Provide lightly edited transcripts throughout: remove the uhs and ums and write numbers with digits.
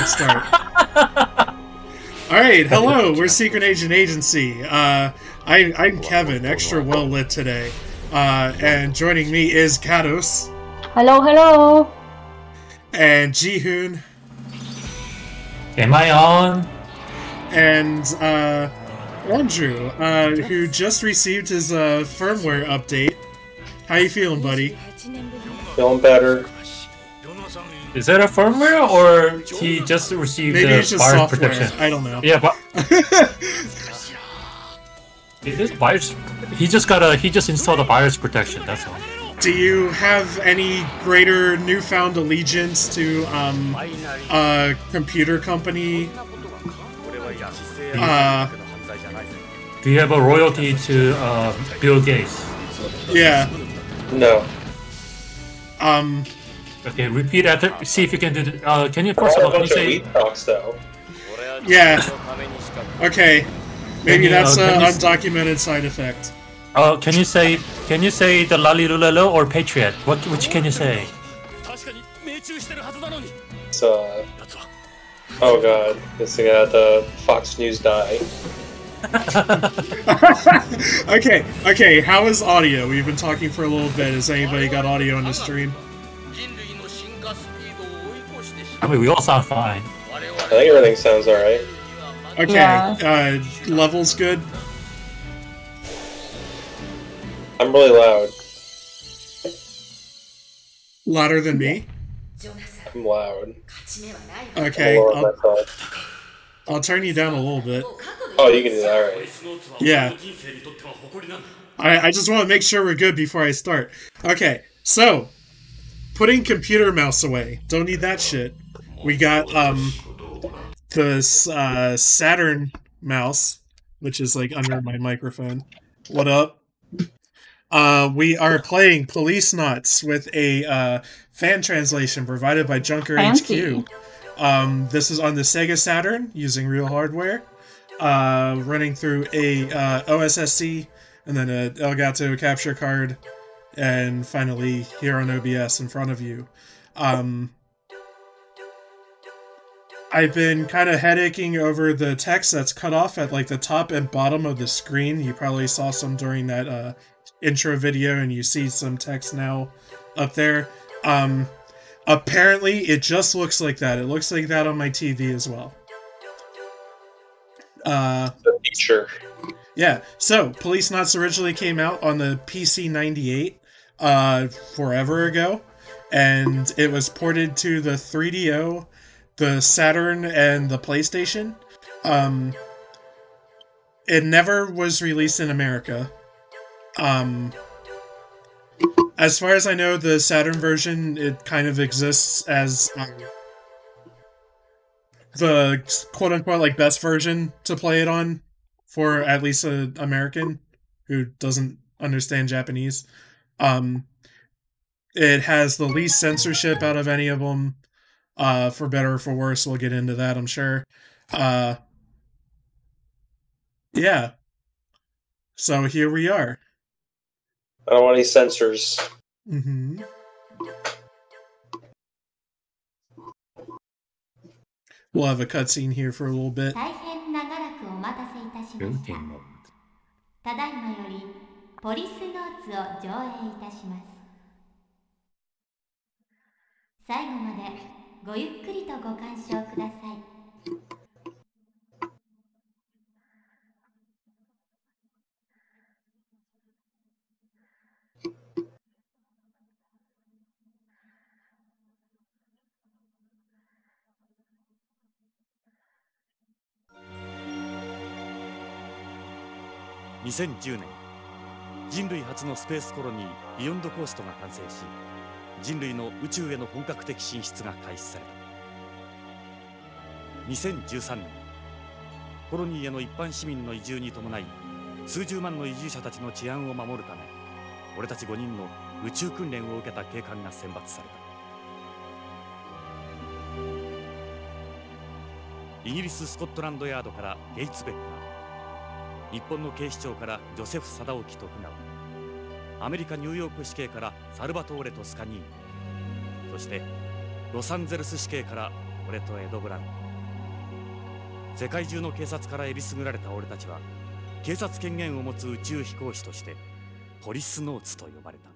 great start. All right, hello. We're Secret Agent Agency. I'm Kevin, extra well lit today, and joining me is Cados. Hello, hello. And Jihun. Am I on? And Andrew, who just received his firmware update. How you feeling, buddy? Feeling better. Is that a firmware, or he just received Maybe the it's just virus software. protection? I don't know. Yeah, but it is virus. He just installed a virus protection. That's all. Do you have any greater newfound allegiance to a computer company? Do you have a royalty to Bill Gates? Yeah. No. Okay, repeat after. See if you can do the. Can you first of all, can you say? Talks, though. Yeah. Okay. Maybe that's an can you undocumented side effect. Can you say the Lalilulalo or Patriot? Which can you say? It's, oh god, this thing had the Fox News die. Okay, how is audio? We've been talking for a little bit. Has anybody got audio in the stream? I mean, we all sound fine. I think everything sounds alright. Okay, Yeah. Level's good? I'm really loud. Louder than me? I'm loud. Okay, I'm lower myself. I'll turn you down a little bit. Oh, you can do that, alright. Yeah. I just want to make sure we're good before I start. Okay, so, putting computer mouse away. Don't need that shit. We got, the Saturn mouse, which is, like, under my microphone. What up? We are playing POLICENAUTS with a fan translation provided by Junker Fancy. HQ. This is on the Sega Saturn using real hardware, running through a OSSC and then a Elgato capture card, and finally here on OBS in front of you. I've been kind of headaching over the text that's cut off at like the top and bottom of the screen. You probably saw some during that intro video, and you see some text now up there. Apparently, it just looks like that. It looks like that on my TV as well. The feature. Yeah, so POLICENAUTS originally came out on the PC 98 forever ago, and it was ported to the 3DO, the Saturn, and the PlayStation. It never was released in America. As far as I know, the Saturn version, it kind of exists as the quote-unquote like best version to play it on for at least an American who doesn't understand Japanese. It has the least censorship out of any of them, for better or for worse. We'll get into that, I'm sure. Yeah. So here we are. I don't want any censors. Mm-hmm. We'll have a cutscene here for a little bit. 大変長らくお待たせいたしました。ただいまよりポリスノーツを上映いたします。最後までごゆっくりとご鑑賞ください。2010年、人類初のスペースコロニービヨンドコーストが完成し、人類の宇宙への本格的進出が開始された。2013年、コロニーへの一般市民の移住に伴い、数十万の移住者たちの治安を守るため、俺たち5人の宇宙訓練を受けた警官が選抜された。イギリス・スコットランドヤードからゲイツ・ベッカー、日本の警視庁からジョセフ・貞興徳川、アメリカ・ニューヨーク市警からサルバトーレ・トスカニーニ、そしてロサンゼルス市警から俺とエド・ブラウン。世界中の警察からえりすぐられた俺たちは警察権限を持つ宇宙飛行士としてポリスノーツと呼ばれた。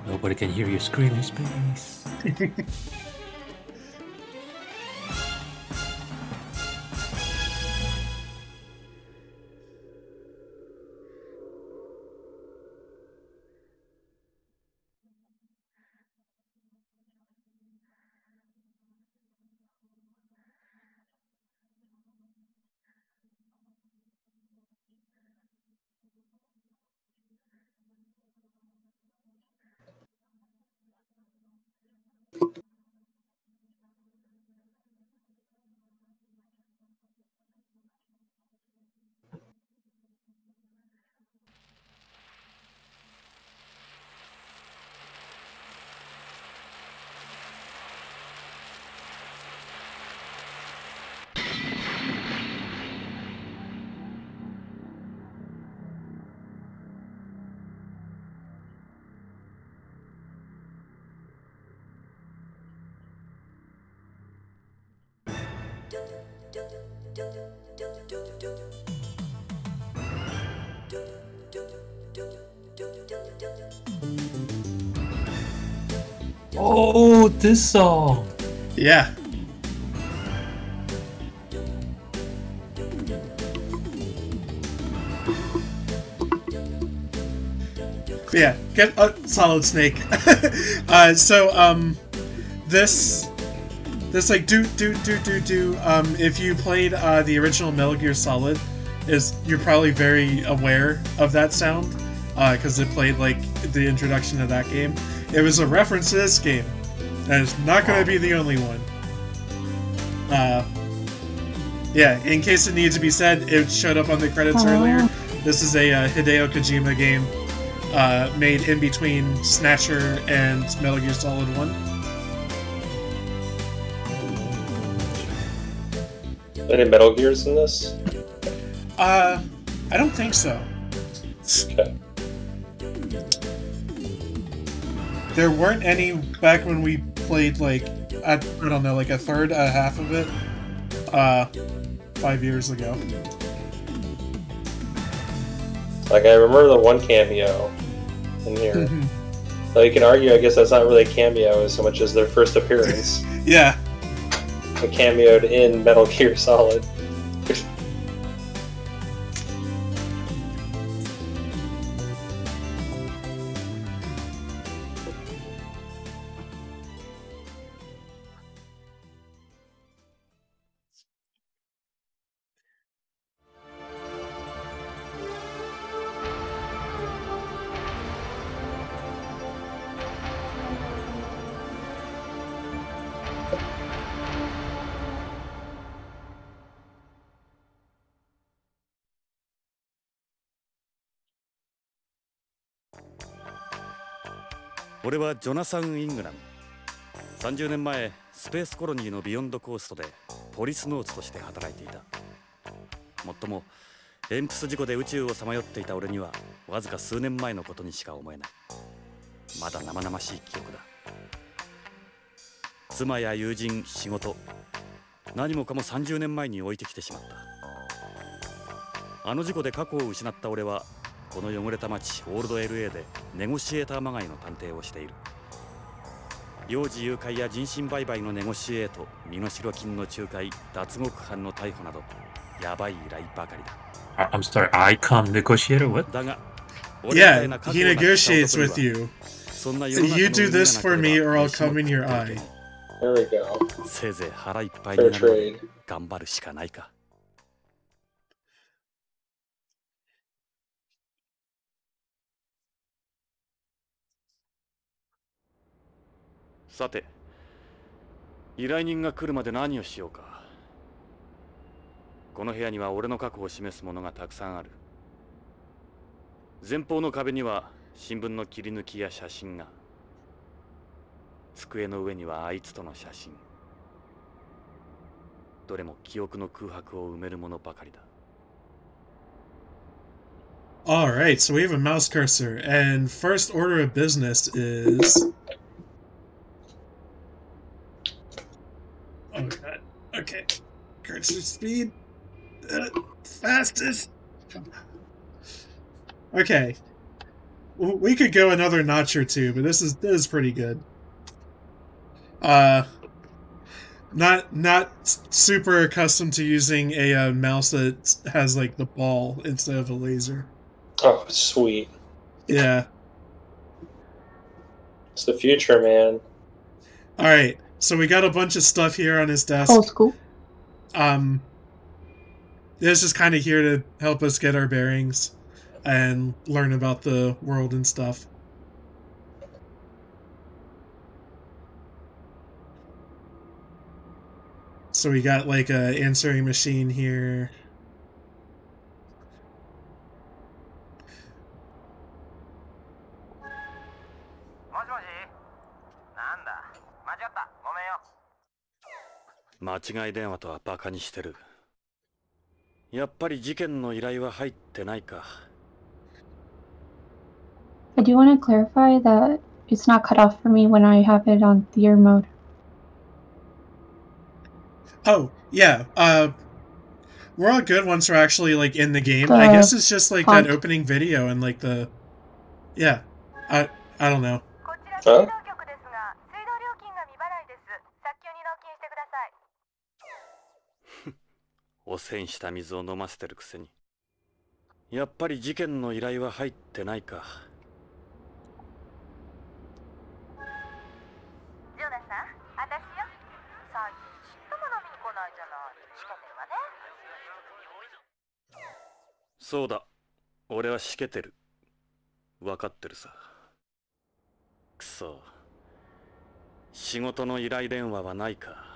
Nobody can hear you scream in space. Oh, this song. Yeah. Yeah, get Solid Snake. This like if you played the original Metal Gear Solid, you're probably very aware of that sound because it played like the introduction to that game. It was a reference to this game, and it's not going to be the only one. Yeah, in case it needs to be said, it showed up on the credits earlier. This is a Hideo Kojima game made in between Snatcher and Metal Gear Solid 1. Any Metal Gears in this? I don't think so. Okay. There weren't any back when we played, like, I don't know, like a half of it, 5 years ago. Like, I remember the one cameo in here. So you can argue, I guess that's not really a cameo as so much as their first appearance. Yeah. They cameoed in Metal Gear Solid.俺はジョナサン・イングラム。30年前スペースコロニーのビヨンドコーストでポリスノーツとして働いていた。もっともエンプス事故で宇宙をさまよっていた俺にはわずか数年前のことにしか思えない。まだ生々しい記憶だ。妻や友人、仕事、何もかも30年前に置いてきてしまった。あの事故で過去を失った俺はこの汚れた街オールド LA でネゴシエーターまがいの探偵をしている。幼児誘拐や人身売買のネゴシエート、身代金の仲介、脱獄犯の逮捕などやばい依頼ばかりだ。I'm sorry, I can't negotiate with? Yeah, he negotiates with you. You do this for me or I'll come in your eye. There we go. せいぜい腹いっぱいになるまで頑張るしかないか。さて、依頼人が来るまで何をしようか。この部屋には俺の過去を示すものがたくさんある。前方の壁には新聞の切り抜きや写真が。机の上にはあいつとの写真。どれも記憶の空白を埋めるものばかりだ。Alright, so we have a mouse cursor, and first order of business is... Oh god. Okay. Cursor speed. Fastest. Okay. We could go another notch or two, but this is pretty good. Not super accustomed to using a mouse that has like the ball instead of a laser. Oh, sweet. Yeah. It's the future, man. Alright, so we got a bunch of stuff here on his desk. Old school. This is kind of here to help us get our bearings and learn about the world and stuff. So we got like a answering machine here.間違い電話とはバカにしてる。やっぱり事件の依頼は入ってないか。I do want to clarify that it's not cut off for me when I have it on theater mode. Oh, yeah. We're all good once we're actually like in the game. I guess it's just like that opening video and like the... Yeah. I don't know. Huh? 汚染した水を飲ませてるくせに。やっぱり事件の依頼は入ってないか。ジョナさん、私よ。最近ちっとも飲みに来ないじゃない。しけてるわね。そうだ。俺はしけてる。わかってるさ。くそ。仕事の依頼電話はないか。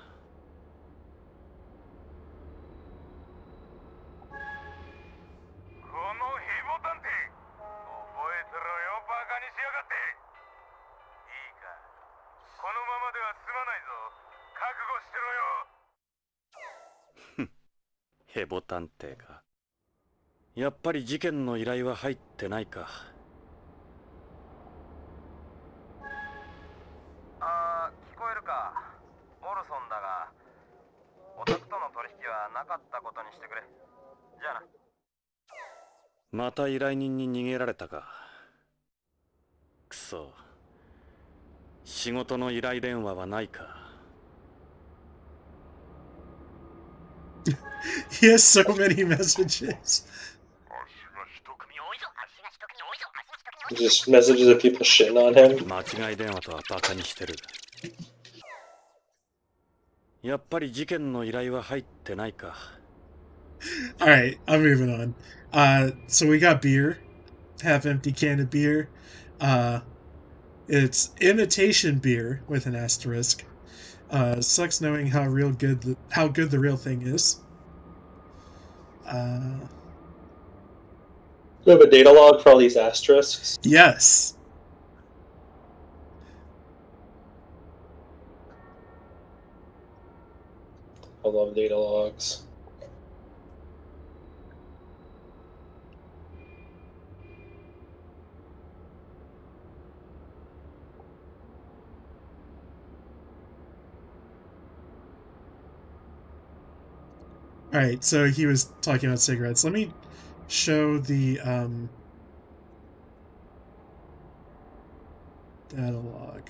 ヘボ探偵か。やっぱり事件の依頼は入ってないか。あー、聞こえるか。オルソンだが、オタクとの取引はなかったことにしてくれ。じゃあな。また依頼人に逃げられたか。くそ。仕事の依頼電話はないか。He has so many messages. Just messages of people shitting on him. 間違い電話とはバカにしてる。やっぱり事件の依頼は入ってないか。Alright, I'm moving on. So we got beer. Half empty can of beer. It's imitation beer with an asterisk. Sucks knowing how good the real thing is. We have a data log for all these asterisks. Yes. I love data logs. Alright, so he was talking about cigarettes. Let me show the data log.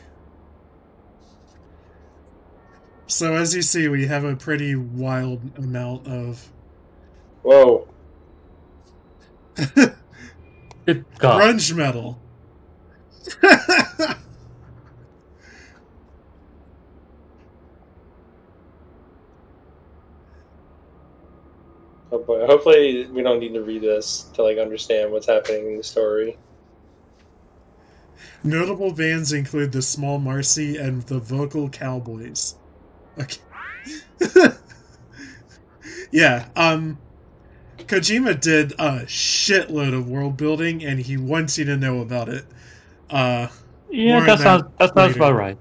So as you see, we have a pretty wild amount of... Whoa. Grunge metal. Oh boy. Hopefully we don't need to read this to like understand what's happening in the story. Notable bands include the Small Marcy and the Vocal Cowboys. Okay. Yeah, Kojima did a shitload of world building, and he wants you to know about it. Yeah, that sounds about right.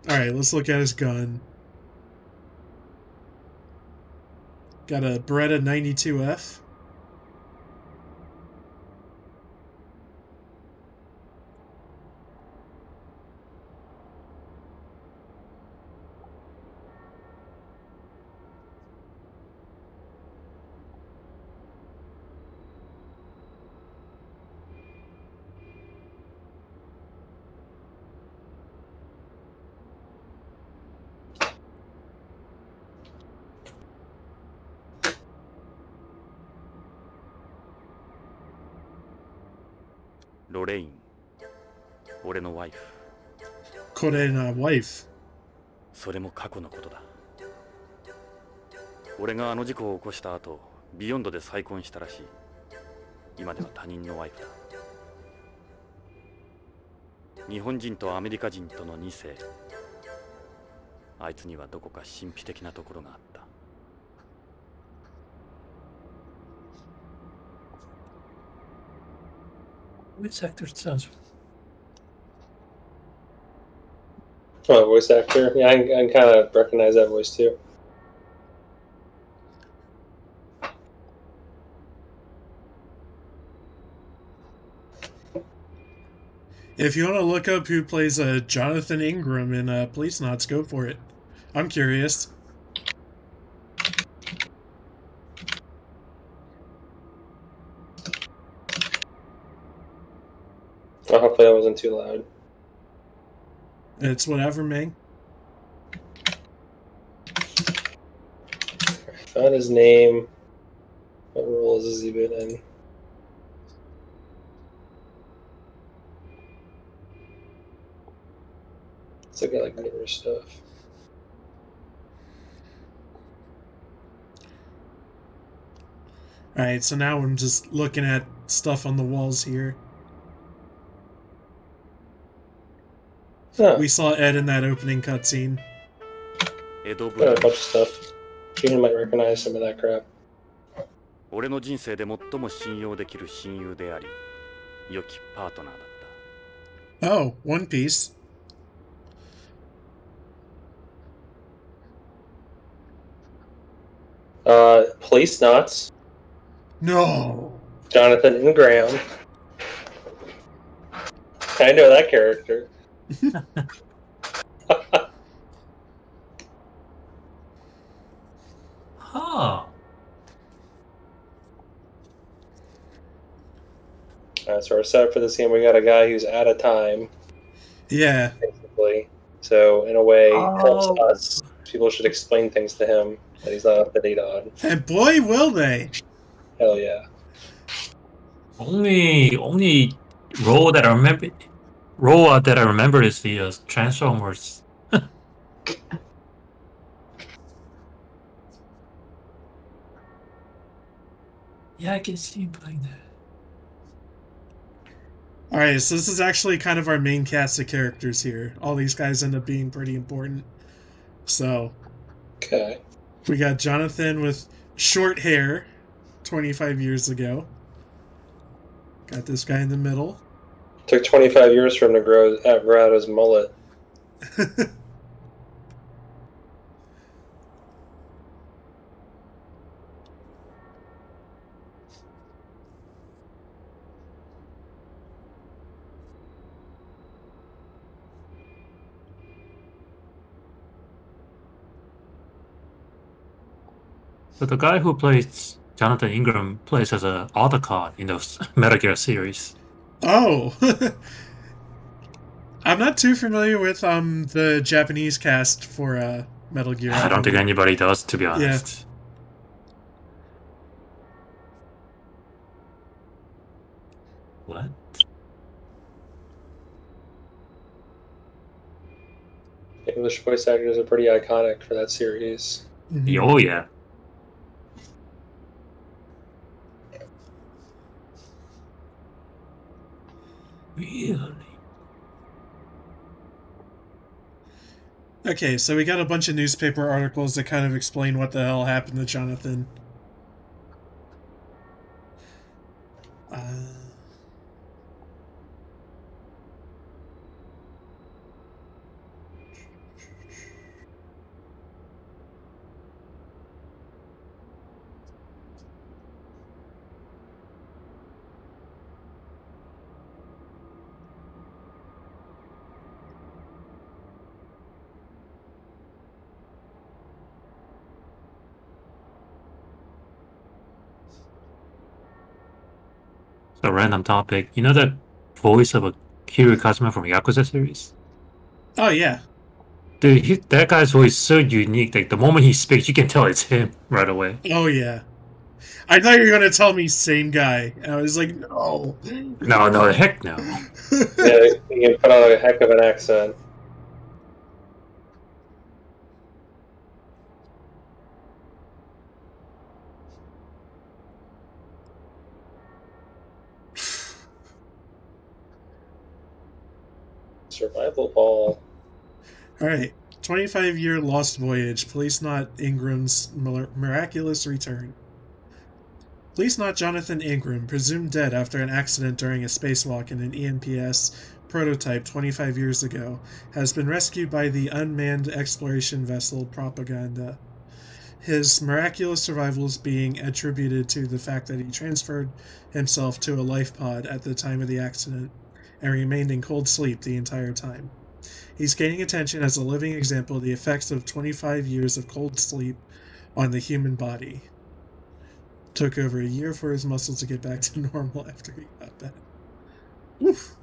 Alright, let's look at his gun. Got a Beretta 92F. Lorraine, 俺のワイフ。これなワイフ。それも過去のことだ。俺があの事故を起こした後、ビヨンドで再婚したらしい。今では他人のワイフだ。日本人とアメリカ人との2世。あいつにはどこか神秘的なところがあった。Voice actor sounds. Oh, voice actor. Yeah, I can kind of recognize that voice too. If you want to look up who plays Jonathan Ingram in POLICENAUTS, go for it. I'm curious. Oh, hopefully that wasn't too loud. It's whatever, Ming. Found his name. What roles has he been in? Let's look at like newer stuff. Alright, so now I'm just looking at stuff on the walls here. Huh. We saw Ed in that opening cutscene. Got a bunch of stuff. Jihun might recognize some of that crap. 俺の人生で最も信用できる親友であり、良きパートナーだった。Oh, One Piece. POLICENAUTS. No. Jonathan Ingram. I know that character. Huh. So we're set up for this game. We got a guy who's out of time. Yeah. Basically. So in a way, helps us. People should explain things to him that he's not up to date on. And boy, will they. Hell yeah. Only role that I remember is the Transformers. Yeah, I can see him playing that. Alright, so this is actually kind of our main cast of characters here. All these guys end up being pretty important. So, okay. We got Jonathan with short hair 25 years ago. Got this guy in the middle. Took 25 years for him to grow out his mullet. So the guy who plays Jonathan Ingram plays as an autocad in those Metal Gear series. Oh! I'm not too familiar with the Japanese cast for Metal Gear. I don't think anybody does, to be honest. Yeah. What? English voice actors are pretty iconic for that series. Mm-hmm. Oh, yeah. Really? Okay, so we got a bunch of newspaper articles that kind of explain what the hell happened to Jonathan. A random topic. You know that voice of a Hideo Kojima from Yakuza series? Oh, yeah. Dude, that guy's voice is so unique. Like, the moment he speaks, you can tell it's him right away. Oh, yeah. I thought you were going to tell me same guy. And I was like, no. No, heck no. Yeah, you can put on a heck of an accent. Survival ball. Alright. 25-year lost voyage. Policenaut Ingram's miraculous return. Policenaut Jonathan Ingram, presumed dead after an accident during a spacewalk in an EMPS prototype 25 years ago, has been rescued by the unmanned exploration vessel Propaganda. His miraculous survival is being attributed to the fact that he transferred himself to a life pod at the time of the accident and remained in cold sleep the entire time. He's gaining attention as a living example of the effects of 25 years of cold sleep on the human body. Took over a year for his muscles to get back to normal after he got back. Oof.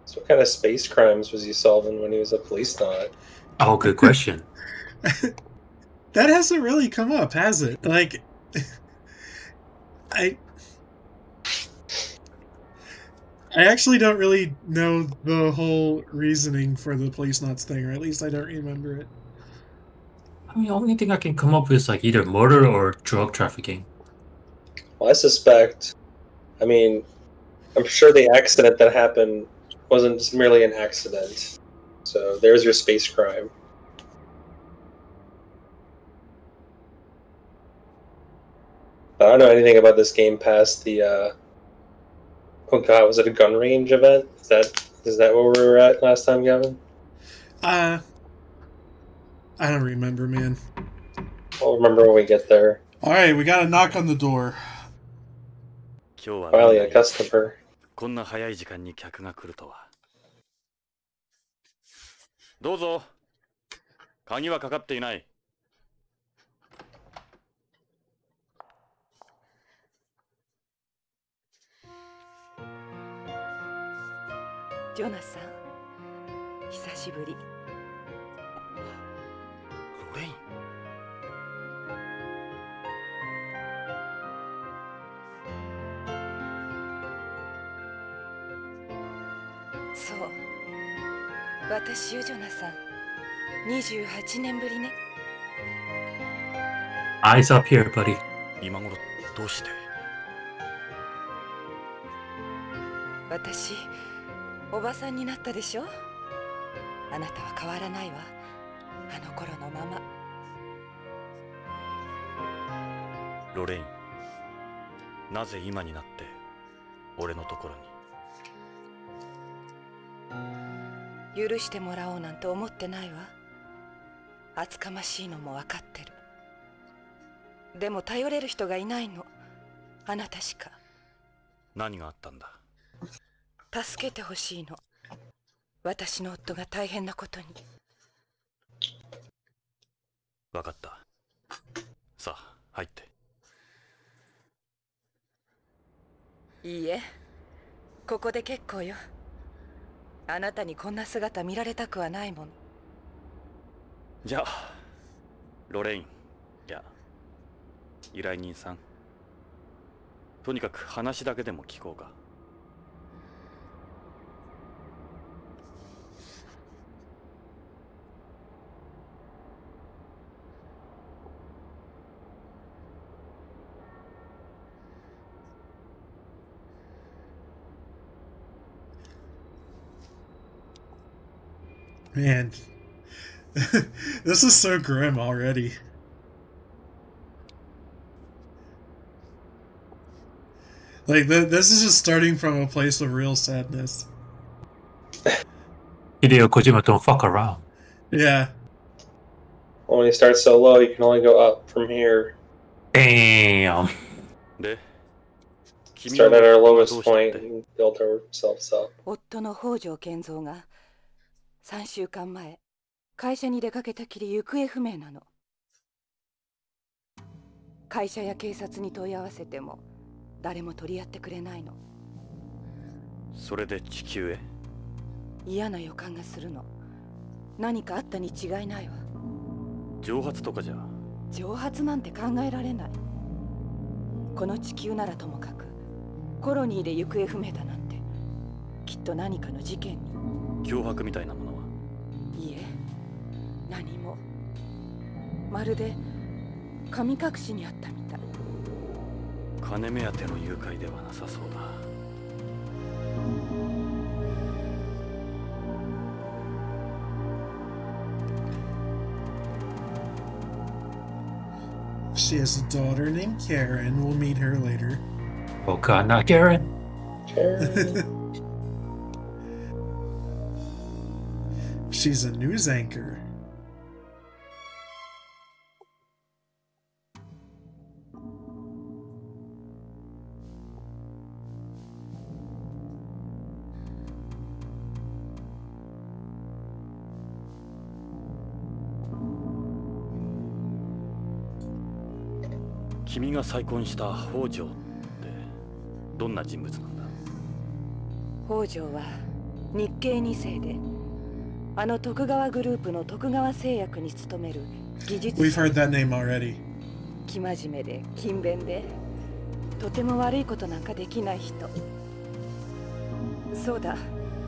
So what kind of space crimes was he solving when he was a policenaut? Oh, good question. That hasn't really come up, has it? Like, I actually don't really know the whole reasoning for the policenauts thing, or at least I don't remember it. I mean, the only thing I can come up with is like either murder or drug trafficking. Well, I suspect, I mean, I'm sure the accident that happened wasn't just merely an accident. So there's your space crime. I don't know anything about this game past the, oh god, was it a gun range event? Is that where we were at last time, Gavin? I don't remember, man. I'll remember when we get there. Alright, we got a knock on the door. Finally, a customer. こんな早い時間に客が来るとは。どうぞ。鍵はかかっていない。ジョナサン、久しぶり。ロレイン。そう、私よジョナサン、28年ぶりね。Eyes up here, buddy. 今頃どうして？私、おばさんになったでしょ？あなたは変わらないわ。あの頃のまま。ロレイン、なぜ今になって俺のところに？許してもらおうなんて思ってないわ。厚かましいのも分かってる。でも頼れる人がいないの。あなたしか。何があったんだ？助けてほしいの。私の夫が大変なことに。分かった。さあ、入って。いいえ、ここで結構よ。あなたにこんな姿見られたくはないもの。じゃあロレイン、いや依頼人さん、とにかく話だけでも聞こうか。Man, this is so grim already. Like, this is just starting from a place of real sadness. Hideo Kojima don't fuck around. Yeah. Well, when you start so low, you can only go up from here. Damn. Start at our lowest point and build ourselves up. 夫の北条健三が3週間前、会社に出かけたきり行方不明なの。会社や警察に問い合わせても誰も取り合ってくれないの。それで地球へ？嫌な予感がするの。何かあったに違いないわ。蒸発とかじゃ？蒸発なんて考えられない。この地球ならともかく、コロニーで行方不明だなんて、きっと何かの事件に。脅迫みたいなものは？いえ、何も。まるで神隠しにあったみたい。金目当ての誘拐ではなさそうだ。She has a daughter named Karen. We'll meet her later. Oh god, not Karen. She's a news anchor. "君が再婚した北条ってどんな人物なんだ?" 北条は日系2世で、あの徳川グループの徳川製薬に勤める技術者。 We've heard that name already. 生真面目で勤勉で、とても悪いことなんかできない人。そうだ、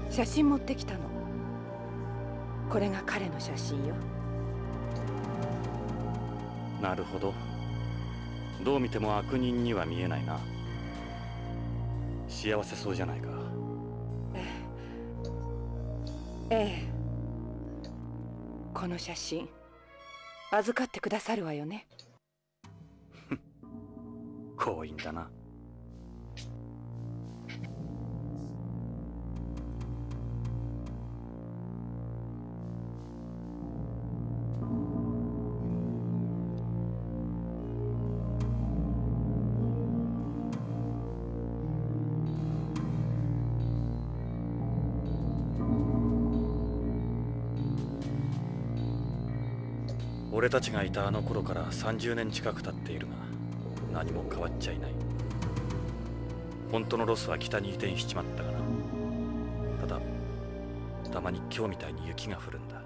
写真持ってきたの。これが彼の写真よ。なるほど。どう見ても悪人には見えないな。幸せそうじゃないか。ええ。この写真預かってくださるわよね。強引だな。俺たちがいたあの頃から30年近く経っているが、何も変わっちゃいない。本当のロスは北に移転しちまったがな。ただ、たまに今日みたいに雪が降るんだ。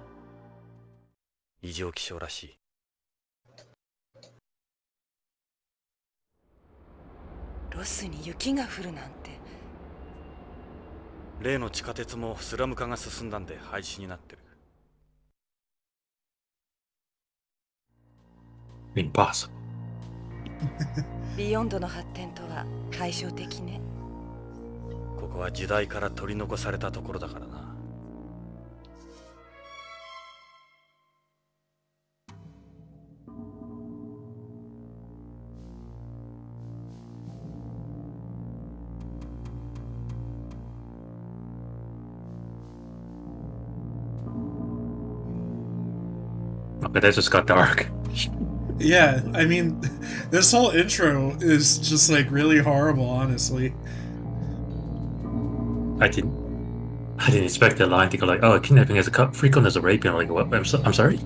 異常気象らしい。ロスに雪が降るなんて。例の地下鉄もスラム化が進んだんで廃止になってる。Impossible. ビヨンドの発展とは対照的ね。ここは時代から取り残されたところだからな。Okay, that just got dark. Yeah, I mean, this whole intro is just like really horrible, honestly. I didn't expect that line to go like, "Oh, kidnapping is a frequent as a rape," and I'm like, "What? I'm sorry."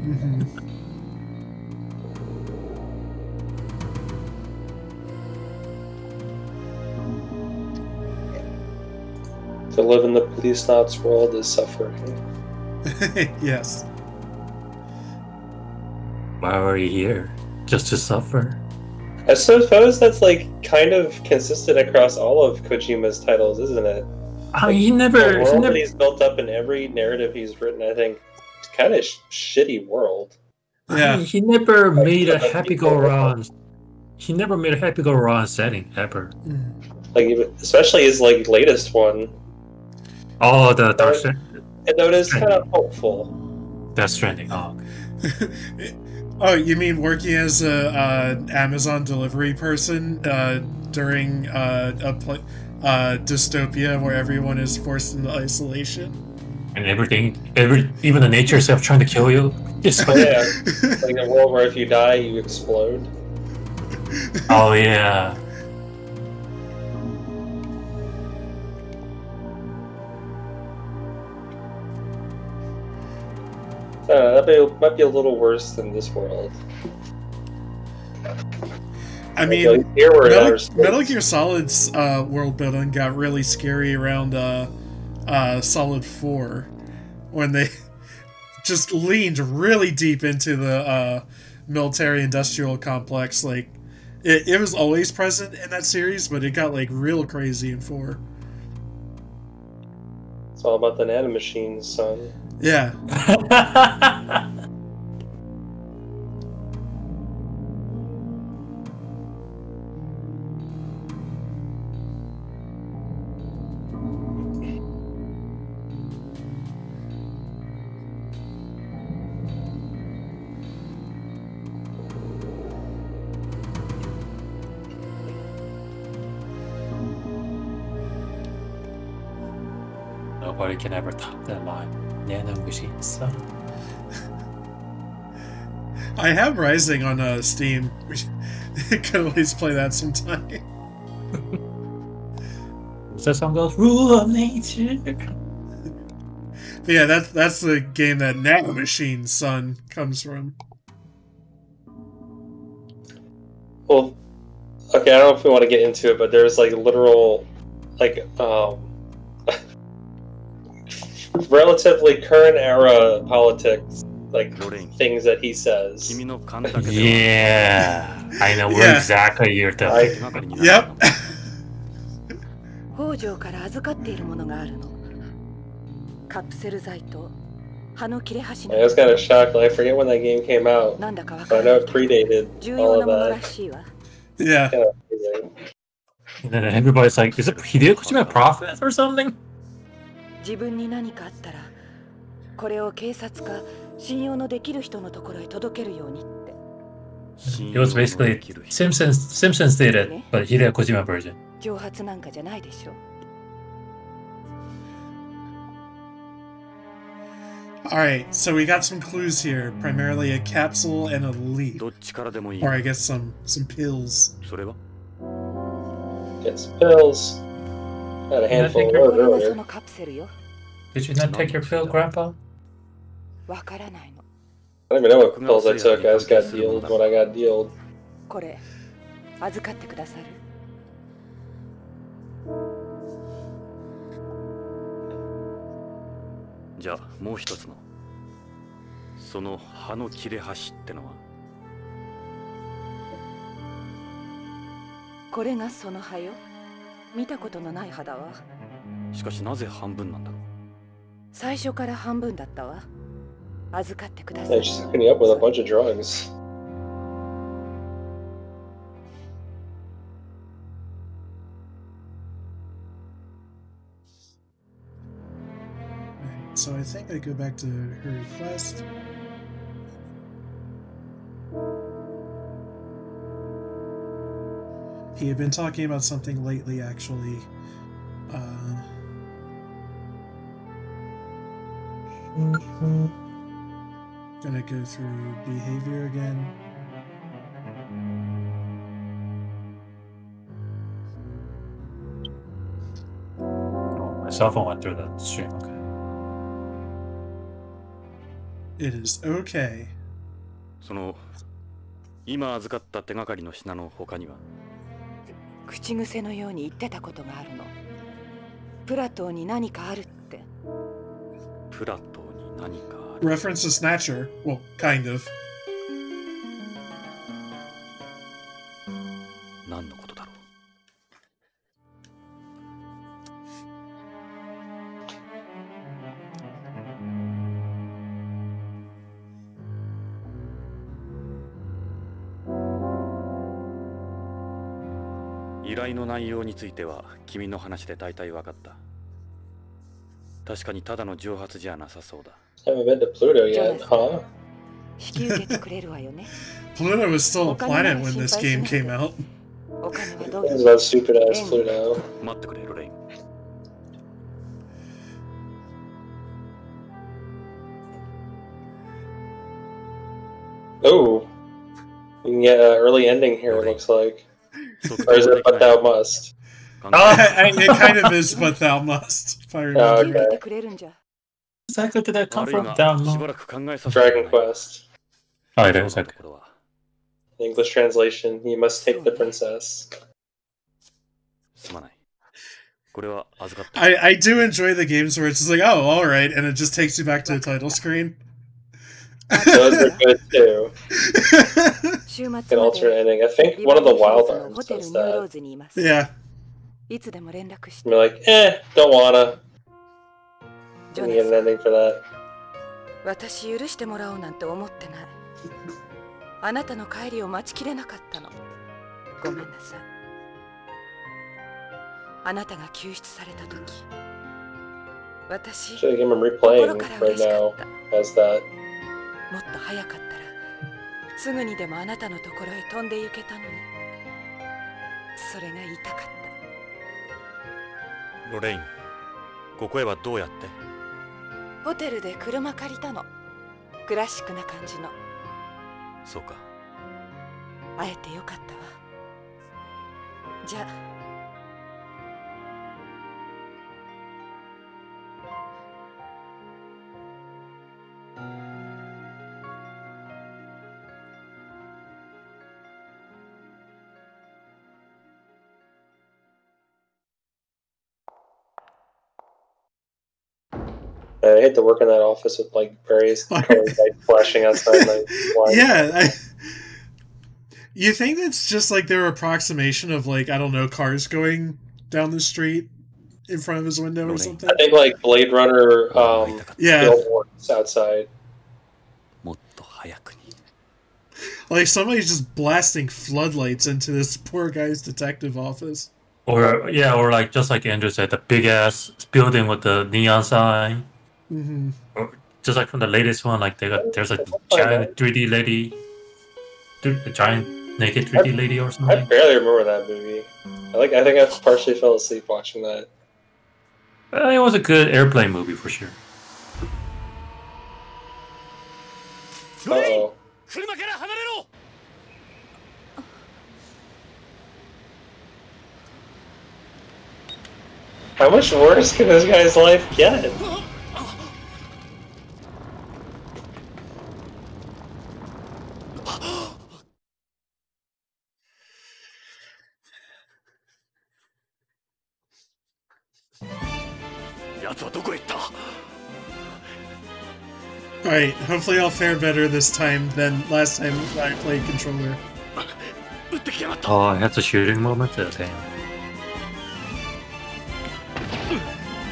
To live in the POLICENAUTS world is suffering. Yes. Why are you here? Just to suffer? I suppose that's like kind of consistent across all of Kojima's titles, isn't it? I mean, the world that he's built up in every narrative he's written, I think, it's kind of shitty world. Yeah. I mean, he never made a happy-go-round. He never made a happy-go-round setting ever. Like, especially his like latest one. Oh, the Dark Stranding. And though it is kind of hopeful. Death Stranding. Oh. Oh, you mean working as a Amazon delivery person during a dystopia where everyone is forced into isolation? And even the nature itself trying to kill you. Just like, yeah, like a world where if you die, you explode. Oh yeah. That might be a little worse than this world. I mean, Metal Gear Solid's world building got really scary around Solid 4 when they just leaned really deep into the military-industrial complex. Like, it was always present in that series, but it got like real crazy in 4. It's all about the nanomachines, son. Yeah. Nobody can ever top that line. Nano machines, so. I have Rising on Steam. We could always play that sometime. That song goes, "Rule of Nature." But yeah, that's the game that Nano Machine Son comes from. Well, okay, I don't know if we want to get into it, but there's like literal, like, relatively current era politics, like things that he says. Yeah, I know where exactly you're talking. Yep. I was kind of shocked. Like, I forget when that game came out. But I know it predated all of that. Yeah. And then everybody's like, "Is it Hideo Kojima a prophet or something?" It was basically Simpsons did it, but Hideo Kojima version. Alright, so we got some clues here. Primarily a capsule and a leaf. Or I guess some pills. Get some pills. Had a handful of those earlier. Did you not take your pill, Grandpa? I don't even know what pills I took. I just got dealed what I got dealed. Yeah, she's hooking you up with a bunch of drugs. Right, so I think I go back to her request. He had been talking about something lately, actually. Gonna go through behavior again. Oh, my cell phone went through the stream, okay. It is okay. 今預かった手がかりの品の他には口癖のように言ってたことがあるの。プラトーに何かあるって。プラトーに何かある。Reference to Snatcher. Well, kind of. 何のことだろう。依頼の内容については君の話で大体分かった。確かにただの蒸発じゃなさそうだ。Haven't been to Pluto yet, huh? 引き受けてくれるわよね。Pluto was still a planet when this game came out. お金はどう It's about stupid ass Pluto. 待ってくれ、ロレイン。Oh, you can get an early ending here. It looks like, or is it? But thou must. It kind of is, but thou must. If I remember. Okay. Exactly did that come from? Down low. Dragon Quest. Oh, it is okay. English translation: You must take the princess. I do enjoy the games where it's just like, oh, all right, and it just takes you back to the title screen. Those are good too. An alternate ending. I think one of the Wild Arms does that. Yeah. You're like, don't wanna. You get an ending for that. 私許してもらおうなんて思ってない。あなたの帰りを待ちきれなかったの。ごめんなさい。あなたが救出された時、私、 Actually, I'm replaying right now as that. もっと早かったら、すぐにでもあなたのところへ飛んで行けたのに。それが言いたかった。ロレイン、ここへはどうやって？ホテルで車借りたの。クラシックな感じの。そうか。会えてよかったわ。じゃあ。I hate to work in that office with like various colored lights flashing outside my line. Yeah, you think it's just like their approximation of like, I don't know, cars going down the street in front of his window or something? I think like Blade Runner yeah. billboards outside. Like somebody's just blasting floodlights into this poor guy's detective office. Or yeah, or like just like Andrew said, the big ass building with the neon sign. Mm-hmm. Or just like from the latest one, like there's a giant 3D lady, a giant naked 3D lady or something. I barely remember that movie. I think I partially fell asleep watching that. It was a good airplane movie for sure. Uh-oh. How much worse can this guy's life get? Alright, hopefully I'll fare better this time than last time I played controller. Oh, I had the shooting moment? Damn.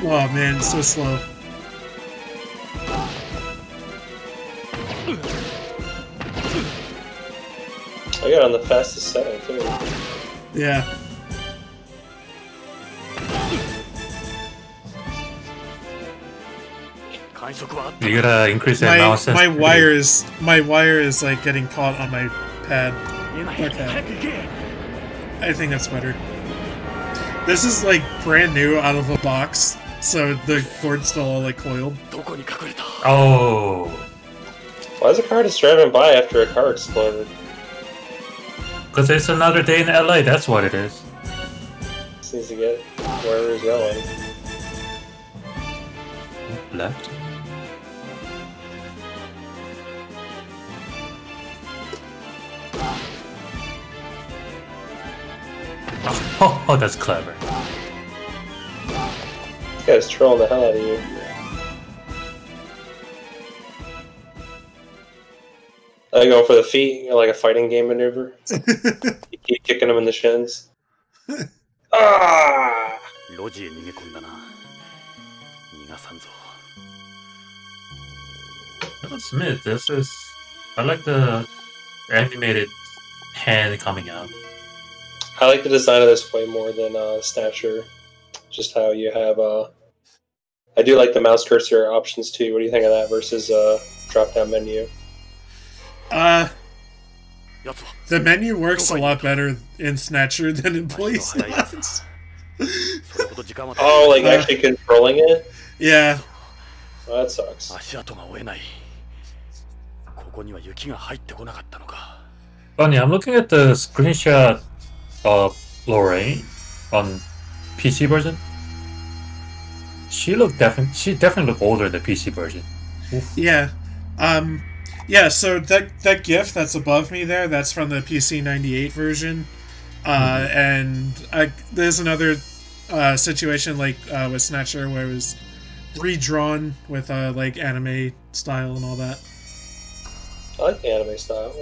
Oh man, it's so slow. I got on the fastest setting too. Yeah. You gotta increase the mouse. My wire is like getting caught on my pad. Okay. I think that's better. This is like brand new out of a box, so the cord's still all like coiled. Oh. Why is a car just driving by after a car exploded? Because it's another day in LA, that's what it is. Just needs to get wherever he's going. Left? Oh, that's clever. guy's trolling the hell out of you. I go for the feet, like a fighting game maneuver. You keep kicking him in the shins. Ah! Let's admit, this is... I like the animated hand coming out. I like the design of this way more than Snatcher. Just how you have... I do like the mouse cursor options too. What do you think of that versus drop-down menu? The menu works a lot better in Snatcher than in POLICENAUTS. Oh, like actually controlling it? Yeah. Oh, that sucks. Funny, I'm looking at the screenshot of Lorraine on PC version. She definitely looked older in the PC version. Oof. Yeah. Yeah, so that GIF that's above me there, that's from the PC 98 version. And there's another situation like with Snatcher where it was redrawn with like anime style and all that. I like the anime style.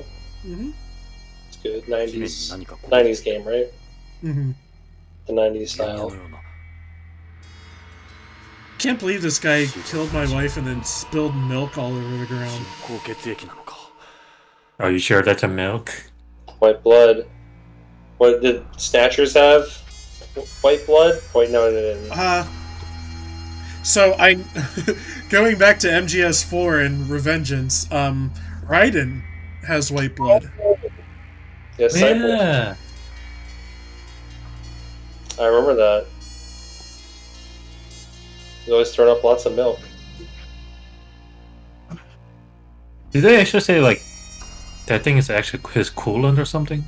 It's good. 90s game, right? The 90s style. Can't believe this guy killed my wife and then spilled milk all over the ground. Are you sure that's a milk? White blood. What did Snatchers have? White blood? Wait, no, it didn't. So going back to MGS4 and Revengeance, Raiden has white blood. Yes, yeah. I remember that. He's always throwing up lots of milk. Did they actually say like that thing is actually his coolant or something?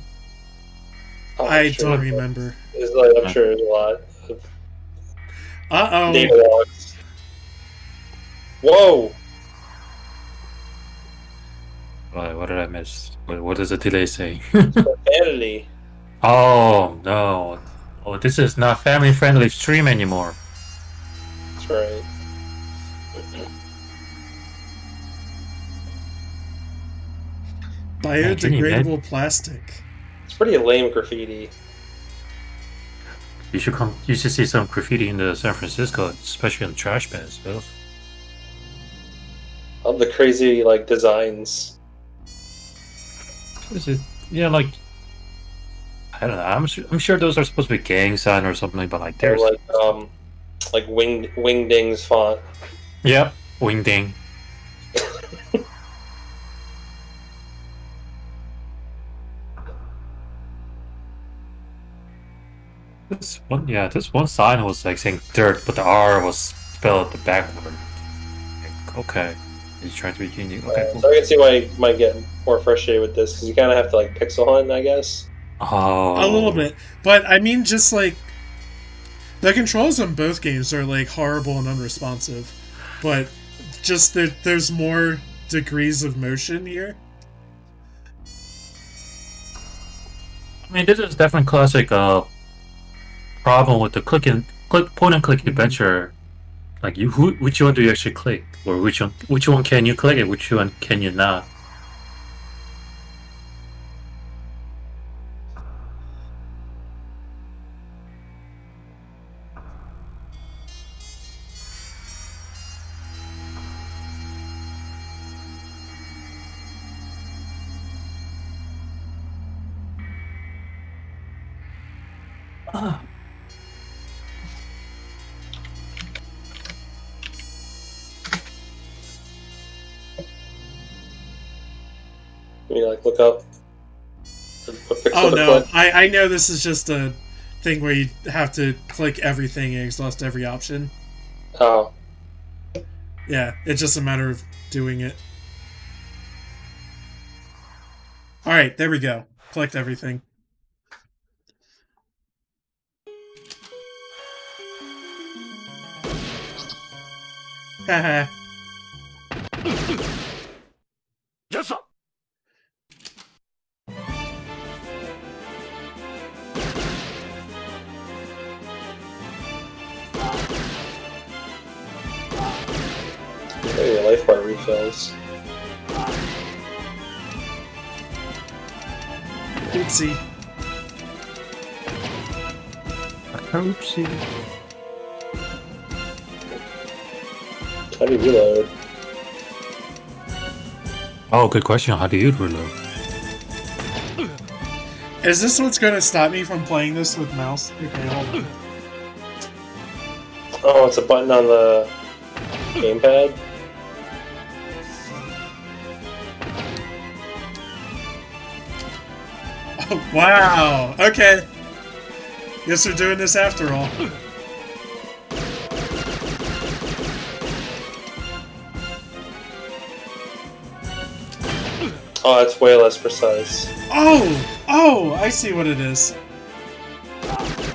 Oh, I don't remember. I'm sure there's a lot of data logs. Whoa! What did I miss? What does the delay say? Profanity. Oh no! Oh, this is not family-friendly stream anymore. That's right. Biodegradable plastic. It's pretty lame graffiti. You should see some graffiti in the San Francisco, especially in the trash bins. All the crazy like designs. Is it? Yeah, like I don't know. I'm sure those are supposed to be gang sign or something, but like there's like Wingding's font. Yep, Wingding. This one sign was like saying dirt, but the R was spelled the backward. Like, okay, he's trying to be unique. Okay, cool. So I can see why you might get more frustrated with this because you kind of have to like pixel hunt, I guess. Oh, a little bit, but I mean, just like the controls on both games are like horrible and unresponsive, but just there's more degrees of motion here. I mean, this is definitely classic problem with the point and click adventure. Like which one do you actually click, or which one can you click and which one can you not? You like look up. Oh no, I know this is just a thing where you have to click everything and exhaust every option. Oh. Yeah, it's just a matter of doing it. Alright, there we go. Clicked everything. Haha. Yes, sir. most part refills. Oopsie. Oopsie. How do you reload? Oh, good question. How do you reload? Is this what's going to stop me from playing this with mouse? Okay, hold on. Oh, it's a button on the gamepad? Oh, wow. Okay. Guess we're doing this after all. Oh, it's way less precise. Oh, I see what it is.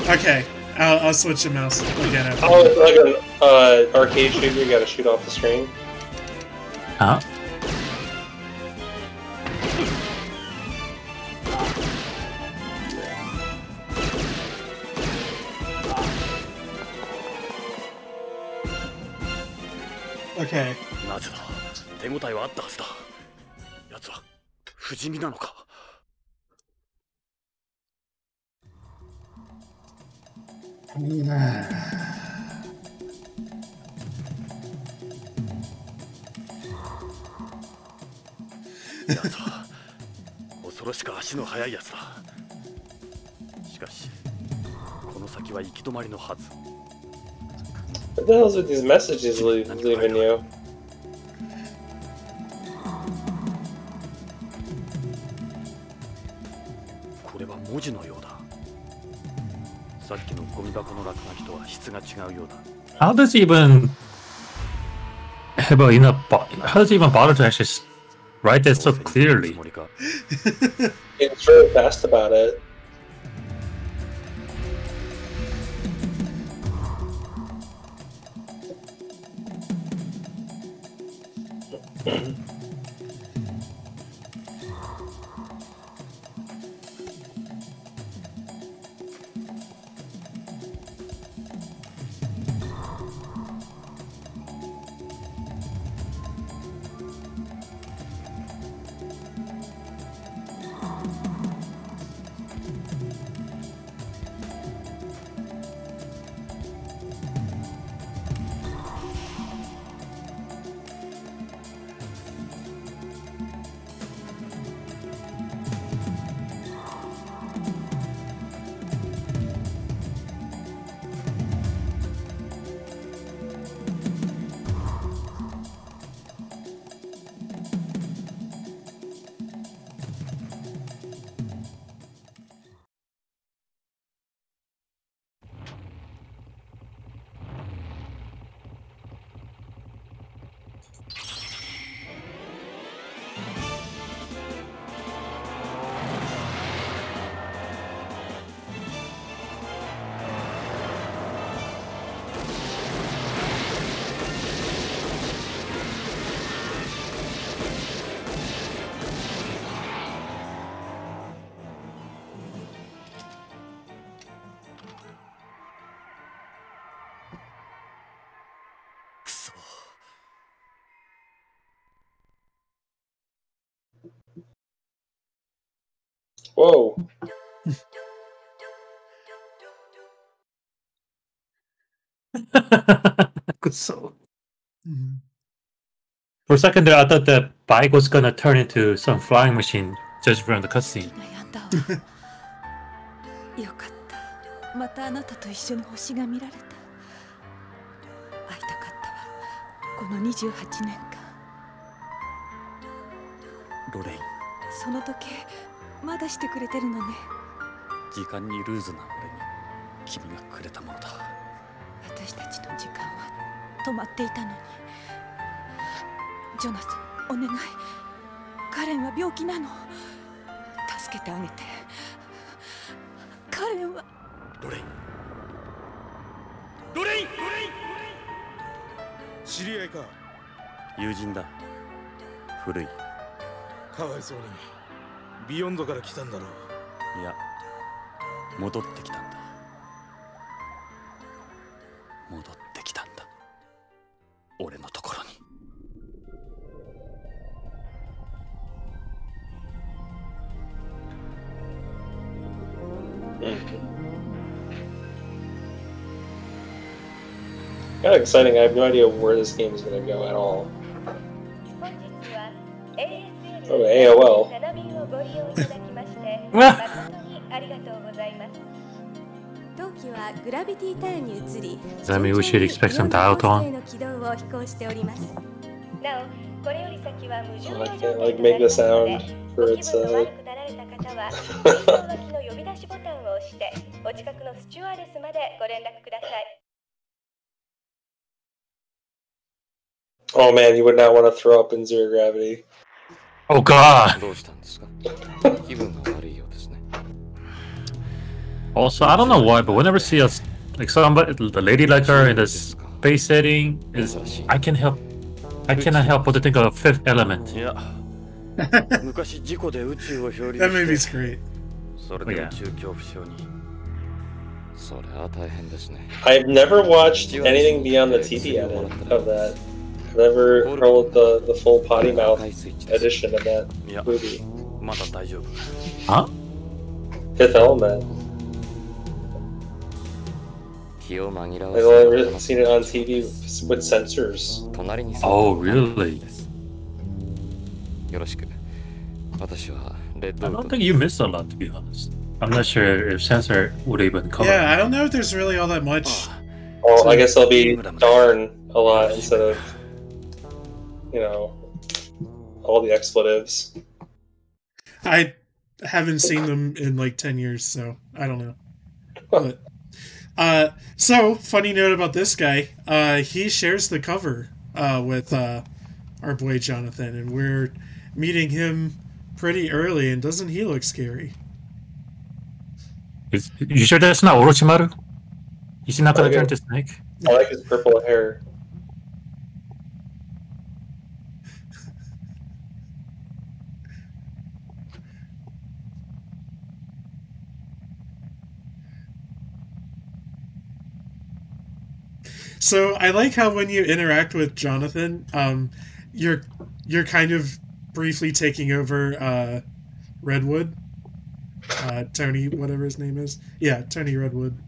Okay, I'll switch the mouse again after. Oh, it's like an arcade shooter, you gotta shoot off the screen. Huh? Okay. なぜだ手応えはあったはずだ奴は不死身なのか奴は恐ろしく足の速い奴だしかしこの先は行き止まりのはず What the hell is with these messages leaving you? これは文字のようださっきのゴミ箱の落書きとは質が違うようだ How does he even have enough? How does he even bother to actually write that so clearly? It's really fast about it. Whoa. So. For a second there, I thought the bike was gonna turn into some flying machine just from the cutscene. よかった。またあなたと一緒に星が見られた。会いたかったわ。この28年間。ロレイン。その時計まだしてくれてるのね。時間にルーズな俺に君がくれたものだ。私たちの時間は止まっていたのに。ジョナサン、お願い。カレンは病気なの。助けてあげて。カレンは。ロレイン。ロレイン。知り合いか。友人だ。古い。かわいそうに。ビヨンドから来たんだろう。いや、戻ってきたんだ。戻ってきたんだ。俺のところに。Kind of exciting. I have no idea where this game is going to go at all. Oh, AOL. Does that mean we should expect some dial tone? I can't like make the sound for its Oh man, you would not want to throw up in zero gravity. Oh god! Also, I don't know why, but whenever I see us, like somebody, the lady like her in this space setting, I cannot help but to think of Fifth Element. That movie's great. Oh, yeah. I've never watched anything beyond the TV edit of that. I've never rolled the full potty mouth edition of that movie. Huh? Fifth Element. I've only seen it on TV with censors. Oh, really? I don't think you missed a lot, to be honest. I'm not sure if censor would even cover. Yeah, I don't know if there's really all that much. Well, I guess there'll be darn a lot instead of, you know, all the expletives. I haven't seen them in like 10 years, so I don't know. But, so, funny note about this guy, he shares the cover with our boy Jonathan, and we're meeting him pretty early, and doesn't he look scary? You sure that's not Orochimaru? Is he not gonna turn to snake? I like his purple hair. So I like how when you interact with Jonathan, you're kind of briefly taking over Redwood. Tony, whatever his name is. Yeah, Tony Redwood.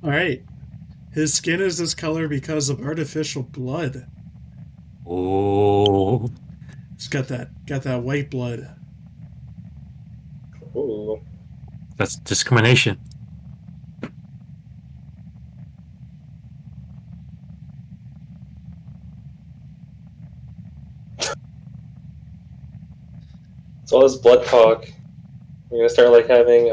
Alright. His skin is this color because of artificial blood. Oh. It's got that white blood. Ooh. That's discrimination. So all this blood talk, we're gonna start like having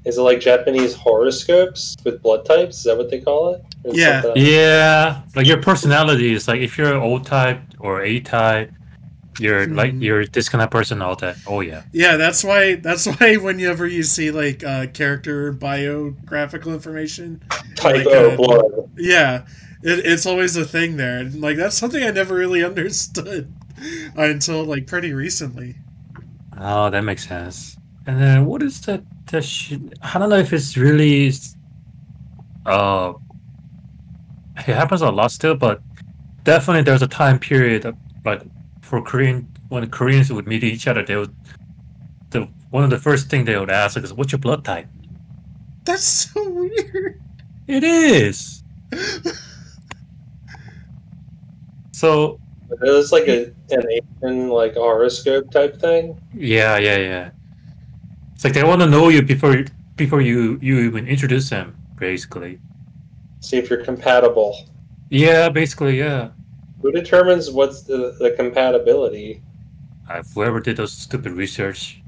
is it like Japanese horoscopes with blood types? Is that what they call it? Yeah. Yeah. Like your personality is like if you're O type or A type, you're like you're this kind of person, all that. Oh yeah. Yeah, that's why whenever you see like character biographical information, typo blood. Yeah. It's always a thing there. And like that's something I never really understood until like pretty recently. Oh, that makes sense. And then what is that I don't know if it's really it happens a lot still, but definitely there's a time period of, like for when Koreans would meet each other, they would one of the first thing they would ask is, what's your blood type? That's so weird. It is. So it's like an Asian like horoscope type thing. Yeah. It's like they want to know you before you even introduce them, basically. See if you're compatible. Yeah, basically, yeah. Who determines what's the compatibility? Whoever did those stupid research.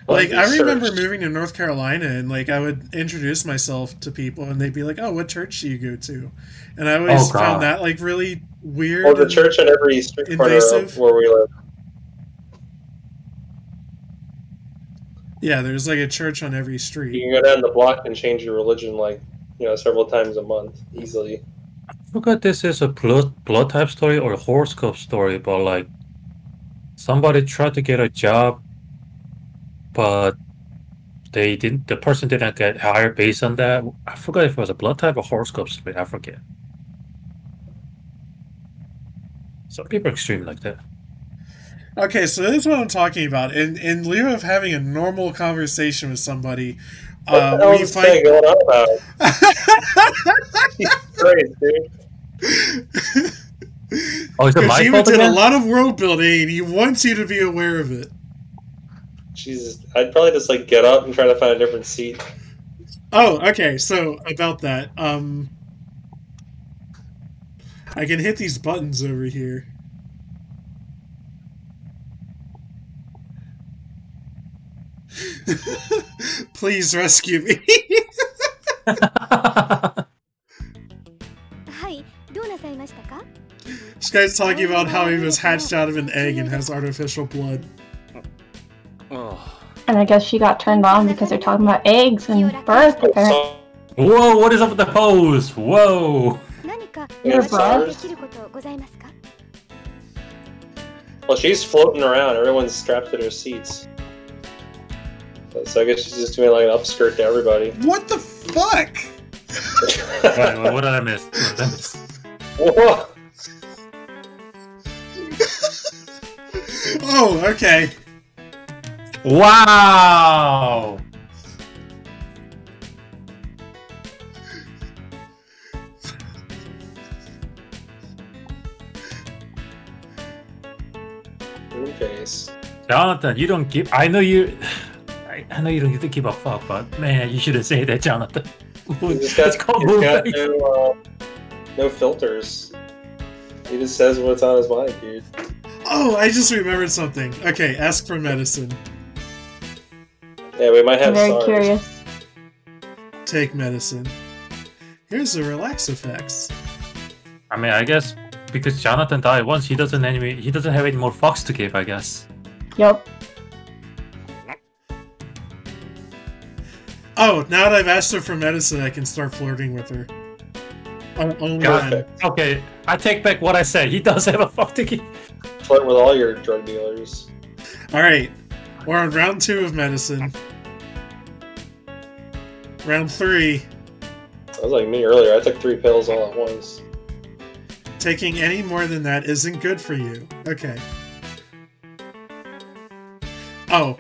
Like, I remember moving to North Carolina, and like I would introduce myself to people, and they'd be like, "Oh, what church do you go to?" And I always found that like really weird. Well, the church on every street corner of where we live. Yeah, there's like a church on every street. You can go down the block and change your religion like, several times a month easily. I forgot this is a blood type story or a horoscope story, but like somebody tried to get a job, but the person didn't get hired based on that. I forgot if it was a blood type or horoscopes, but I forget. Some people are extreme like that. Okay, so this is what I'm talking about. In lieu of having a normal conversation with somebody, we find going on about? Great, dude. Oh, is it my Kojima fault did again? a lot of world building, and he wants you to be aware of it. Jesus, I'd probably just like get up and try to find a different seat. Oh, okay. So about that, I can hit these buttons over here. Please rescue me. This guy's talking about how he was hatched out of an egg and has artificial blood. And I guess she got turned on because they're talking about eggs and birth. Apparently. Whoa, what is up with the pose? Whoa. Your blood? Well, she's floating around. Everyone's strapped to their seats. So I guess she's just doing like an upskirt to everybody. What the fuck? What did I miss? Whoa. Oh, okay. Wow! Face. Jonathan, you don't give. I know you. I know you don't give a fuck, but man, you shouldn't say that, Jonathan. It's called no filters. He just says what's on his mind, dude. Oh, I just remembered something. Okay, ask for medicine. Yeah, we might have. I'm very SARS. curious. Take medicine. Here's the relax effects. I mean, I guess because Jonathan died once, he doesn't have any more fucks to give, I guess. Yep. Oh, now that I've asked her for medicine, I can start flirting with her. Only then. Okay, I take back what I said. He does have a fuck to give. Flirt with all your drug dealers. Alright, we're on round 2 of medicine. Round 3. That was like me earlier. I took 3 pills all at once. Taking any more than that isn't good for you. Okay. Oh.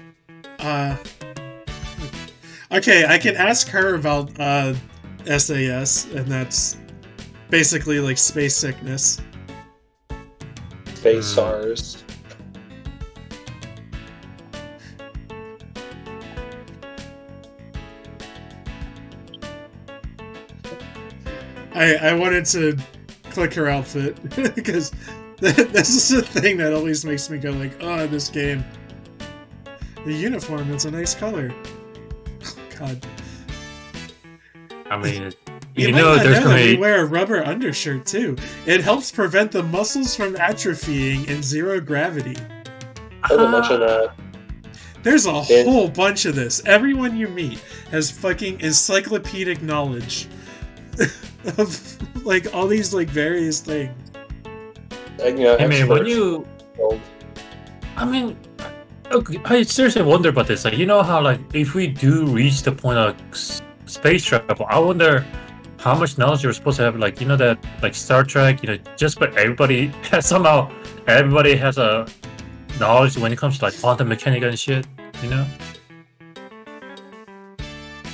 Okay, I can ask her about SAS, and that's basically like space sickness. Space SARS. I wanted to click her outfit because this is the thing that always makes me go like, oh, this game. The uniform is a nice color. Oh, God. I mean, you know there's gonna be... wear a rubber undershirt too. It helps prevent the muscles from atrophying in zero gravity. I didn't mention that. There's a whole bunch of this. Everyone you meet has fucking encyclopedic knowledge of like all these like various things. I mean, when you, I mean, I seriously wonder about this. Like, you know how like if we do reach the point of space travel, I wonder how much knowledge you're supposed to have. Like, you know that like Star Trek, you know, just but everybody has somehow everybody has a knowledge when it comes to like quantum mechanics and shit. You know.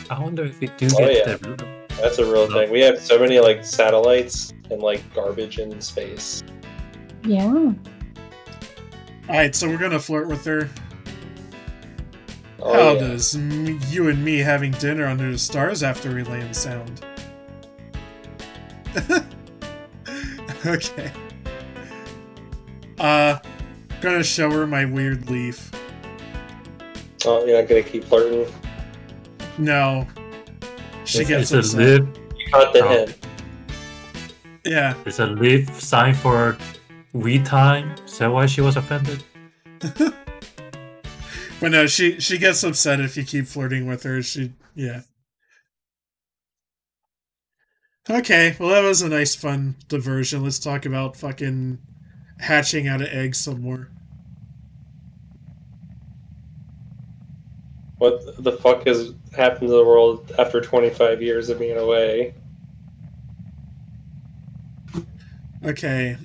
I wonder if we do get that. That's a real thing. We have so many like satellites and like garbage in space. Yeah. Alright, so we're gonna flirt with her. Oh, How yeah. does you and me having dinner under the stars after we land sound? Okay. Gonna show her my weird leaf. Oh, you're not gonna keep flirting? No. She gets it's a lip. You caught the hint. Yeah. It's a lip sign for we time. Is that why she was offended? But no, she gets upset if you keep flirting with her. Yeah. Okay, well that was a nice fun diversion. Let's talk about fucking hatching out of eggs some more. What the fuck has happened to the world after 25 years of being away? Okay,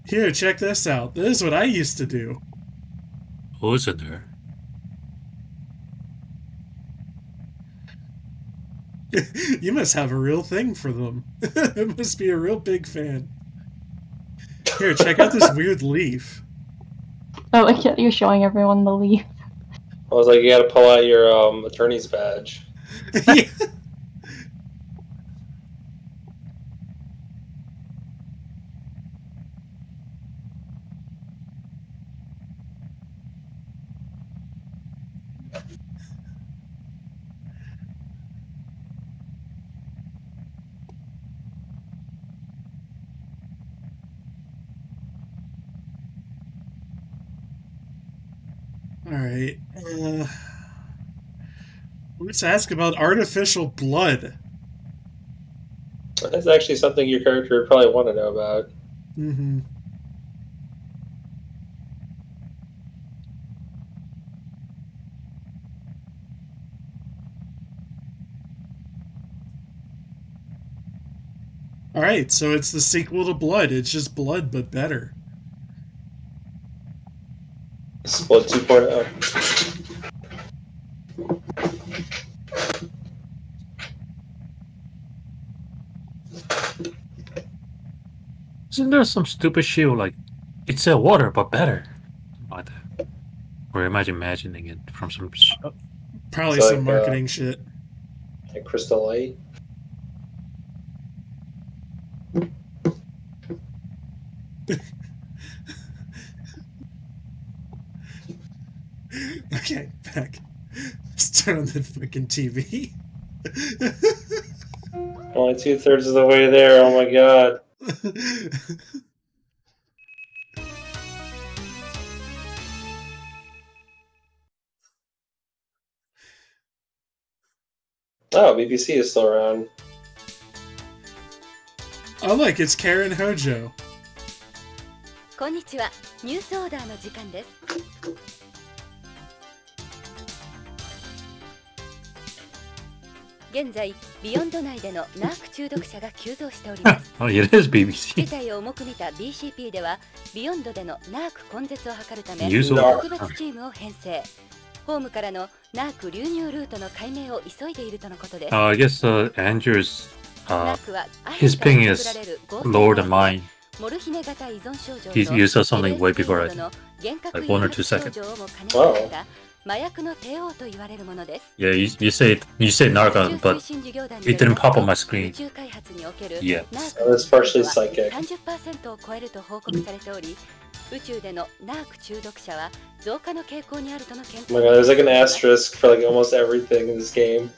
here, check this out. This is what I used to do. Who's in there? You must have a real thing for them. It must be a real big fan. Here, check out this weird leaf. Oh, like you're showing everyone the leaf. I was like, you gotta pull out your attorney's badge. Yeah. Alright, let's ask about artificial blood. That's actually something your character would probably want to know about. Mm-hmm. Alright, so it's the sequel to Blood. It's just Blood, but better. Blood 2.0. Isn't there some stupid shit like it's a water but better? Like that. Or am I imagining it from some Probably It's some like, marketing shit. Like Crystal Light. Okay, back. Let's turn on the fucking TV. Only 2/3 of the way there, oh my god. Oh, BBC is still around. Oh look, it's Karen Hojo. こんにちは、ニュースオーダーの時間です。現在、ビヨンド内でのナーク中毒者が急増しております。Oh, it is BBC. 事態を重く見た BCP では、ビヨンドでのナーク根絶を図るため、ニュース特別チームを編成。ホームからのナーク流入ルートの解明を急いでいるとのことです。I guess Andrew's his ping is lower than mine. You saw something way before, like 1 or 2 seconds. Wow. 麻薬の帝王と言われるものです。 Yeah, you say Narga, but it didn't pop on my screen. Yeah. That's partially psychic. 30% を超えると報告されており、宇宙でのナーク中毒者は増加の傾向にあるとの見解。Oh my god, there's like an asterisk for like almost everything in this game.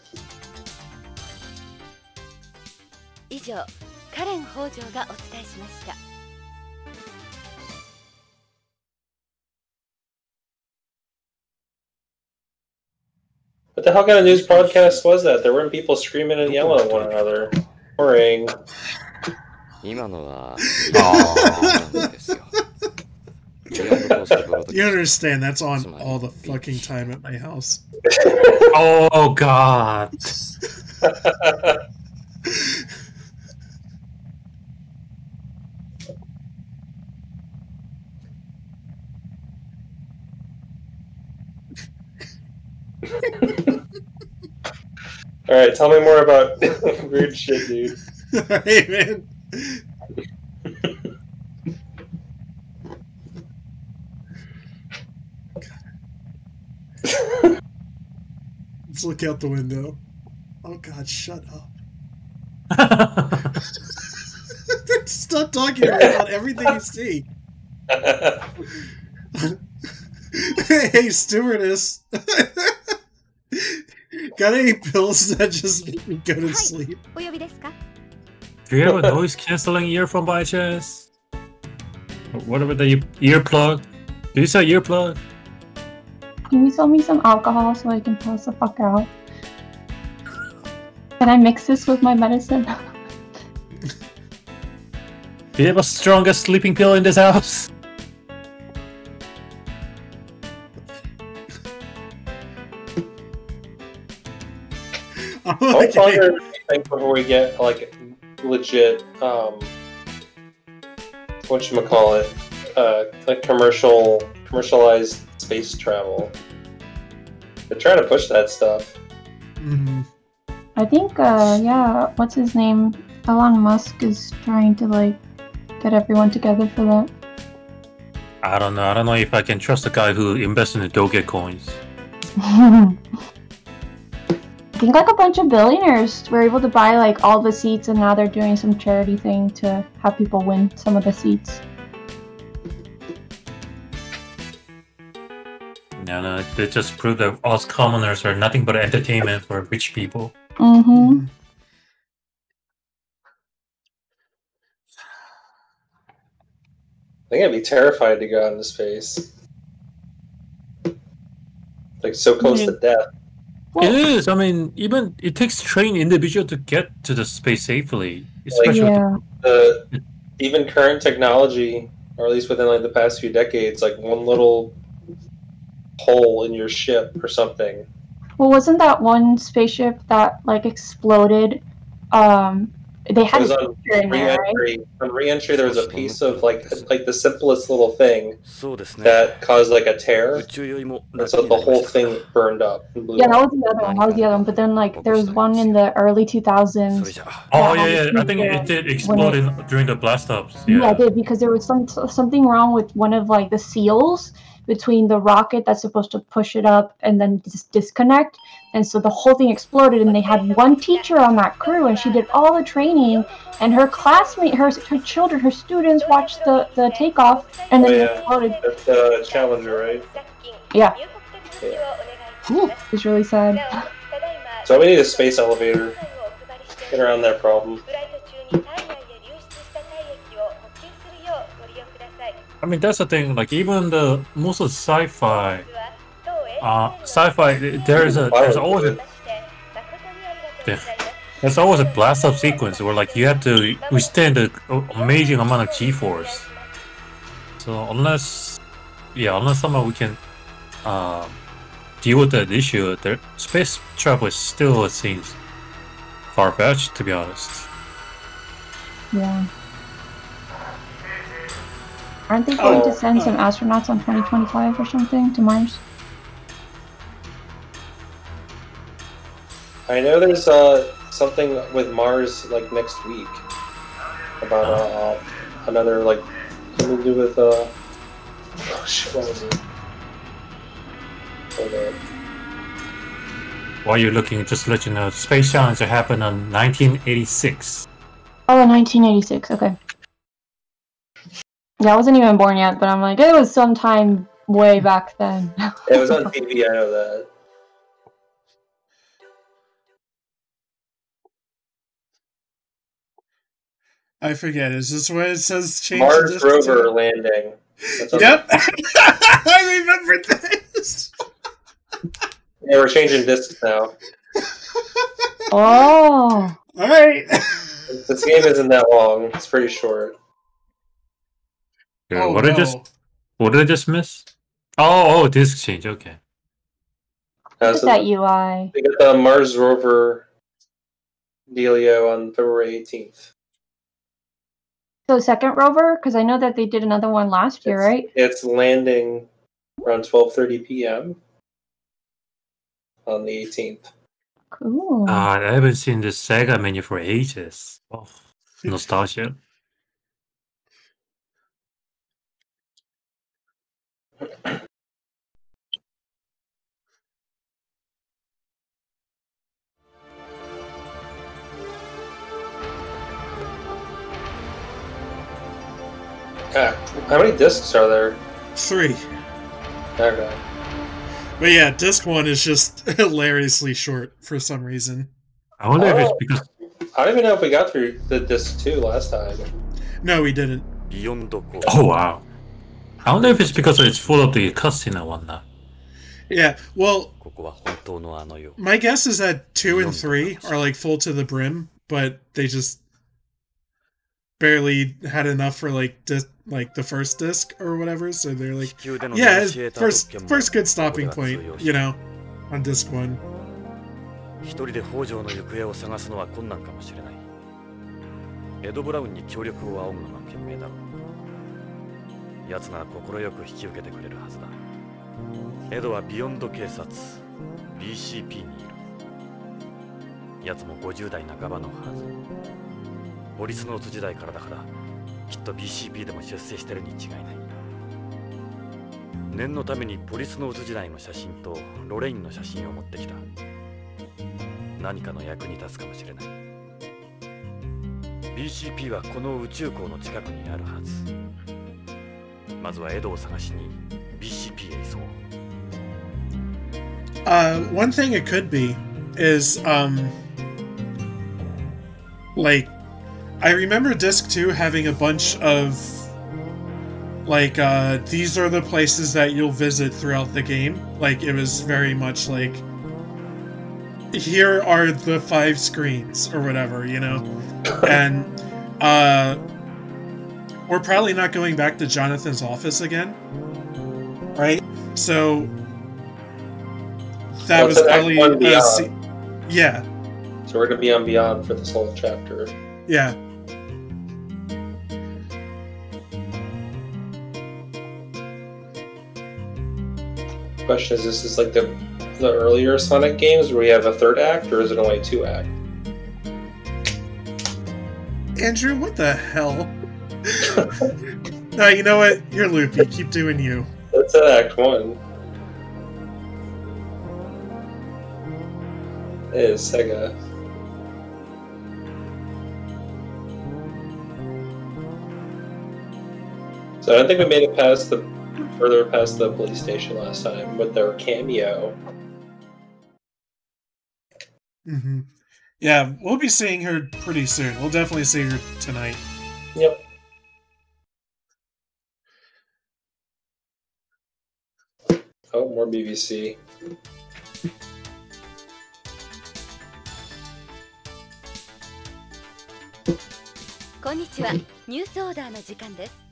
以上、カレン北条がお伝えしました。What the hell kind of news broadcast was that? There weren't people screaming and yelling at one another. Boring. 今のは You understand, that's on all the fucking time at my house. Oh god. Alright, tell me more about weird shit, dude. Hey, man. Let's look out the window. Oh god, shut up. Stop talking about everything you see. Hey, stewardess. Got any pills that just make me go to sleep? Do you have a noise cancelling earphone by chance? Or whatever the earplug? Do you say earplug? Can you sell me some alcohol so I can pass the fuck out? Can I mix this with my medicine? Do you have a strongest sleeping pill in this house? How much longer do you think before we get like legit whatchamacallit, like commercialized space travel? They're trying to push that stuff. Mm-hmm. I think, yeah, what's his name? Elon Musk is trying to, like, get everyone together for that. I don't know. I don't know if I can trust the guy who invests in the Doge coins. I think, like, a bunch of billionaires were able to buy, like, all the seats, and now they're doing some charity thing to have people win some of the seats. No, they just prove that us commoners are nothing but entertainment for rich people. Mm-hmm. I think I'd be terrified to go out into space. Like, so close to death. It is. I mean, even it takes trained individual to get to the space safely. Especially even current technology, or at least within like the past few decades, like one little hole in your ship or something. Well, wasn't that one spaceship that, like, exploded? They had it was on re-entry. Right? On re-entry, there was a piece of like the simplest little thing that caused like a tear, and so the whole thing burned up. And blew yeah, that up. was the other one. That was the other one. But then, like, there was one in the early 2000s. Oh yeah. I think it did explode during the blast ups. Yeah, it did, because there was something wrong with one of, like, the seals between the rocket that's supposed to push it up and then just disconnect, and so the whole thing exploded. And they had one teacher on that crew, and she did all the training, and her classmate, her children, her students watched the takeoff, and then it exploded. That's the Challenger, right? Yeah. It was really sad. So we need a space elevator. Get around that problem. I mean, that's the thing. Like, even the most of sci-fi, there's always a blast up sequence where, like, you have to withstand an amazing amount of G-force. So unless somehow we can deal with that issue, space travel is still, it seems, far-fetched, to be honest. Yeah. Aren't they going to send some astronauts on 2025 or something to Mars? I know there's something with Mars like next week about another like something to do with oh shit, what was it? While you're looking, just to let you know, Space Challenger happened in 1986. Oh, 1986. Okay. Yeah, I wasn't even born yet, but I'm like, it was sometime way back then. It was on TV, I know that. I forget. Is this what it says? Change Mars rover landing. Yep. I remember this. Yeah, we're changing discs now. Oh. All right. This game isn't that long. It's pretty short. Yeah, what did I just miss? Oh, disc change. Okay. What's that UI? We got the Mars rover dealio on February 18th. So second rover, because I know that they did another one last year, right? It's landing around 12:30 p.m. on the 18th. Cool. I haven't seen this Sega menu for ages. Oh, nostalgia. How many discs are there? 3. Okay. But yeah, disc 1 is just hilariously short for some reason. I wonder if it's because... I don't even know if we got through the disc 2 last time. No, we didn't. Oh, wow. I wonder if it's because it's full of the cutscene and whatnot. Yeah, well, my guess is that 2 and 3 are like full to the brim, but they just barely had enough for like the first disc or whatever, so they're like, yeah, first good stopping point, you know, on disc 1. 一人で北条の行方を探すのは困難かもしれない。エド・ブラウンに協力を仰ぐのが賢明だろう。奴なら快く引き受けてくれるはずだ。エドはビヨンド警察 BCP にいる。奴も50代半ばのはず。ポリスノーツ時代からだから、きっと BCP でも出世してるに違いない。念のためにポリスノーツ時代の写真とロレインの写真を持ってきた。何かの役に立つかもしれない。BCP はこの宇宙港の近くにあるはず。まずはエドを探しに BCP へ急ごう。One thing it could be is, like, I remember Disc 2 having a bunch of, like, these are the places that you'll visit throughout the game. Like, it was very much like, here are the 5 screens, or whatever, you know? And, we're probably not going back to Jonathan's office again, right? So, that was probably, yeah. So we're gonna be on Beyond for this whole chapter. Yeah. Question is this like the earlier Sonic games where we have a third act, or is it only 2 act? Andrew, what the hell? No, you know what? You're loopy. Keep doing you. That's at Act 1. It is Sega. So I don't think we made it further past the police station last time with their cameo. Mm-hmm. Yeah, we'll be seeing her pretty soon. We'll definitely see her tonight. Yep. Oh, more BBC. こんにちは。ニュースオーダーの時間です。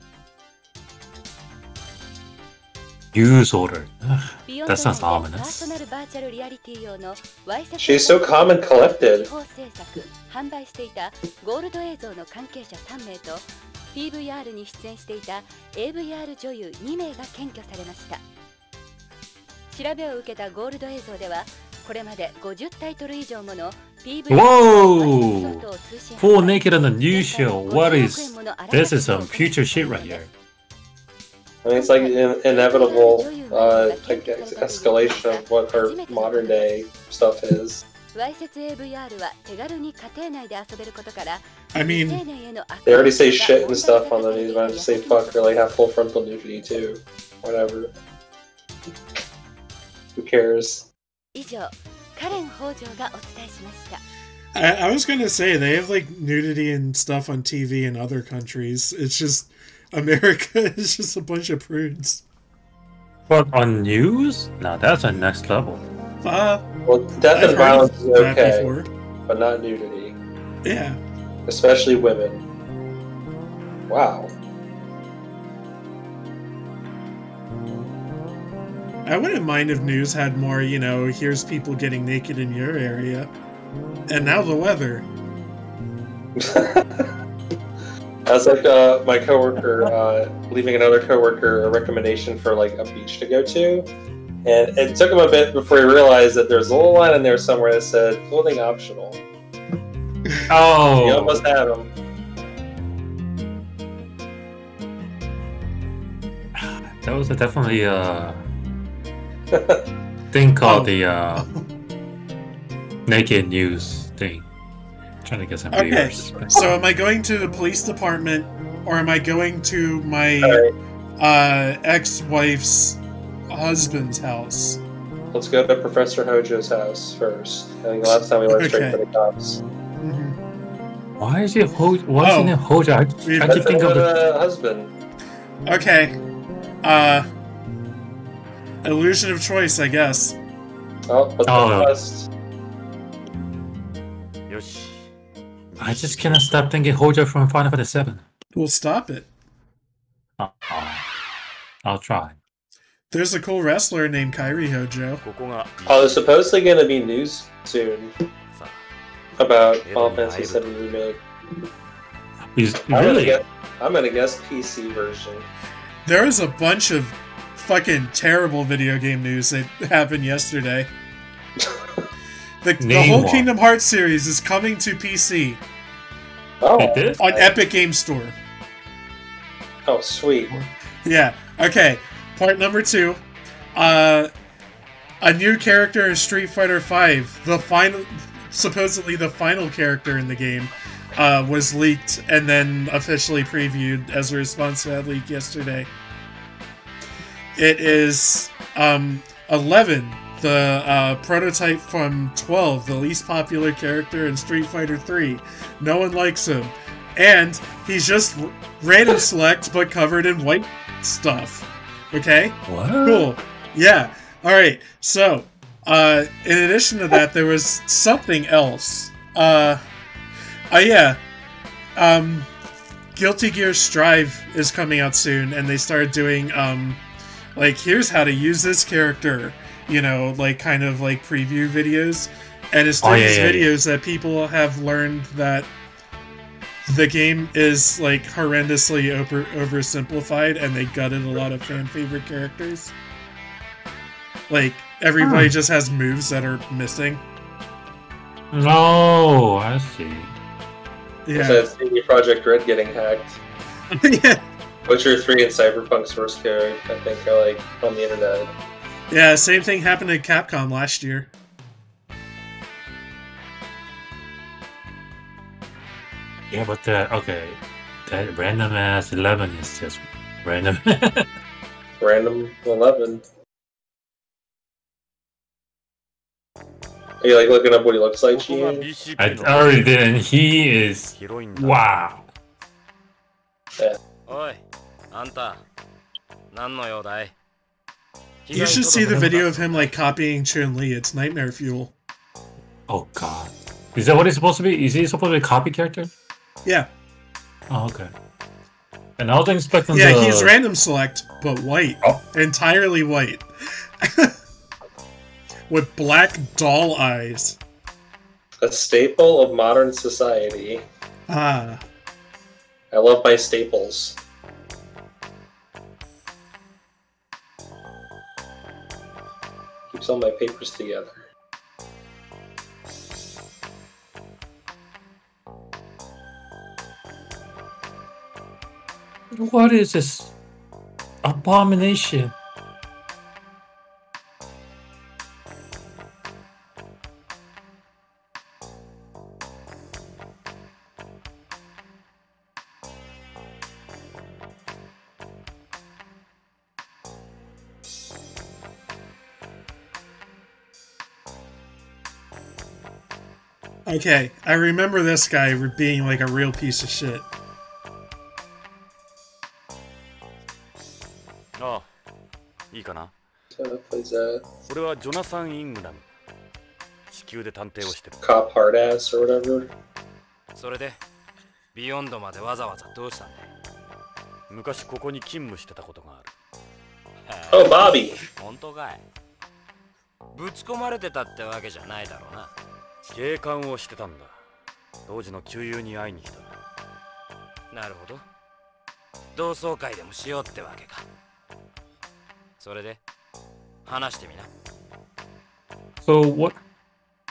News order. Ugh, that sounds ominous. She's so calm and collected. 制作、販売していたゴールド映像の関係者3名と PVR に出演していた AVR 女優2名が検挙されました。調べを受けたゴールド映像ではこれまで50タイトル以上もの PVR Whoa! Full naked on the news show. What is this? Is some future shit right here. I mean, it's like an inevitable like escalation of what her modern day stuff is. I mean, they already say shit and stuff on the news. Why don't you say fuck or like have full frontal nudity too? Whatever. Who cares? I was gonna say they have like nudity and stuff on TV in other countries. It's just America is just a bunch of prudes. But on news? Now that's a next level. Well, death and violence is okay, but not nudity. Yeah. Especially women. Wow. I wouldn't mind if news had more, you know, here's people getting naked in your area. And now the weather. That's like my coworker leaving another coworker a recommendation for like a beach to go to, and it took him a bit before he realized that there's a little line in there somewhere that said clothing optional. Oh, you almost had him. That was definitely a thing called the naked news thing. Trying to get some viewers. So am I going to the police department or am I going to my ex-wife's husband's house? Let's go to Professor Hojo's house first. I think last time we went straight for the cops. Mm-hmm. Why is it Hojo? Why is it Hojo? I keep thinking of the husband. Okay. Illusion of choice, I guess. Oh, what's the quest? I just cannot stop thinking Hojo from Final Fantasy VII. We'll stop it. I'll try. There's a cool wrestler named Kairi Hojo. Oh, there's supposedly going to be news soon about Final Fantasy VII Remake. Really? I'm gonna guess PC version. There is a bunch of fucking terrible video game news that happened yesterday. The whole Kingdom Hearts series is coming to PC. Oh, on Epic Game Store. Oh, sweet. Yeah. Okay. Point number 2. A new character in Street Fighter V, supposedly the final character in the game, was leaked and then officially previewed as a response to that leak yesterday. It is 11, the prototype from 12, the least popular character in Street Fighter 3. No one likes him. And he's just random select, but covered in white stuff. Okay? What? Cool. Yeah. Alright, so, in addition to that, there was something else. Yeah. Guilty Gear Strive is coming out soon, and they started doing, like, here's how to use this character, you know, like, kind of, like, preview videos. And it's through these videos that people have learned that the game is, like, horrendously oversimplified, and they gutted a lot of fan-favorite characters. Like, everybody just has moves that are missing. Oh, I see. Yeah. So that's CD Projekt Red getting hacked. Yeah. Witcher 3 and Cyberpunk's source code, I think, are, like, on the internet. Yeah, same thing happened at Capcom last year. Yeah, but that random ass 11 is just random. Random 11. Are you like looking up what he looks like, Jihun? I already did, and he is wow. Yeah. You should see the video of him like copying Chun-Li. It's nightmare fuel. Oh god. Is that what he's supposed to be? Is he supposed to be a copy character? Yeah. Oh, okay. And I was expecting he's random select, but white. Oh. Entirely white. With black doll eyes. A staple of modern society. Ah. I love my staples. Keeps all my papers together. What is this abomination? Okay, I remember this guy being like a real piece of shit. Oh, いいかな? Cop Cop hard ass or whatever. それでビヨンドまでわざわざどうしたんだい? 昔ここに勤務してたことがある。Oh, Bobby. 本当かい? ぶち込まれてたってわけじゃないだろうな。警官をしてたんだ。当時の旧友に会いに来た。なるほど。同窓会でもしようってわけか。それで話してみな。So what?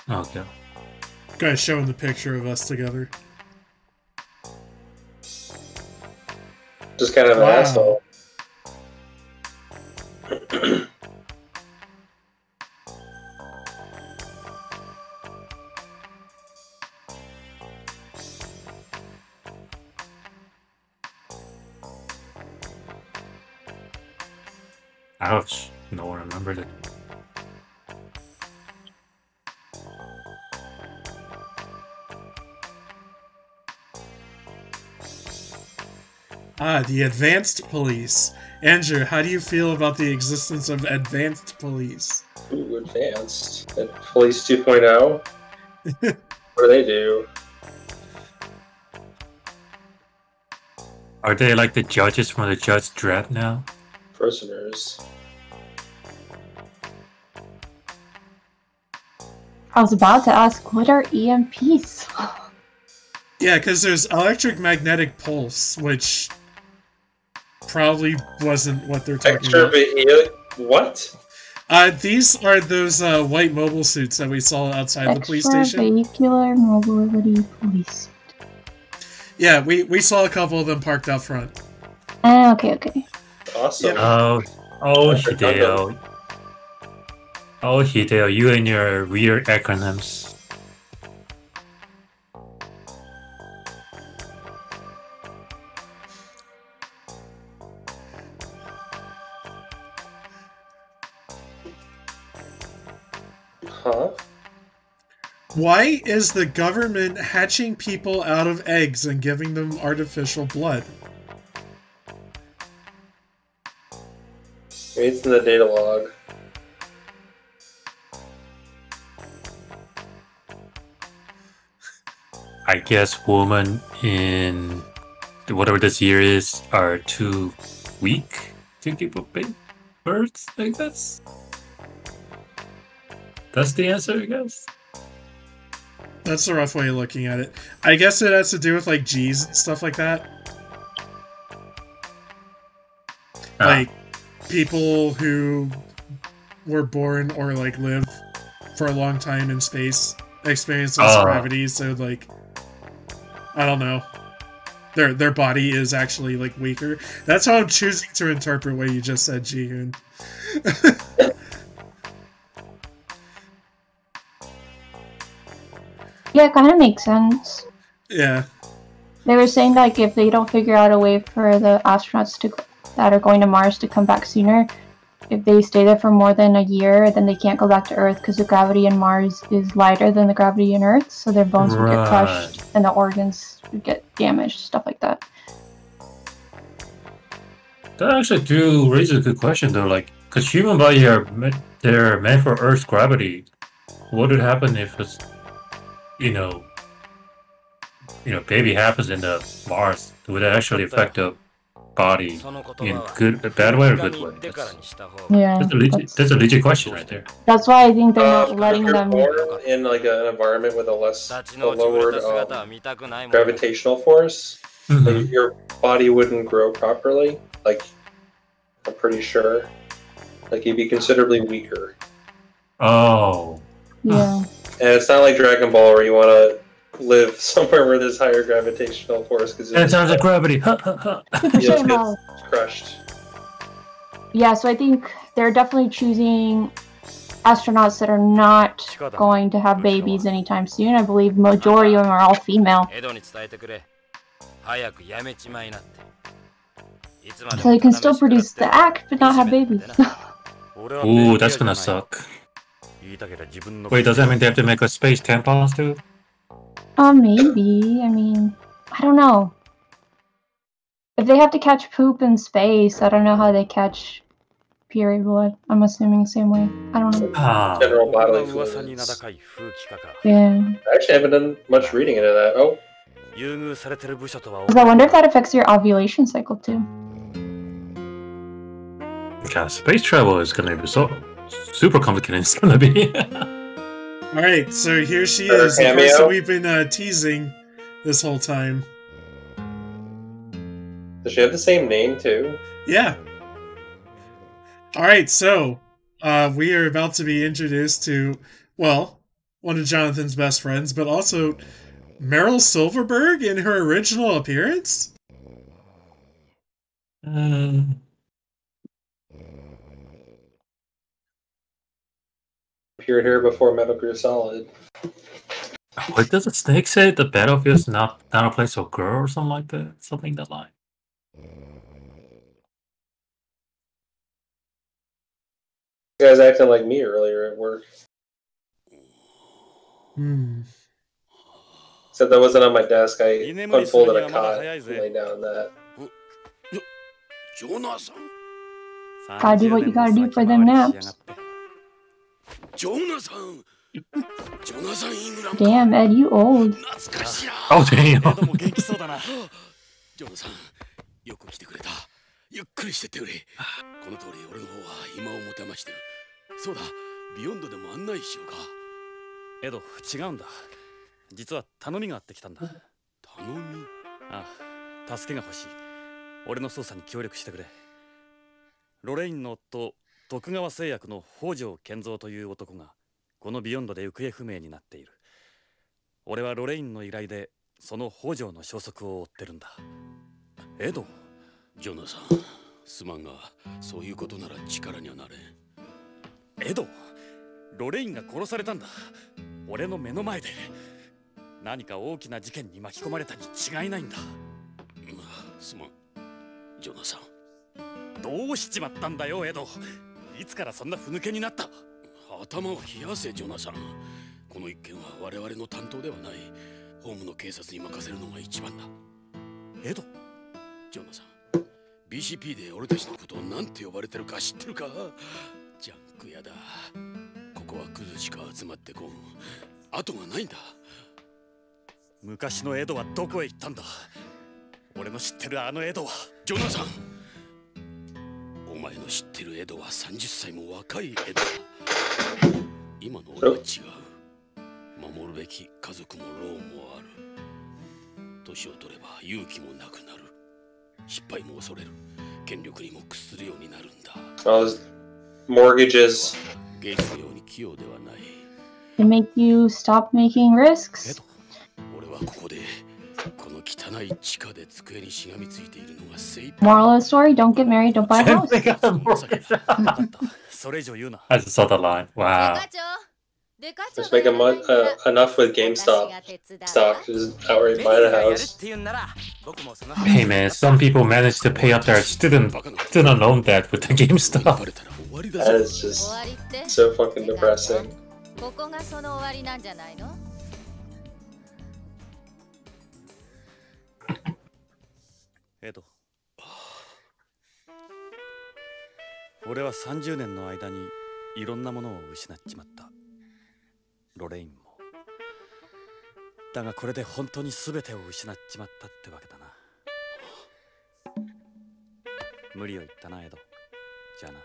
Okay. Guy's showing the picture of us together. Just kind of an asshole. Ouch. No one remembered it. Ah, the advanced police. Andrew, how do you feel about the existence of advanced police? Ooh, advanced. Police 2.0? What do they do? Are they like the judges from the Judge Dredd now? Prisoners. I was about to ask, what are EMPs? Yeah, because there's electromagnetic pulse, which probably wasn't what they're talking about. What? These are those white mobile suits that we saw outside the police station. Extravehicular mobility police. Yeah, we saw a couple of them parked out front. Okay. Awesome. Oh, Hideo. Oh, Hideo, you and your weird acronyms. Huh? Why is the government hatching people out of eggs and giving them artificial blood? It's in the data log. I guess women in whatever this year is are too weak to give up birds, I guess. That's the answer, I guess. That's a rough way of looking at it. I guess it has to do with like G's and stuff like that. Like people who were born or like live for a long time in space experience less gravity, so like I don't know. Their body is actually like weaker. That's how I'm choosing to interpret what you just said, Jihun. Yeah, it kind of makes sense. Yeah. They were saying like if they don't figure out a way for the astronauts that are going to Mars to come back sooner, if they stay there for more than a year, then they can't go back to Earth because the gravity in Mars is lighter than the gravity in Earth, so their bones would get crushed and the organs would get damaged, stuff like that. That actually do raise a good question though, like, because human body they're meant for Earth's gravity. What would happen if it's, you know, baby happens in the Mars? Would it actually affect the body in a bad way or good way? That's a legit question right there. That's why I think they're not letting them born in like an environment with a lowered gravitational force. Like, your body wouldn't grow properly. Like, I'm pretty sure. Like, you'd be considerably weaker. Oh. Yeah. And it's not like Dragon Ball where you want to live somewhere where there's higher gravitational force because it sounds like gravity. It gets crushed. Yeah, so I think they're definitely choosing astronauts that are not going to have babies anytime soon. I believe majority of them are all female. So they can still produce the act, but not have babies. Ooh, that's gonna suck. Wait, does that mean they have to make a space tampons too? Maybe. I mean, I don't know. If they have to catch poop in space, I don't know how they catch period blood. I'm assuming the same way. I don't know. General bodily fluids. Yeah. I actually haven't done much reading into that. Oh. Because I wonder if that affects your ovulation cycle too. God, space travel is gonna be so super complicated. It's gonna be. Alright, so here she is, the person we've been teasing this whole time. Does she have the same name too? Yeah. Alright, so we are about to be introduced to, well, one of Jonathan's best friends, but also Meryl Silverberg in her original appearance? Appeared here before Metal Gear Solid. What does the snake say? The battlefield is not a place for girls or something like that? Something that line. You guys acting like me earlier at work. Except that wasn't on my desk. I unfolded a cot and lay down on that. Gotta do what you gotta do for them naps. Damn, Ed, you old. Oh, damn. よく来てくれた。ゆっくりしてってくれ。この通り俺の方は暇を持てましてる。そうだ、ビヨンドでも案内しようか。エド、違うんだ。実は頼みがあってきたんだ。頼み？ああ、助けが欲しい。俺の捜査に協力してくれ。ロレインの夫、徳川製薬の北条健三という男がこのビヨンドで行方不明になっている。俺はロレインの依頼でその北条の消息を追ってるんだ。エド、ジョナサン、すまんがそういうことなら力にはなれん。エド、ロレインが殺されたんだ。俺の目の前で。何か大きな事件に巻き込まれたに違いないんだ。すまん、ジョナサン。どうしちまったんだよ、エド。いつからそんなふぬけになった？頭を冷やせ、ジョナサン。この一件は我々の担当ではない。ホームの警察に任せるのが一番だ。エド、ジョナサン、BCP で俺たちのことを何て呼ばれてるか知ってるか？ジャンク屋だ。ここはクズしか集まってこん。後がないんだ。昔のエドはどこへ行ったんだ？俺の知ってるあのエドは。ジョナサン、お前の知ってるエドは30歳も若いエドだ。今の俺は違う。守るべき家族もローンもある。年を取れば勇気もなくなる。失敗も恐れる。権力にも屈するようになるんだ。Mortgages. ゲイツのように器用ではない。They make you stop making risks. 俺はここでこの汚い地下で机にしがみついているのが精一杯。 Moral of the story: Don't get married, don't buy a house. それ以上言うな。I just saw the line. Wow. Just make enough with GameStop stock to just outright buy the house. Hey man, some people manage to pay up their student loan debt with the GameStop. That is just so fucking depressing. ここがその終わりなんじゃないの？エド、俺は30年の間にいろんなものを失っちまった。ロレインも。だがこれで本当に全てを失っちまったってわけだな。無理を言ったな、エド。じゃあな。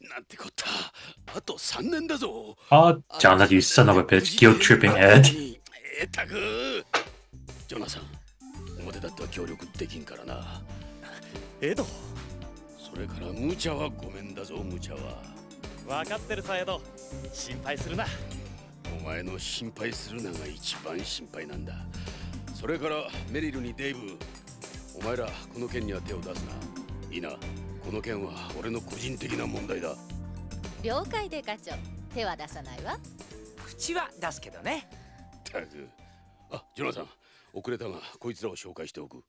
なんてこった。あと3年だぞ。Oh, Jonathan, you son of a bitch. Guilt tripping Ed. たく。ジョナサン、表だっては協力できんからな。エド。それから無茶はごめんだぞ、無茶は。分かってるさ、エド。心配するな。お前の心配するなが一番心配なんだ。それからメリルにデイブ、お前らこの件には手を出すな。いいな。この件は俺の個人的な問題だ。了解で課長。手は出さないわ。口は出すけどね。たく。あ、ジョナサン、遅れたがこいつらを紹介しておく。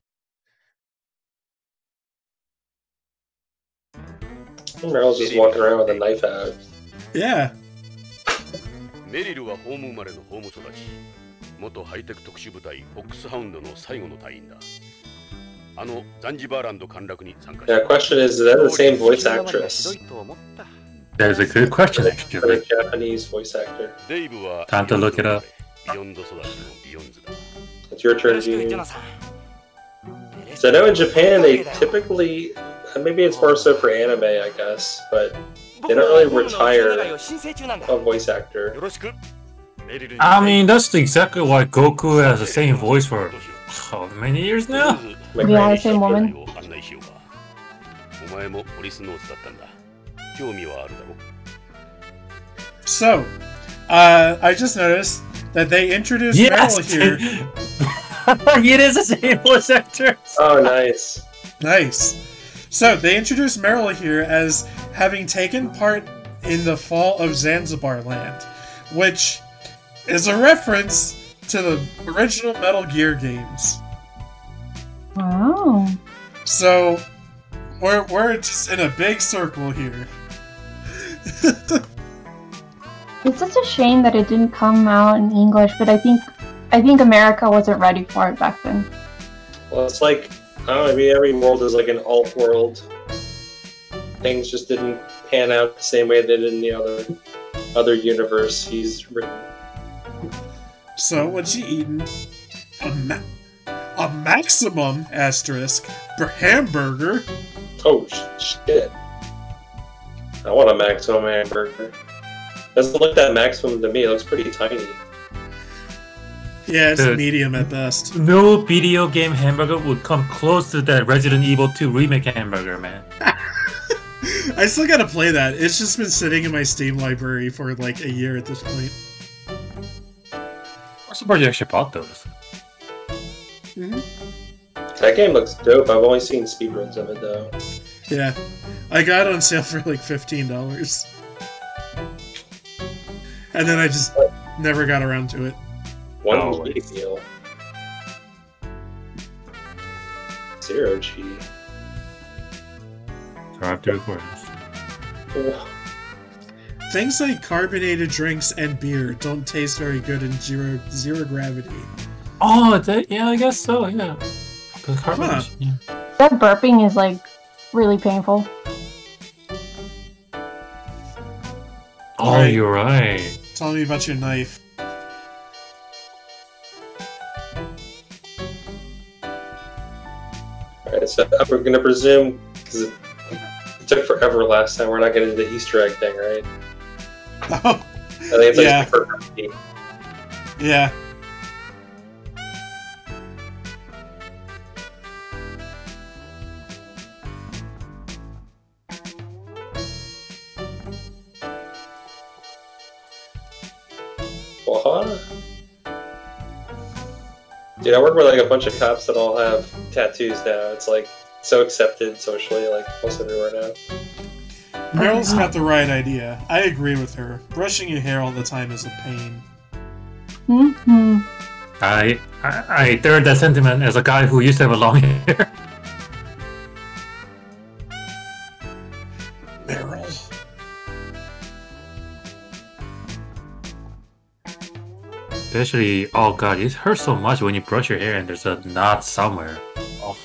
Meryl's just walking around with a knife out. Yeah. メリルはホーム生まれのホーム育ち。元ハイテク特殊部隊フォックスハウンドの最後の隊員だ。あのザンジバーランド陥落に参加した。Yeah, question is that the same voice actress? That is a good question, actually. Japanese voice actor. デイブは Time to look it up. ビヨンド育ちのビヨンズだ。It's your turn, Jihun. So I know in Japan they typically, maybe it's more so for anime, I guess, but they don't really retire a voice actor. I mean, that's exactly why Goku has the same voice for how many years now? Yeah, the same woman. お前もポリスノーツだったんだ。興味はあるだろ。 So, I just noticed that they introduced Meryl here. It is the same voice actor. Oh, nice. Nice. So, they introduced Meryl here as having taken part in the fall of Zanzibar Land, which is a reference to the original Metal Gear games. Wow. So, we're just in a big circle here. It's such a shame that it didn't come out in English, but I think America wasn't ready for it back then. Well, it's like, I don't know, maybe every world is like an alt world. Things just didn't pan out the same way they did in the other universe he's written. So, what's she eating? A maximum asterisk hamburger. Oh shit! I want a maximum hamburger. Doesn't look that maximum to me. It looks pretty tiny. Yeah, it's medium at best. No video game hamburger would come close to that Resident Evil 2 remake hamburger, man. I still gotta play that. It's just been sitting in my Steam library for like a year at this point. I'm surprised you actually bought those. That game looks dope. I've only seen speedruns of it though. Yeah, I got it on sale for like $15. And then I just never got around to it. One G deal. 0 G. Drive to recordings. Things like carbonated drinks and beer don't taste very good in zero gravity. Oh, yeah, I guess so, yeah. Yeah. That burping is like really painful. Oh, you're right. Tell me about your knife. Alright, so we're gonna presume, because it took forever last time, we're not gonna do the Easter egg thing, right? Oh, I think it's like yeah. Yeah. Dude, I work with like a bunch of cops that all have tattoos now. It's like so accepted socially, like almost everywhere now. Meryl's got the right idea. I agree with her. Brushing your hair all the time is a pain. I third that sentiment as a guy who used to have a long hair. Meryl. Especially, oh god, it hurts so much when you brush your hair and there's a knot somewhere. Oh.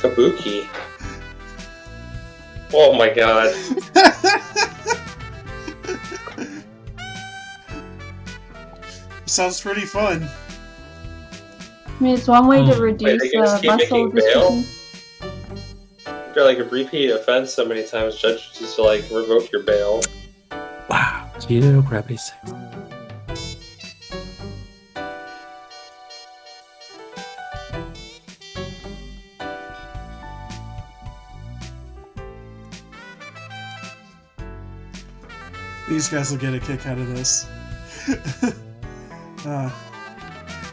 Kabuki. Oh my god. Sounds pretty fun. I mean, it's one way to reduce muscle dystrophy. After like a repeat offense so many times, judge just to like revoke your bail. Wow. Zero gravity 6. These guys will get a kick out of this.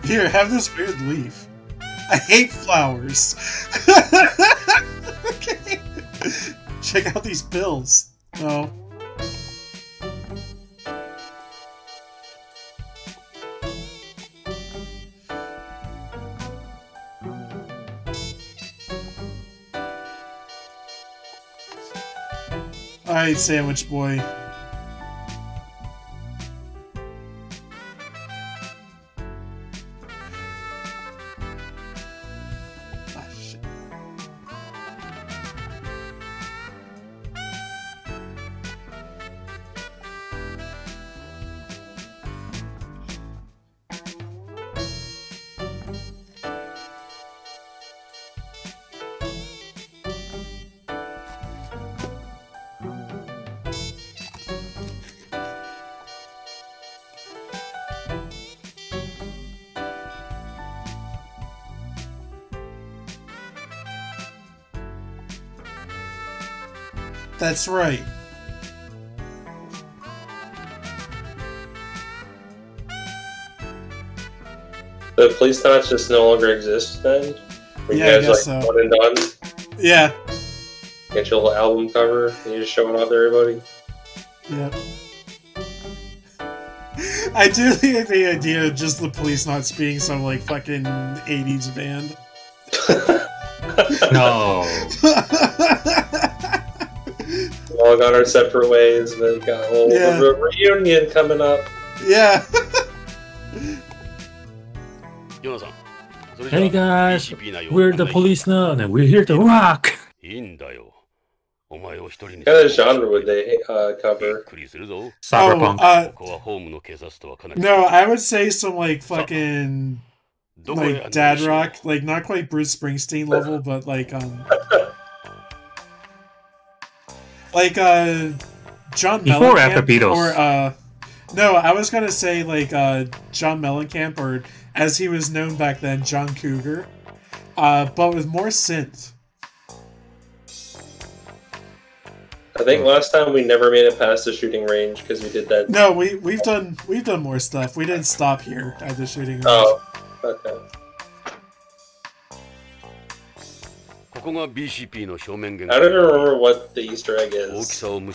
Here, have this weird leaf. I hate flowers. Okay. Check out these pills. Oh. Alright, sandwich boy. That's right. The POLICENAUTS just no longer exist then? Where you guys like so. One and done? Yeah. Get your little album cover and you just show it off to everybody? Yep. I do like the idea of just the POLICENAUTS being some like fucking 80s band. No. We all got our separate ways, and then got a whole reunion coming up. Yeah. Hey guys, we're the POLICENAUTS and we're here to rock. What kind of genre would they cover? Cyberpunk. No, I would say some like fucking like dad rock, like not quite Bruce Springsteen level, but like John Before Mellencamp after Beatles. or no, I was gonna say like John Mellencamp, or as he was known back then, John Cougar, but with more synth. I think last time we never made it past the shooting range because we did that. No, we've done more stuff. We didn't stop here at the shooting range. Oh, okay. I don't remember what the Easter egg is. I think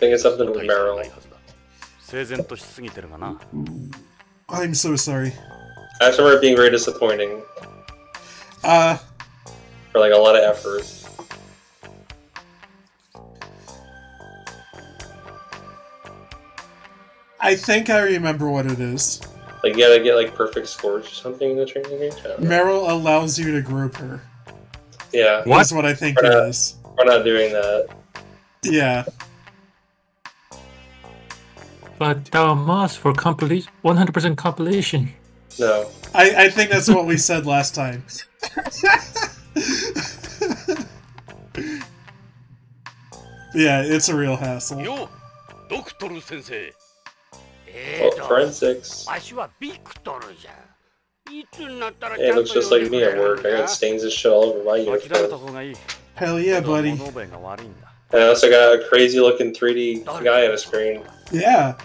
it's something with Meryl. I'm so sorry. I just remember it being very disappointing. For like a lot of effort. I think I remember what it is. Like you gotta get like perfect scores or something in the training range? Meryl allows you to group her. Yeah. That's what I think it is. We're not doing that. Yeah. But must for 100% compilation. No. I think that's what we said last time. Yeah, it's a real hassle. Well, forensics. Yeah, it looks just like me at work. I got stains of shit all over my uniform. Hell yeah, buddy. And I also got a crazy looking 3D guy on a screen. Yeah.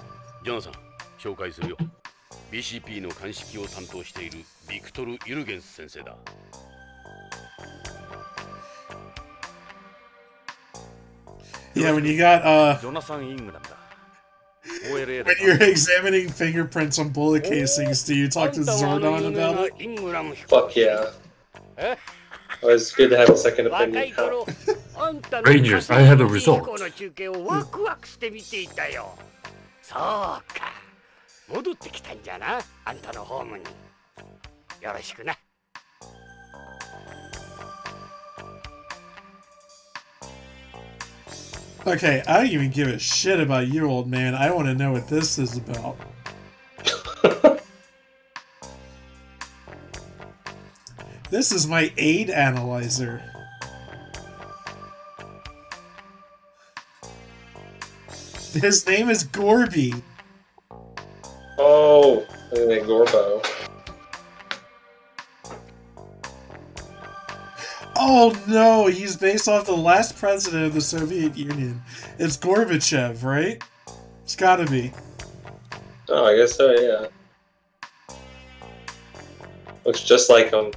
Yeah, when you got when you're examining fingerprints on bullet casings, do you talk to Zordon about it? Fuck yeah. Well, it's good to have a second opinion. Rangers, I have a result. そうか。戻ってきたんじゃな、あんたのホームに。よろしくな。Okay, I don't even give a shit about you, old man. I want to know what this is about. This is my aid analyzer. His name is Gorby. Oh, I think Gorbo. Oh no, he's based off the last president of the Soviet Union. It's Gorbachev, right? It's gotta be. Oh, I guess so, yeah. Looks just like him.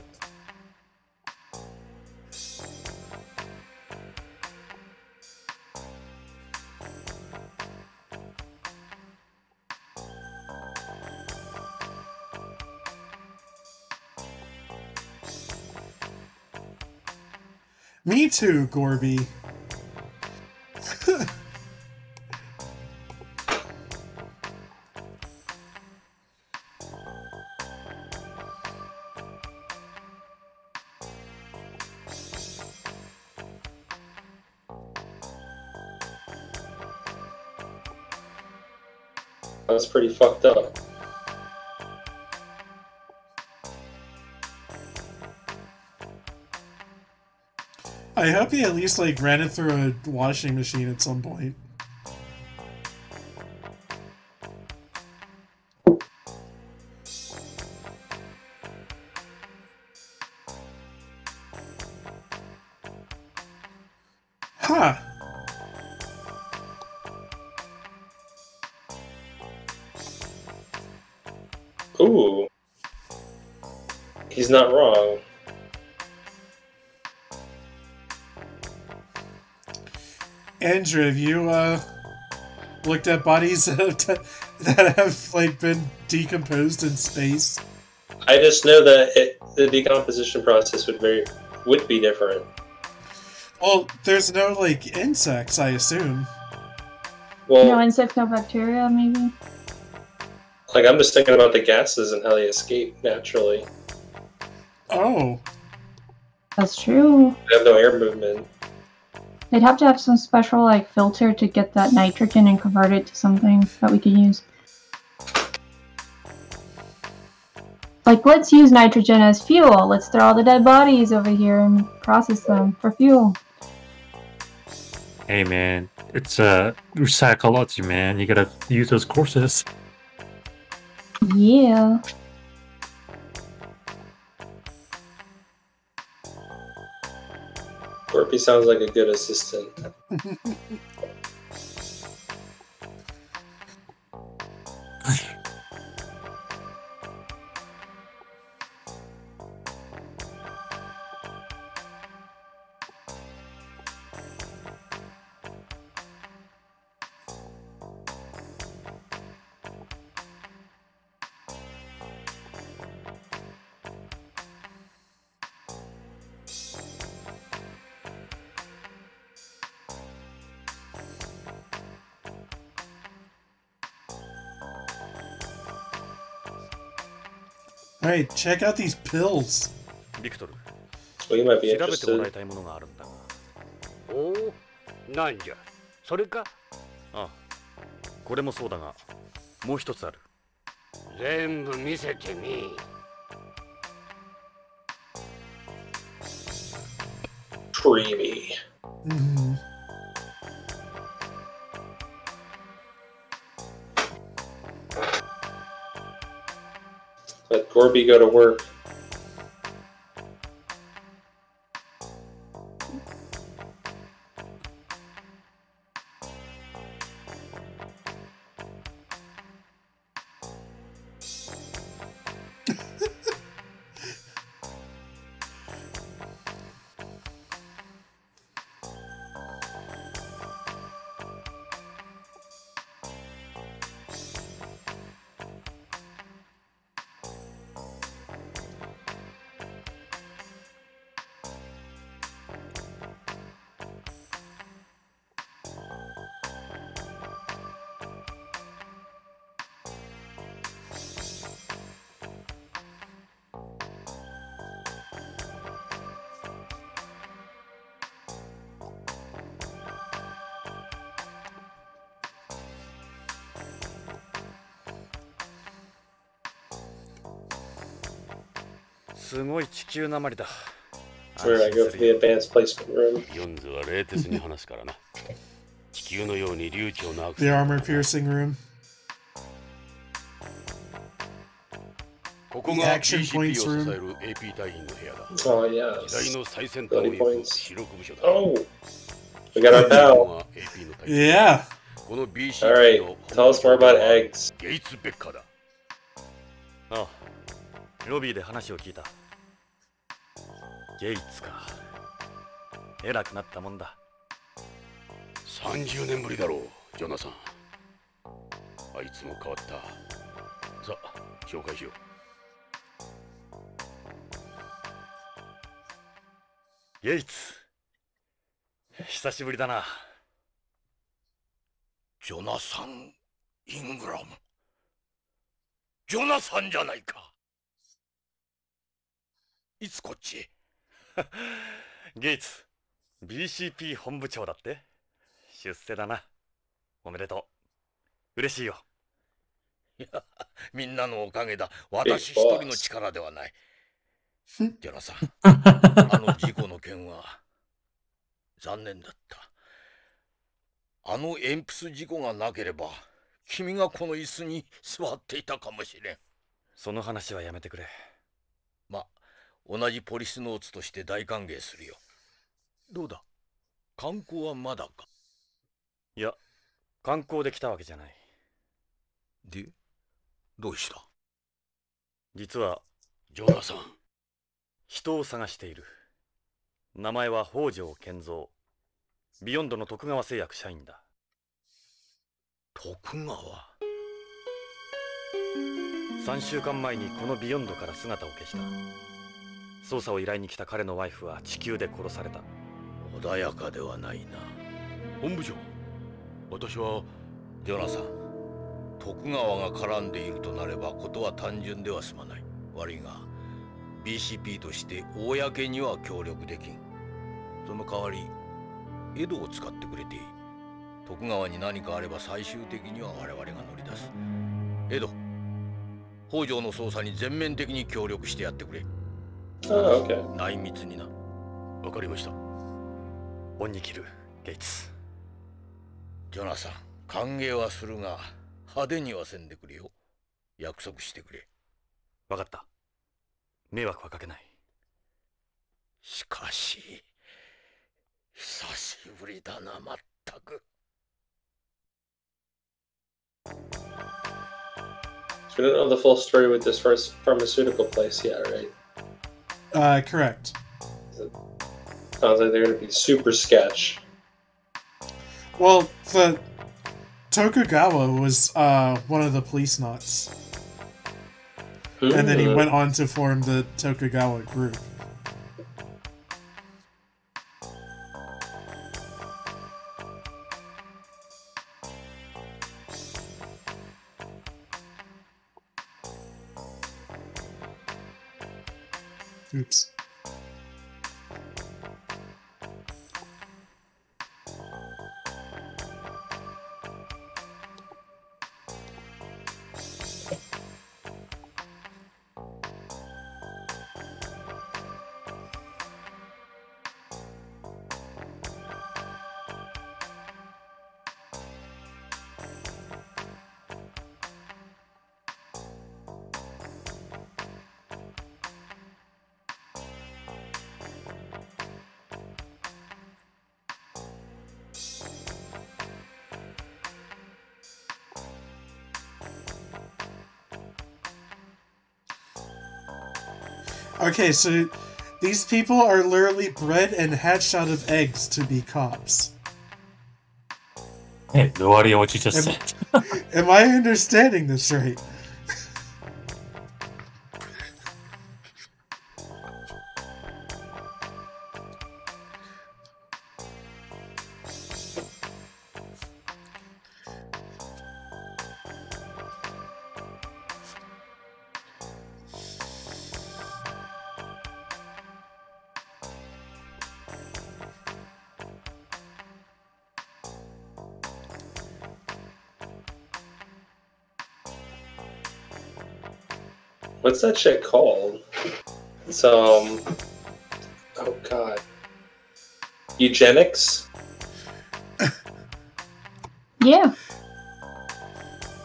Me too, Gorby. That's pretty fucked up. I hope he at least like ran it through a washing machine at some point. Huh. Ooh. He's not wrong. Andrew, have you looked at bodies that have like been decomposed in space? I just know that the decomposition process would be different. Well, there's no like insects, I assume. Well, no insects, no bacteria, maybe. Like I'm just thinking about the gases and how they escape naturally. Oh, that's true. They have no air movement. They'd have to have some special like filter to get that nitrogen and convert it to something that we could use. Like, let's use nitrogen as fuel. Let's throw all the dead bodies over here and process them for fuel. Hey man, it's recyclology, man. You gotta use those courses. Yeah. Gorpy sounds like a good assistant. Alright, check out these pills. Victor, well, you might be 調べてもらい interested. たいものがあるんだが。おお、なんじゃ。それか。ああ、これもそうだが、もう一つある。全部見せてみ。Creamy. Mm-hmm. Let Gorby go to work.すごい地球なまりだ。 Where I go for the advanced placement room. ヨンズは冷徹に話すからな。地球のように流暢なアク The セス。 armor piercing room. ここ The が action PCP を points 支え room. る AP 隊員の部屋だ。 Oh yes. 時代の最先端を Bloody 行く points. 主力部署だ。 Oh, we got our pal. AP の隊員。 Yeah. この BCP Alright, の tell us more about eggs. ゲイツ・ベッカーだ。ああ、ロビーで話を聞いた。ゲイツか。偉くなったもんだ。 30年ぶりだろう、ジョナサン。あいつも変わった。さあ、紹介しよう。ゲイツ。久しぶりだな。ジョナサン・イングラム。ジョナサンじゃないか。いつこっちへ。ゲイツ、BCP 本部長だって。出世だな。おめでとう。嬉しいよ。いや、みんなのおかげだ。私一人の力ではない。ジョナサン、あの事故の件は残念だった。あの鉛筆事故がなければ、君がこの椅子に座っていたかもしれん。その話はやめてくれ。ま、同じポリスノーツとして大歓迎するよ。どうだ、観光はまだか。いや、観光で来たわけじゃない。で、どうした？実は、ジョナサン、人を探している。名前は北条健三。ビヨンドの徳川製薬社員だ。徳川。3週間前にこのビヨンドから姿を消した。捜査を依頼に来た彼のワイフは地球で殺された。穏やかではないな。本部長、私はジョナサン、徳川が絡んでいるとなればことは単純では済まない。悪いが BCP として公には協力できん。その代わり江戸を使ってくれていい。徳川に何かあれば最終的には我々が乗り出す。江戸、北条の捜査に全面的に協力してやってくれ。内密にな。わかりました。恩に着る、ゲイツ。ジョナサン、歓迎はするが派手にはせんでくれよ。約束してくれ。わかった。迷惑はかけない。しかし久しぶりだな、まったく。So we don't know the full story with this first pharmaceutical place yet, right? Correct. Sounds like they're going to be super sketch. Well, the Tokugawa was one of the POLICENAUTS. And then he went on to form the Tokugawa group. Oops. Okay, so these people are literally bred and hatched out of eggs to be cops. Hey, no idea what you just said. Am I understanding this right? What's that shit called? It's oh god. Eugenics? Yeah.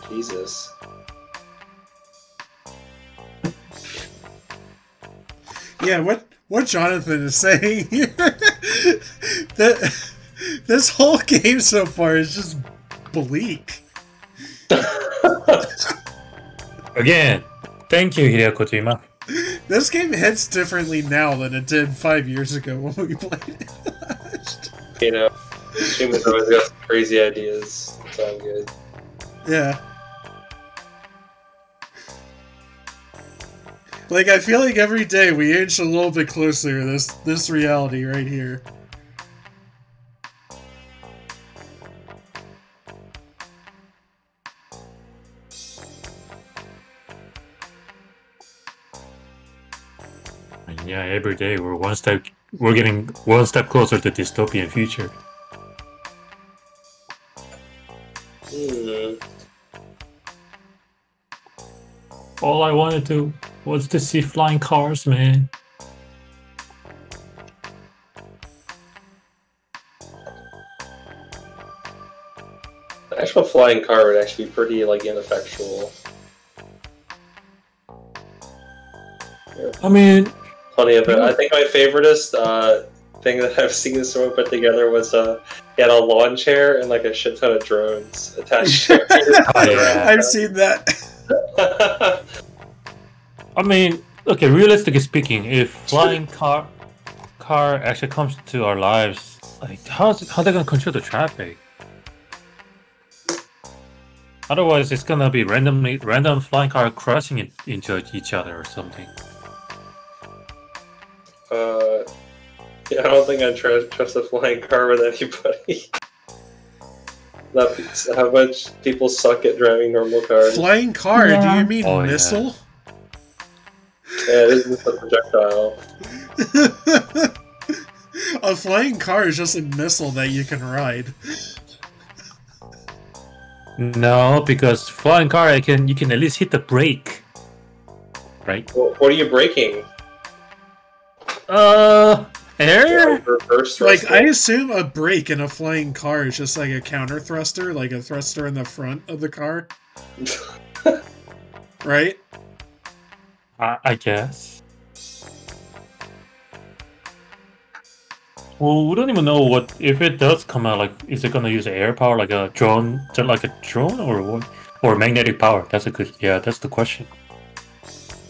Jesus. Yeah, what Jonathan is saying that this whole game so far is just bleak. Again, thank you, Hideo Kojima. This game hits differently now than it did 5 years ago when we played it last. You know, Kojima's always got some crazy ideas. It's all good. Yeah. Like, I feel like every day we inch a little bit closer to this reality right here. And yeah, every day we're getting one step closer to dystopian future. All I wanted to was to see flying cars, man. The actual flying car would actually be pretty, like, ineffectual. Yeah. I mean, plenty of it. I think my favoriteest thing that I've seen someone put together was he had a lawn chair and like a shit ton of drones attached to it. I've seen that. I mean, okay, realistically speaking, if flying car actually comes to our lives, like how they gonna control the traffic? Otherwise, it's gonna be random flying car crashing into each other or something. Yeah, I don't think I trust a flying car with anybody. That's how much people suck at driving normal cars. Flying car? Yeah. Do you mean missile? Yeah, it is a projectile. A flying car is just a missile that you can ride. No, because flying car, you can at least hit the brake, right? Well, what are you braking? Air? Like, I assume a brake in a flying car is just like a counter thruster, like a thruster in the front of the car. Right? I guess. Well, we don't even know what if it does come out. Like, is it gonna use air power, like a drone, or what, or magnetic power? That's that's the question.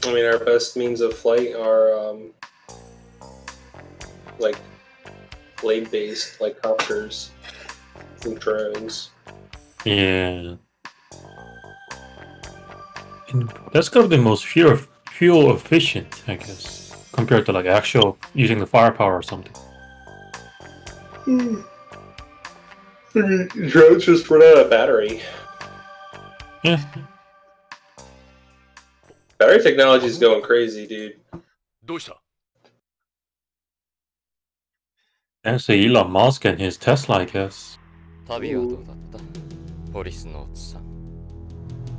I mean, our best means of flight are like blade-based, like copters and drones. Yeah. And that's gonna be the most fuel efficient, I guess, compared to like actual using the firepower or something. Drones just run out of battery. Yeah. Battery technology is going crazy, dude. Thanks to Elon Musk and his Tesla, I guess. 旅はどうだったポリスノーツさん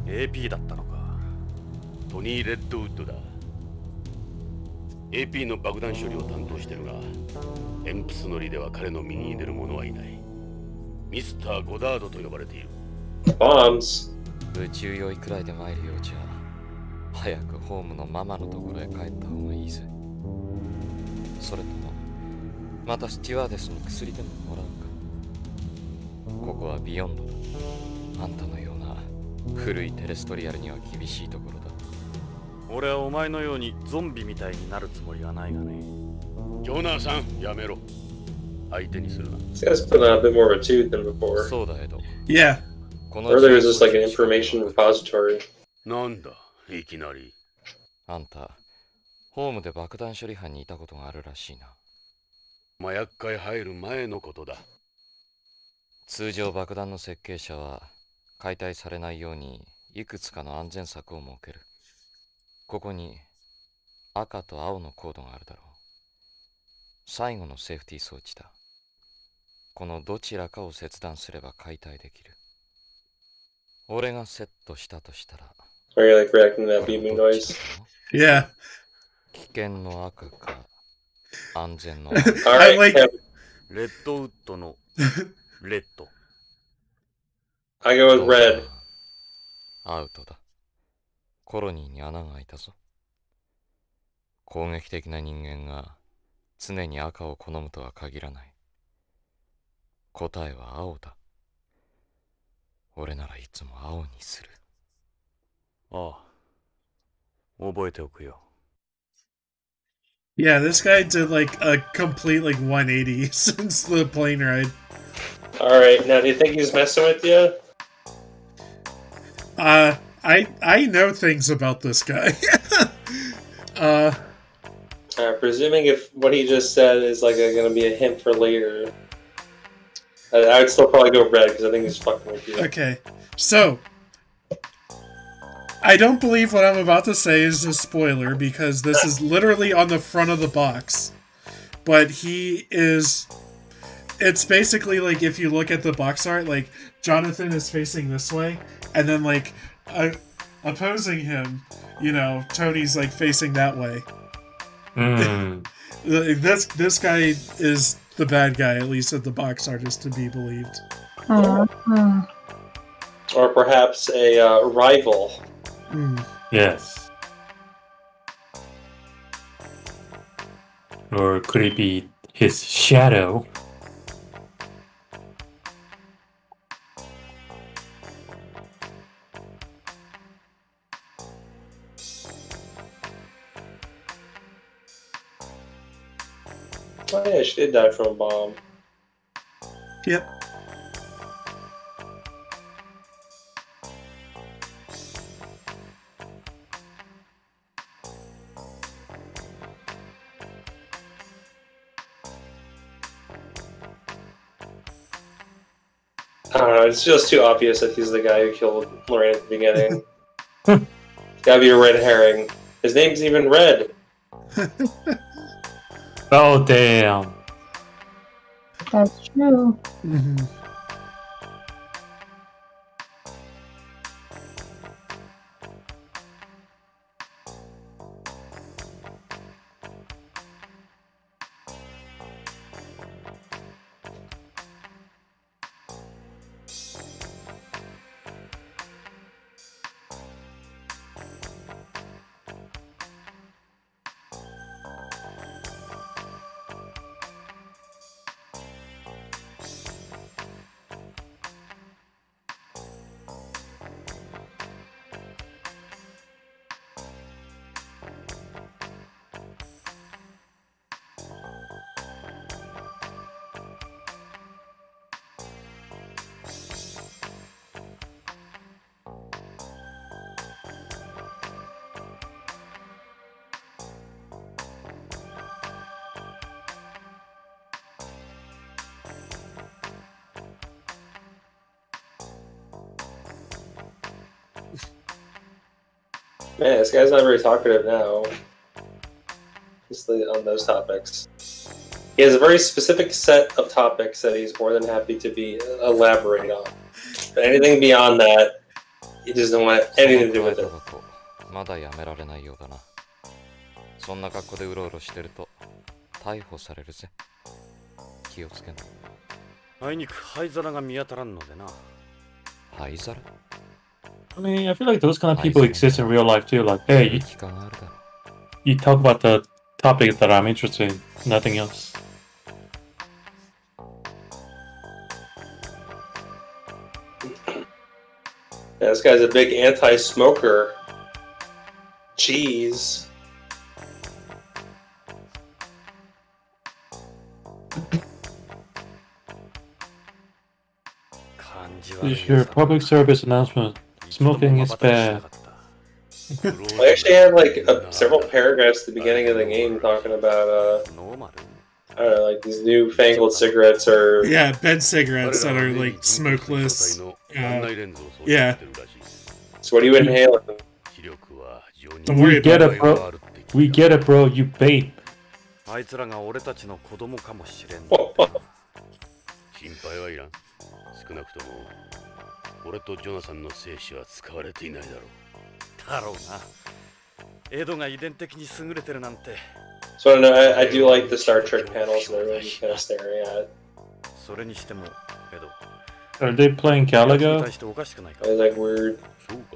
AP だったのかトニー・レッドウッドだ AP の爆弾処理を担当してるが鉛筆乗りでは彼の右に出る者はいないミスター・ゴダードと呼ばれている Bombs 宇宙酔いくらいで参るようじゃ早くホームのママのところへ帰った方がいいぜそれともまたスチュワーデスに薬でももらうかここはビヨンドだあんたのような古いテレストリアルには厳しいところだ俺はお前のようにゾンビみたいになるつもりはないがねジョナサンやめろ相手にするな This guy's put on a bit more of a tooth than before. そうだエド Yeah. Earlier was just like an information repository. なんだいきなりあんたホームで爆弾処理班にいたことがあるらしいな麻薬界入る前のことだ通常爆弾の設計者は解体されないようにいくつかの安全策を設けるここに赤と青のコードがあるだろう最後のセーフティー装置だこのどちらかを切断すれば解体できる俺がセットしたとしたら Are you like reacting to that beeping noise? Yeah. 危険の赤か安全の Alright, like... レッドウッドのレッド I go with red. アウトだコロニーに穴が開いたぞ攻撃的な人間が常に赤を好むとは限らない答えは青だ俺ならいつも青にするああ覚えておくよ Yeah, this guy did like a complete like 180 since the plane ride. Alright, now do you think he's messing with you? I know things about this guy. Presuming if what he just said is like gonna be a hint for later, I would still probably go red because I think he's fucking with you. Okay, so I don't believe what I'm about to say is a spoiler because this is literally on the front of the box. But he is... It's basically like if you look at the box art, like Jonathan is facing this way, and then like opposing him, you know, Tony's like facing that way. This guy is the bad guy, at least at the box art is to be believed. Or perhaps a rival. Yes. Or could it be his shadow? Oh yeah, she did die from a bomb. Yep. I don't know, it's just too obvious that he's the guy who killed Lorraine at the beginning. Gotta be a red herring. His name's even Red. Oh, damn. That's true. Mm-hmm. Man, this guy's not very talkative now. Just on those topics. He has a very specific set of topics that he's more than happy to be elaborate on. But anything beyond that, he doesn't want anything to do with it. まだやめられないようだな。そんな格好でうろうろしてると逮捕されるぜ。気をつけな。あいにく灰皿が見当たらんのでな。灰皿 I mean, I feel like those kind of people exist in real life too. Like, hey, you talk about the topic that I'm interested in, nothing else. Yeah, this guy's a big anti-smoker. Jeez. This is your public service announcement. Smoking is bad. I actually had like several paragraphs at the beginning of the game talking about I don't know, like these newfangled cigarettes or bed cigarettes that are like smokeless. Yeah. So what do you inhale? Don't worry about it, bro. We get it, bro. You vape. あいつらが俺たちの子供かもしれん。心配はいらん。少なくとも俺とジョナサンの精子は使われていないだろう。だろうな。エドが遺伝的に優れてるなんて。So I don't know, I do like the Star Trek panels that I'm just kind of staring at. それにしても、エド。Are they playing Galaga? There's like weird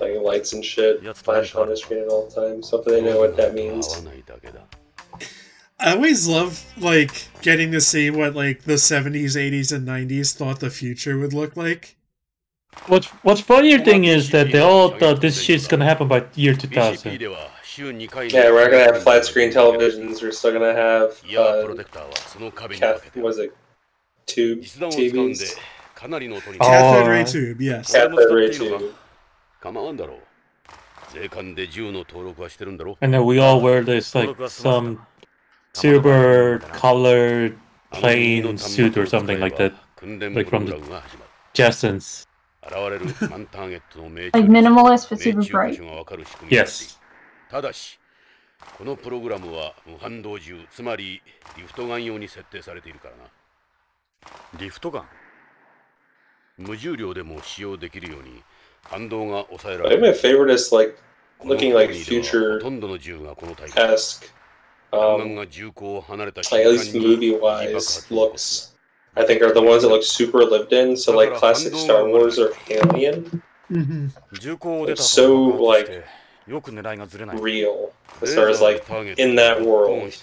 like lights and shit flashing on the screen at all times. Hopefully they know what that means. I always love like getting to see what like the 70s, 80s, and 90s thought the future would look like. What's funnier thing is that they all thought this shit's gonna happen by year 2000. Yeah, we're not gonna have flat screen televisions. We're still gonna have was it tube TVs? Cathode ray tube, yes. Cathode ray tube. And then we all wear this like some silver colored plain suit or something like that, like from the Jetsons. Like minimalist but super bright. Yes. ただし、このプログラムは無反動銃、つまりリフトガン用に設定されているからな。リフトガン無重量でも使用できるように反動が抑えら I れ think my る。favorite is like looking like future ほとんどの銃がこのタイプ。 esque. 弾丸が銃口を離れた Like at least movie wise looks I think are the ones that look super lived in. So like classic Star Wars or Alien. It's so like real as far as like in that world.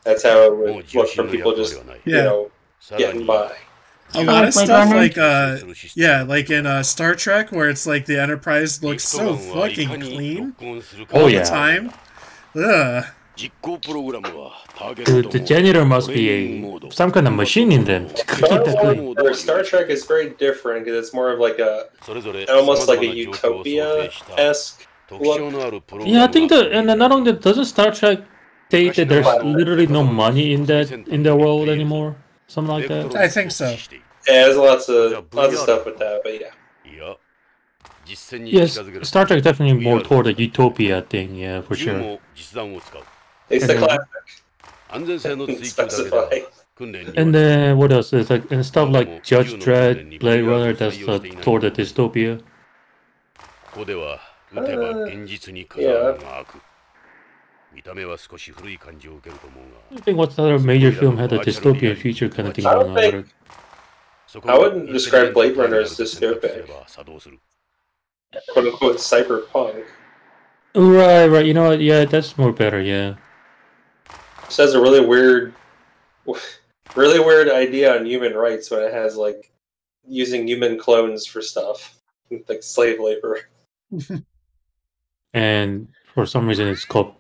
That's how it would look from people just you know getting by. A lot of stuff like like in Star Trek where it's like the Enterprise looks so fucking clean all the time. Ugh. The janitor must be some kind of machine in them to keep that clean. Star Trek is very different because it's more of like almost like a utopia-esque look. Yeah, I think and then not only doesn't Star Trek state that there's literally no money in the world anymore, something like that. I think so. Yeah, there's lots of stuff with that, but yeah. Yes, Star Trek is definitely more toward a utopia thing, yeah, for sure. It's the classic. Specify. And then what else? It's like and stuff like Judge Dredd, Blade Runner, that's toward the dystopia. Yeah. I think what's another major film had a dystopian future kind of thing going on. I wouldn't describe Blade Runner as dystopic. Quote unquote cyberpunk. Right. You know what? Yeah, that's more better. Yeah. It has a really weird idea on human rights when it has like using human clones for stuff like slave labor. And for some reason, it's called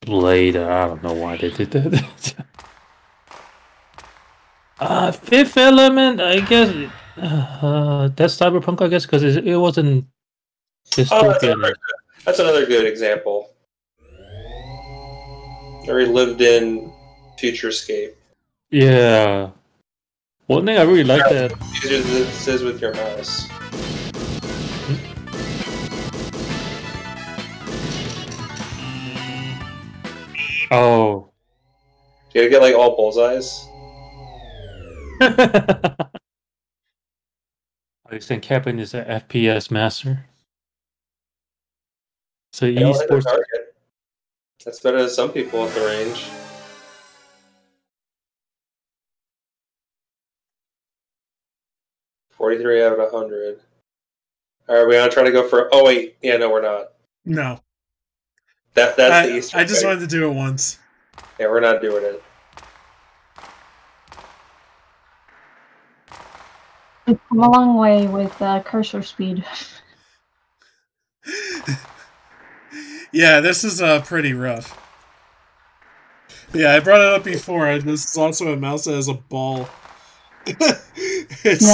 Blade. I don't know why they did that. Fifth Element, I guess. That's cyberpunk, I guess, because it wasn't dystopian. That's another good example. Very lived-in futurescape. Yeah. One thing I really like that. It says with your mouse. Oh. You gotta get like all bullseyes. I think Captain is an FPS master. So esports. That's better than some people at the range. $43 out of 100. Alright, we gonna try to go for. Oh wait, yeah, no, we're not. No. That's the Easter I just egg. wanted to do it once. Yeah, we're not doing it. We've come a long way with cursor speed. Yeah, this is pretty rough. Yeah, I brought it up before. This is also a mouse that has a ball. It's,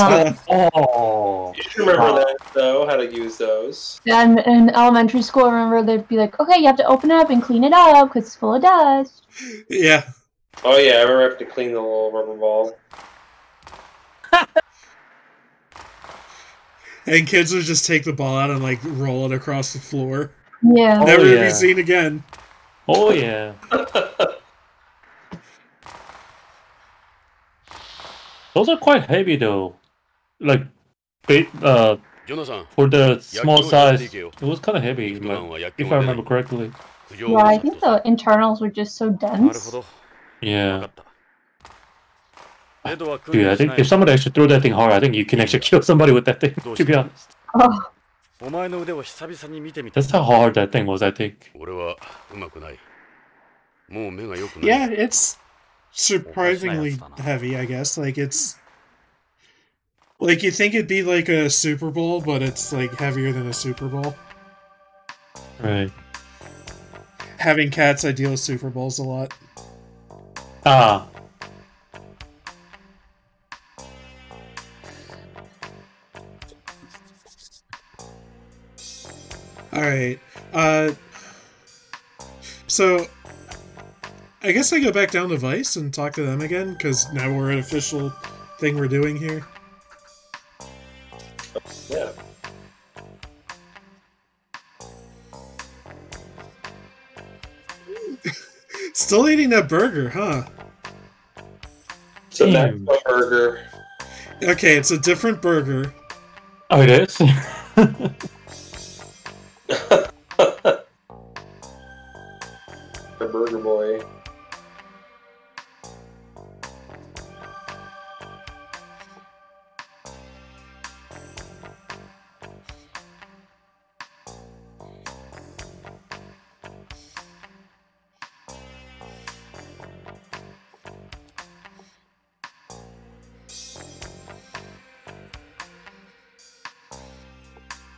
oh. You should remember that, though, how to use those. Yeah, in elementary school, I remember they'd be like, okay, you have to open it up and clean it up because it's full of dust. Yeah. Oh, yeah, I remember I have to clean the little rubber ball. And kids would just take the ball out and, like, roll it across the floor. Yeah. Never to be seen again. Oh, yeah. Those are quite heavy, though. Like, for the small size, it was kind of heavy, like, if I remember correctly. Yeah, I think the internals were just so dense. Yeah. Dude, I think if somebody actually threw that thing hard, I think you can actually kill somebody with that thing, to be honest. Oh. That's how hard that thing was, I think. Yeah, it's surprisingly heavy, I guess. Like, it's... Like, you think it'd be like a Super Bowl, but it's, like, heavier than a Super Bowl. Right. Having cats, I deal with Super Bowls a lot. Ah. Alright, so, I guess I go back down to Vice and talk to them again, because now we're an official thing we're doing here. Yeah. Still eating that burger, huh? It's a Maxwell burger. Okay, it's a different burger. Oh, it is? The burger boy.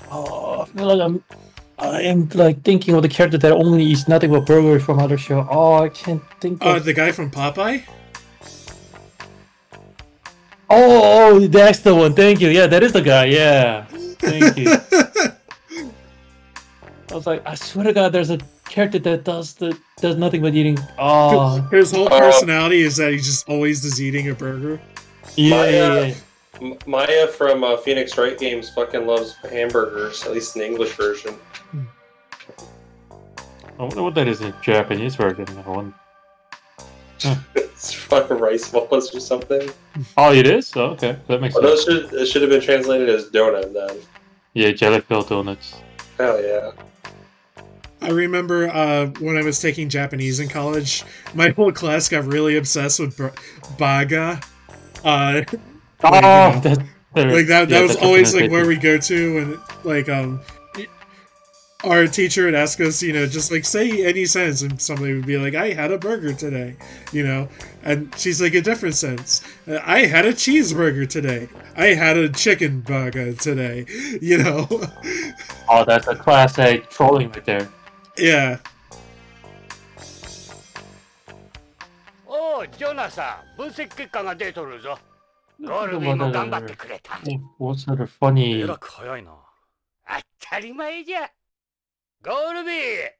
Oh, I feel like I am like thinking of the character that only eats nothing but burgers from other show. Oh, I can't think of... the guy from Popeye? Oh, that's the one. Thank you. Yeah, that is the guy. Yeah. Thank you. I was like, I swear to God, there's a character that does nothing but eating. Oh, his whole personality is that he just always is eating a burger. Yeah. Maya from Phoenix Wright Games fucking loves hamburgers, at least in the English version. I wonder what that is in Japanese version. It's fucking rice balls or something. Oh, it is? Oh, okay, that makes sense. It should have been translated as donut then. Yeah, jelly-filled donuts. Hell yeah. I remember when I was taking Japanese in college, my whole class got really obsessed with baga. That was always like where we go to, and like our teacher would ask us, just like say any sentence, and somebody would be like, "I had a burger today," and she's like, a different sentence. "I had a cheeseburger today. I had a chicken burger today," Oh, that's a classic trolling right there. Yeah. Oh, Jonathan, 分析結果が出とるぞ。ゴールビーも頑張ってくれた。What's that funny? えらく早いな。当たり前じゃ。ゴールビー。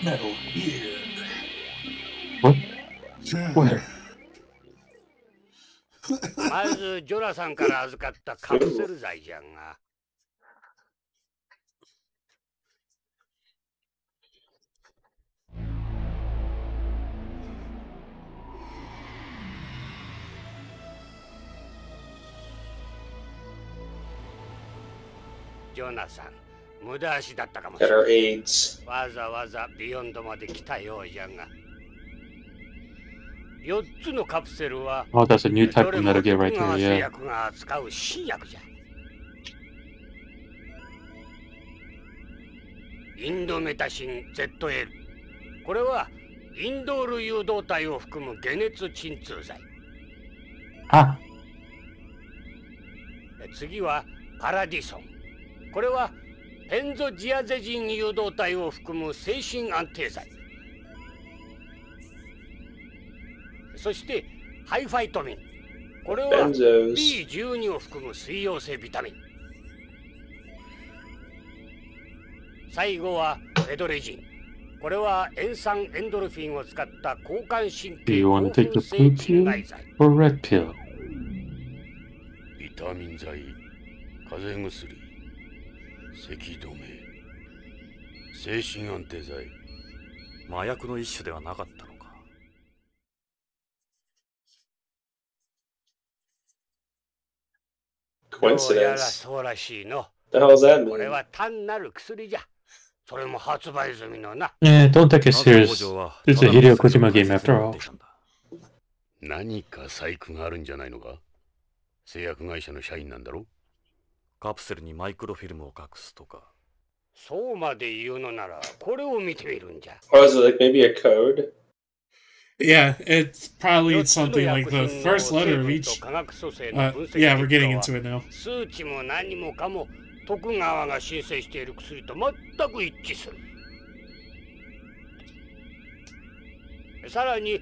Metal here. What? Where? まずジョナサンから預かったカプセル剤じゃが。ジョナサン、無駄足だったかもしれない。わざわざビヨンドまで来たようじゃが。4つのカプセルは、Oh, that's a new type of Metal Gear right there, 製 yeah. 薬が扱う新薬じゃ。インドメタシン ZL。これはインドール誘導体を含む解熱鎮痛剤。あ。次はパラディソン。これはペンゾジアゼジン誘導体を含む精神安定剤。そしてハイファイトミン。これは B12 を含む水溶性ビタミン。最後はフェドレジン。これは塩酸エンドルフィンを使った交感神経興奮性鎮害剤。Or red pill? ビタミン剤、風邪薬、咳止め、精神安定剤。麻薬の一種ではなかったのか。どうやらそうらしいの。これは単なる薬じゃ。それも発売済みのな。Yeah, don't take it serious. It's a Hideo Kojima game after all. 何か細工があるんじゃないのか？製薬会社の社員なんだろ？カプセルにマイクロフィルムを隠すとか。そうまで言うのなら、これを見てみるんじゃ。Oh, is it like maybe a code? Yeah, it's probably something like the first letter of each. Yeah, we're getting into it now. 数値も何もかも徳川が申請している薬と全く一致する。さらに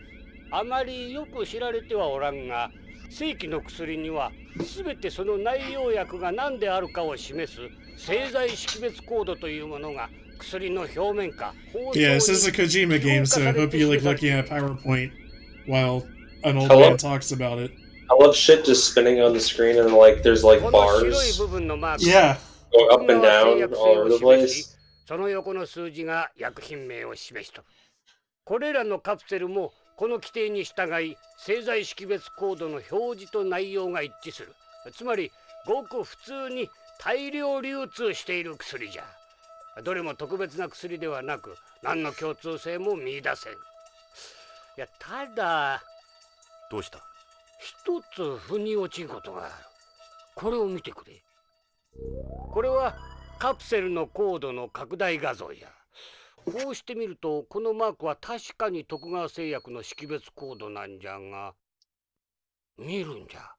あまりよく知られてはおらんが、正規の薬には全てその内容薬が何であるかを示す製剤識別コードというものが薬の表面か。Yeah, this is a Kojima game, so I hope you like looking at PowerPoint while an old man talks about it. I love shit just spinning on the screen and like there's like bars. Yeah. Going up and down all over the place. その横の数字が薬品名を示しとる。これらのカプセルもこの規定に従い製剤識別コードの表示と内容が一致する。つまりごく普通に大量流通している薬じゃ。どれも特別な薬ではなく何の共通性も見出せん。いや、ただどうした？一つ腑に落ちんことがある。これを見てくれ。これはカプセルのコードの拡大画像や。こうしてみるとこのマークは確かに徳川製薬の識別コードなんじゃが、見るんじゃ。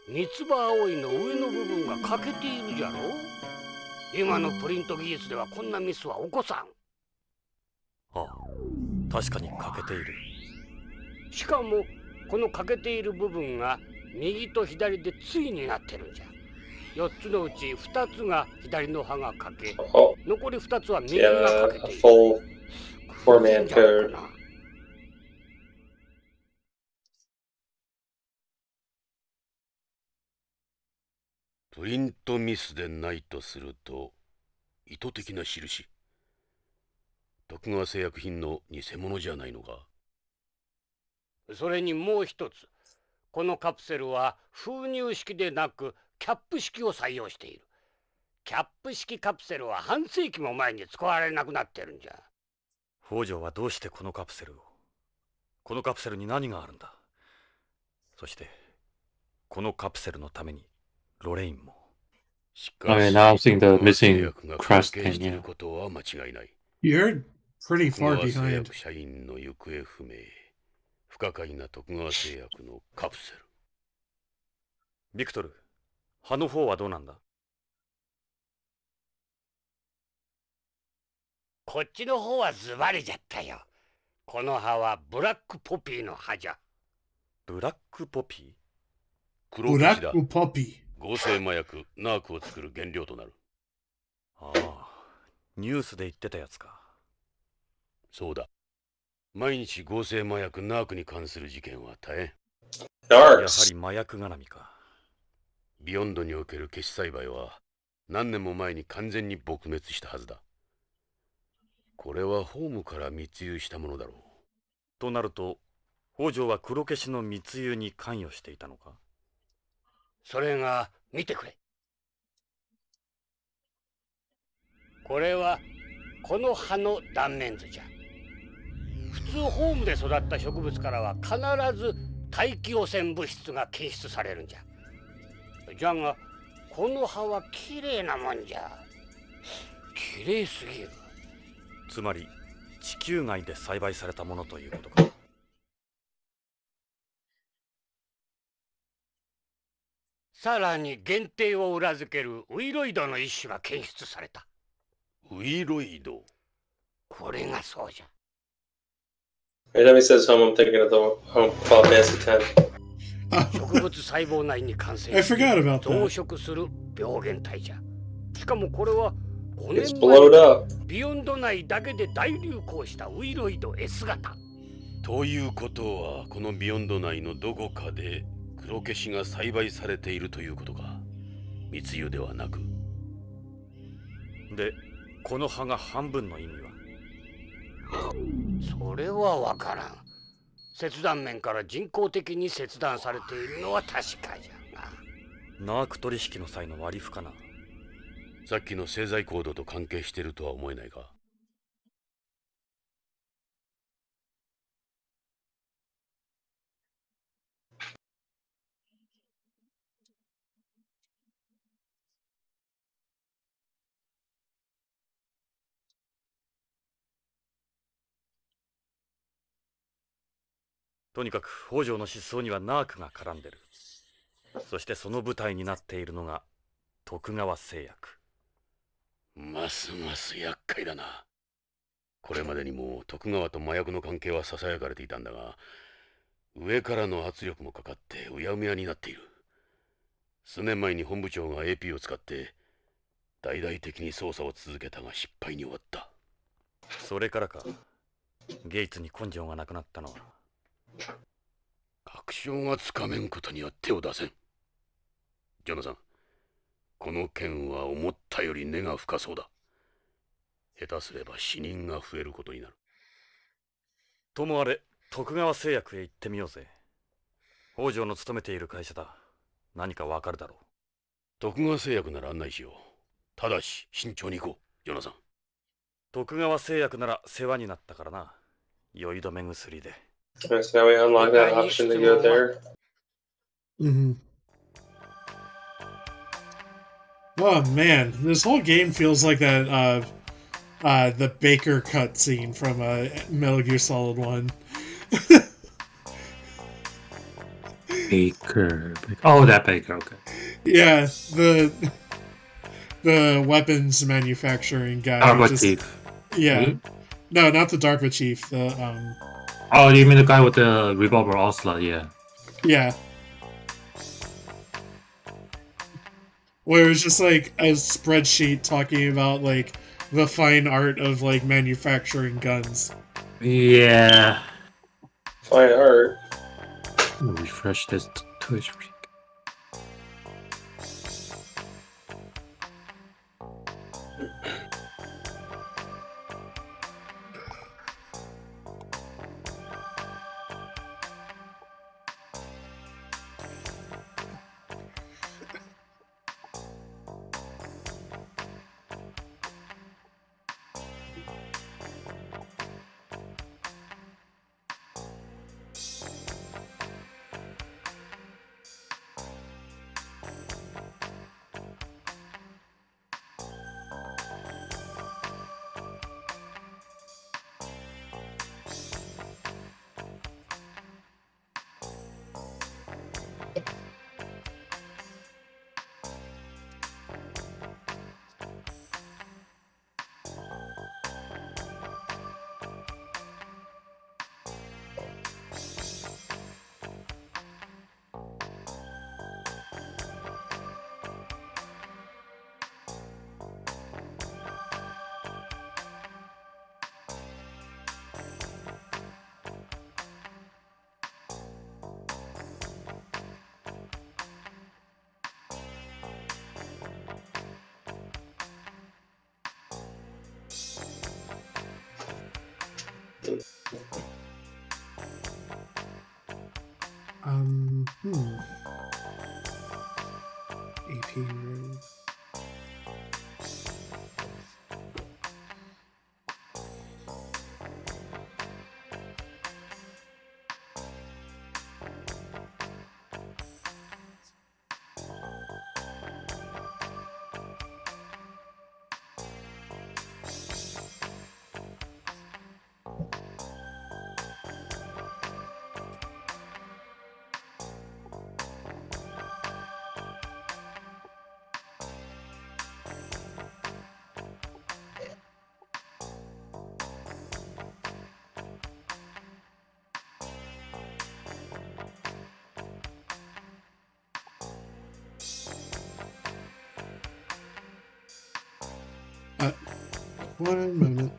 三つ葉葵の上の部分が欠けているじゃろ。今のプリント技術ではこんなミスは起こさん。ああ、確かに欠けている。しかもこの欠けている部分が右と左で対になってるんじゃ。4つのうち2つが左の刃が欠け、残り2つは右が欠けている。4-man code. プリントミスでないとすると意図的な印。徳川製薬品の偽物じゃないのか。それにもう一つ、このカプセルは封入式でなくキャップ式を採用している。キャップ式カプセルは半世紀も前に使われなくなってるんじゃ。北条はどうしてこのカプセルを？このカプセルに何があるんだ？そしてこのカプセルのためにロレインも。Okay, now I'm seeing the missing crust thing, yeah. You're pretty far behind. 社員の行方不明。不可解な徳川製薬のカプセル。ビクトル、葉の方はどうなんだ？こっちの方はズバリじゃったよ。この葉はブラックポピーの葉じゃ。ブラックポピー？黒騎士だ。ブラックポピー。合成麻薬、ナークを作る原料となる。ああ、ニュースで言ってたやつか。そうだ。毎日合成麻薬ナークに関する事件は大変。やはり麻薬絡みか。ビヨンドにおける消し栽培は何年も前に完全に撲滅したはずだ。これはホームから密輸したものだろう。となると、北条は黒消しの密輸に関与していたのか？それが見てくれ。これはこの葉の断面図じゃ。普通ホームで育った植物からは必ず大気汚染物質が検出されるんじゃ。じゃがこの葉はきれいなもんじゃ。きれいすぎる。つまり地球外で栽培されたものということか。さらに限定を裏付けるウイロイドの一種が検出された。ウイロイド？これがそうじゃ。Every time he says home, I'm thinking of the Final Fantasy X. 植物細胞内に感染し増殖する病原体じゃ。しかもこれは5年前ビヨンド内だけで大流行したウイロイド S 型。ということはこのビヨンド内のどこかで黒消しが栽培されているということか。密輸ではなく。で、この葉が半分の意味は？それはわからん。切断面から人工的に切断されているのは確かじゃが。ナーク取引の際の割り符かな。さっきの製剤コードと関係しているとは思えないか。とにかく北条の失踪にはナークが絡んでる。そしてその舞台になっているのが徳川製薬。ますます厄介だな。これまでにも徳川と麻薬の関係はささやかれていたんだが、上からの圧力もかかってうやむやになっている。数年前に本部長が AP を使って大々的に捜査を続けたが失敗に終わった。それからか、ゲイツに根性がなくなったのは。確証がつかめんことには手を出せん。ジョナサン、この件は思ったより根が深そうだ。下手すれば死人が増えることになる。ともあれ、徳川製薬へ行ってみようぜ。北条の勤めている会社だ。何かわかるだろう。徳川製薬なら案内しよう。ただし慎重に行こう、ジョナサン。徳川製薬なら世話になったからな。酔い止め薬で。Okay, so now we unlock that option to go there. Oh man, this whole game feels like that the Baker cutscene from Metal Gear Solid 1. Baker. Oh, that Baker, okay. Yeah, the weapons manufacturing guy. DARPA chief. Yeah. Really? No, not the DARPA chief. The Oh, you mean the guy with the revolver Osla? Yeah. Yeah. Where it was just like a spreadsheet talking about like the fine art of like manufacturing guns. Yeah. Fine art. Let me refresh this Twitch. AP room. One moment.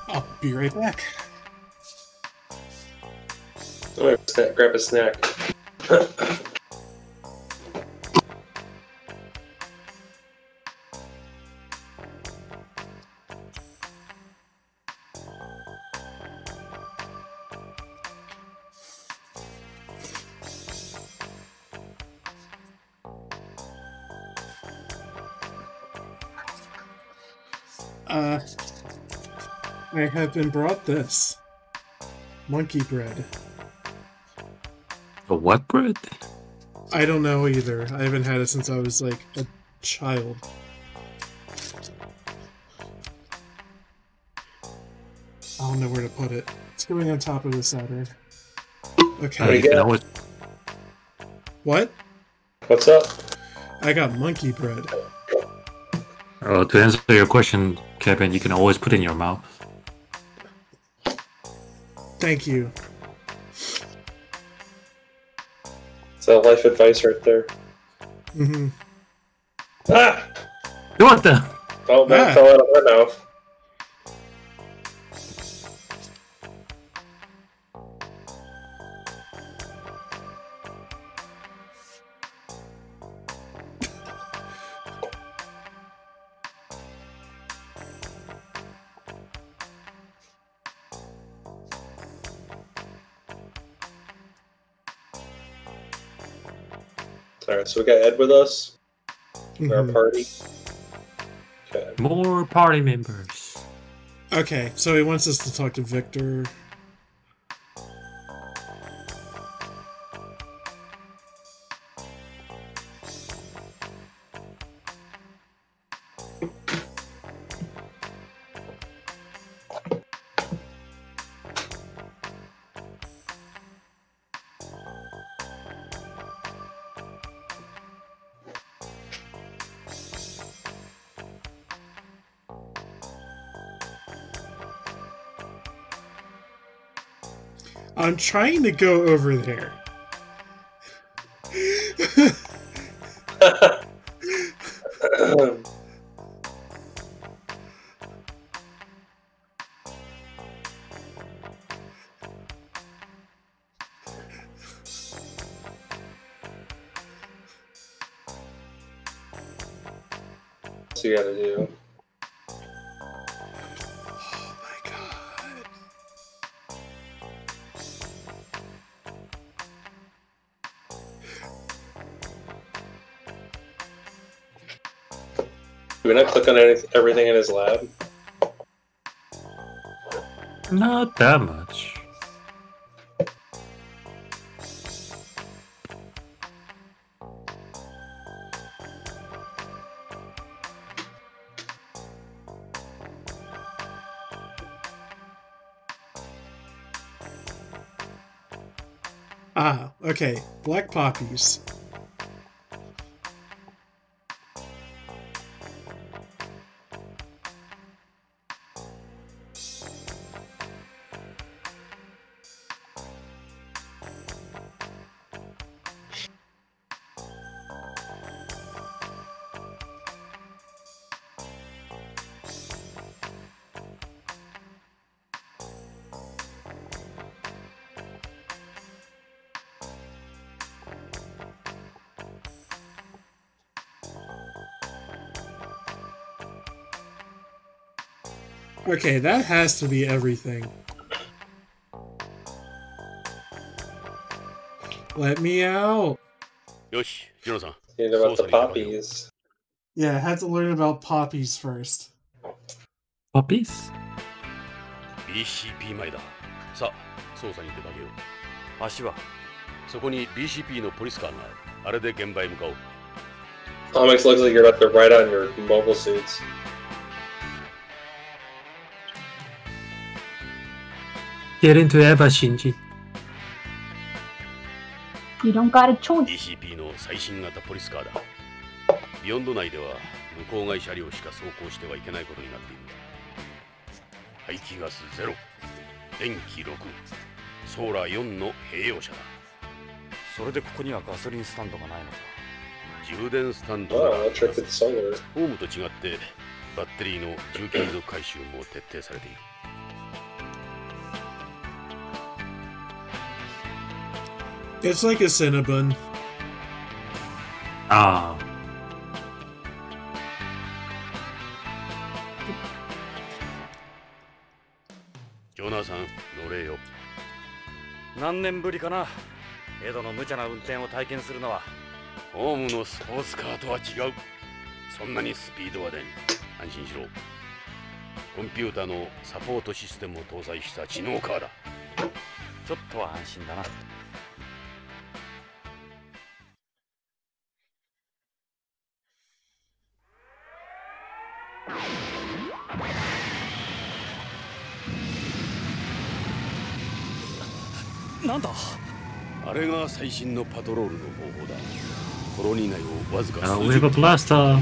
I'll be right back. Oh, grab a snack. I have been brought this. Monkey bread. A what bread? I don't know either. I haven't had it since I was like a child. I don't know where to put it. It's going on top of the Saturn. Okay. What? What's up? I got monkey bread. To answer your question, Kevin, you can always put it in your mouth. Thank you. It's a life advice right there. Mm-hmm. Ah! What the? Oh, that fell out of my mouth. Alright, so we got Ed with us. Our party. Okay. More party members. Okay, so he wants us to talk to Victor. I'm trying to go over there. What you gotta do? Oh my god. Do we not click on everything in his lab? Not that much. Ah, okay. Black poppies. Okay, that has to be everything. Let me out. Yoshi, Jiro-san. You know about the poppies. Yeah, I had to learn about poppies first. Poppies? BCP 前だ。さあ、捜査に出かけよう。足はそこに BCP のポリスカーがある。あれで現場へ向かおう。Comics looks like you're about to ride on your mobile suits. Get into Eva, Shinji. You don't got a choice. BCP の最新型ポリスカーだ。ビヨンド内では向こう外車両しか走行してはいけないことになっている。排気ガス0、電気6、ソーラー4の併用車だ。それでここにはガソリンスタンドがないのか。充電スタンドだ。ホームと違ってバッテリーの重金属回収も徹底されている。It's like a Cinnabon. Ah. Jonah-san, 乗れよ。何年ぶりかな。エドの無茶な運転を体験するのは。ホームのスポーツカーとは違う。そんなにスピードは出ん。安心しろ。コンピューターのサポートシステムを搭載した知能カーだ。ちょっとは安心だな。なんだあれが最新のパトロールの方法だ。コロニー内をわずか数 we have a blaster.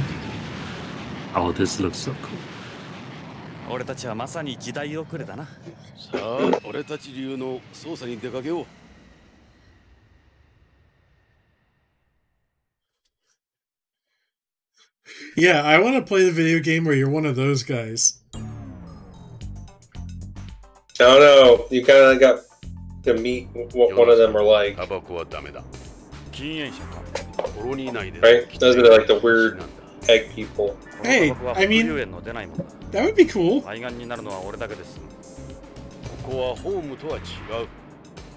Oh, this looks so cool. 俺たちはまさに時代遅れだな。さあ、俺たち流の捜査に出かけよう。Yeah, I want to play the video game where you're one of those guys. Oh no, you kind of got to meet what one of them are like. Right? Those are like the weird egg people. Hey, I mean, that would be cool. ここはホームとは違う。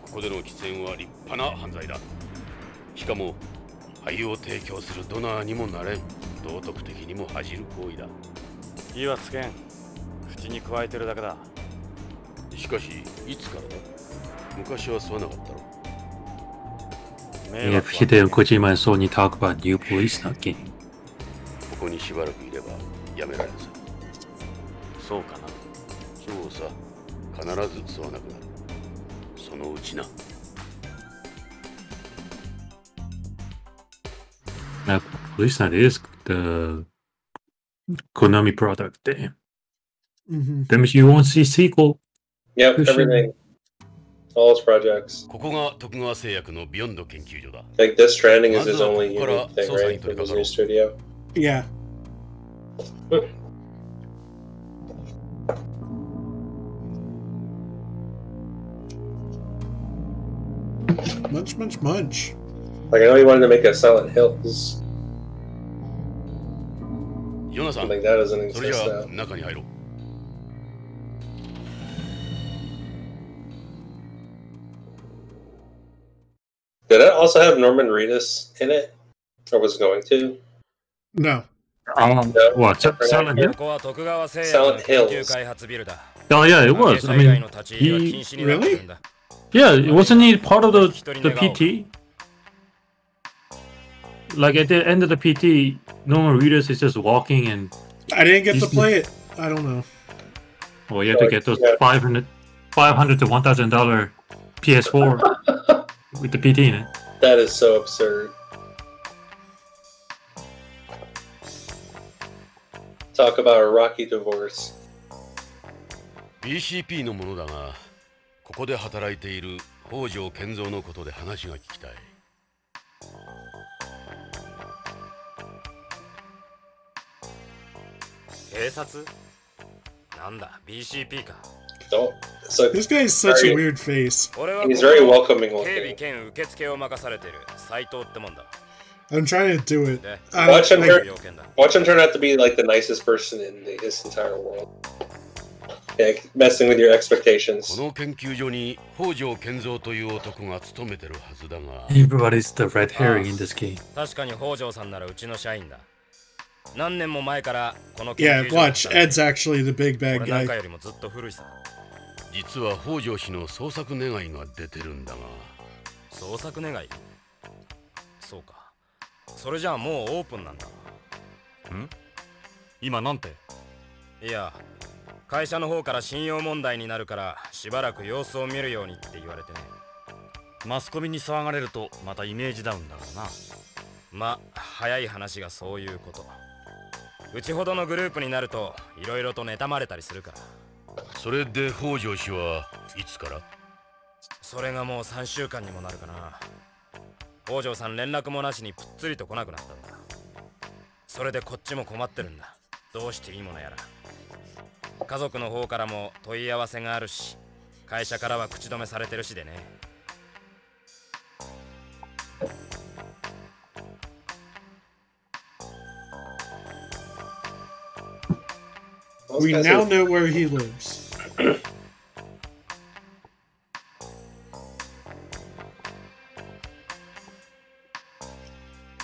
ここでの喫煙は立派な犯罪だ。しかも肺を提供するドナーにもなれん。道徳的にも恥じる行為だ。火はつけん。口に加えてるだけだ。しかし、いつからだ？昔は吸わなかったろ。If Hideo Kojima and Sony talk about new POLICENAUTS game. ここにしばらくいればやめられるさ。そうかな。そうさ。必ず吸わなくなる。そのうちな。Now, POLICENAUTS is the Konami product there. Mm-hmm. That means you won't see sequel. Yep, everything. All his projects. ここが徳川製薬のビヨンド研究所だ。 Like this Stranding is his only unique thing, right? From his new studio. Yeah. Munch, munch, munch. Like, I know he wanted to make a Silent Hills. ヨナさん、 Like that doesn't それじ exist ゃあ now. 中に入ろう。 Did it also have Norman Reedus in it? Or was it going to? No. What? Silent Hill? Silent Hills. Oh yeah, it was. I mean, he really? Yeah, wasn't he part of the PT? Like at the end of the PT, Norman Reedus is just walking and. I didn't get to play it. I don't know. Well, you have to get those $500 to $1,000 PS4 with the PT in it. That is so absurd. Talk about a rocky divorce. BCP のものだが、ここで働いている北条健三のことで話が聞きたい。警察？なんだ、BCP か。Oh, so this guy is such a weird face. He's very welcoming looking. 警備兼受付を任されている斉藤ってもんだ。I'm trying to do it. Watch him turn out to be like the nicest person in this entire world. Yeah, messing with your expectations. この研究所に北条健三という男が勤めてるはずだが。Everybody's the red herring in this game. 確かに北条さんならうちの社員だ。何年も前からこの Yeah, watch. Ed's actually the big bad 俺なんか guy. よりもずっと古いさ。実は北条氏の捜索願いが出てるんだが。捜索願い？そうか。それじゃあもうオープンなんだ。ん？今なんて？いや、会社の方から信用問題になるからしばらく様子を見るようにって言われてね。マスコミに騒がれるとまたイメージダウンだからな。まあ早い話がそういうこと。うちほどのグループになるといろいろと妬まれたりするから。それで北条氏はいつから？それがもう3週間にもなるかな。北条さん連絡もなしにぷっつりと来なくなったんだ。それでこっちも困ってるんだ。どうしていいものやら。家族の方からも問い合わせがあるし、会社からは口止めされてるしでね。We now know where he lives.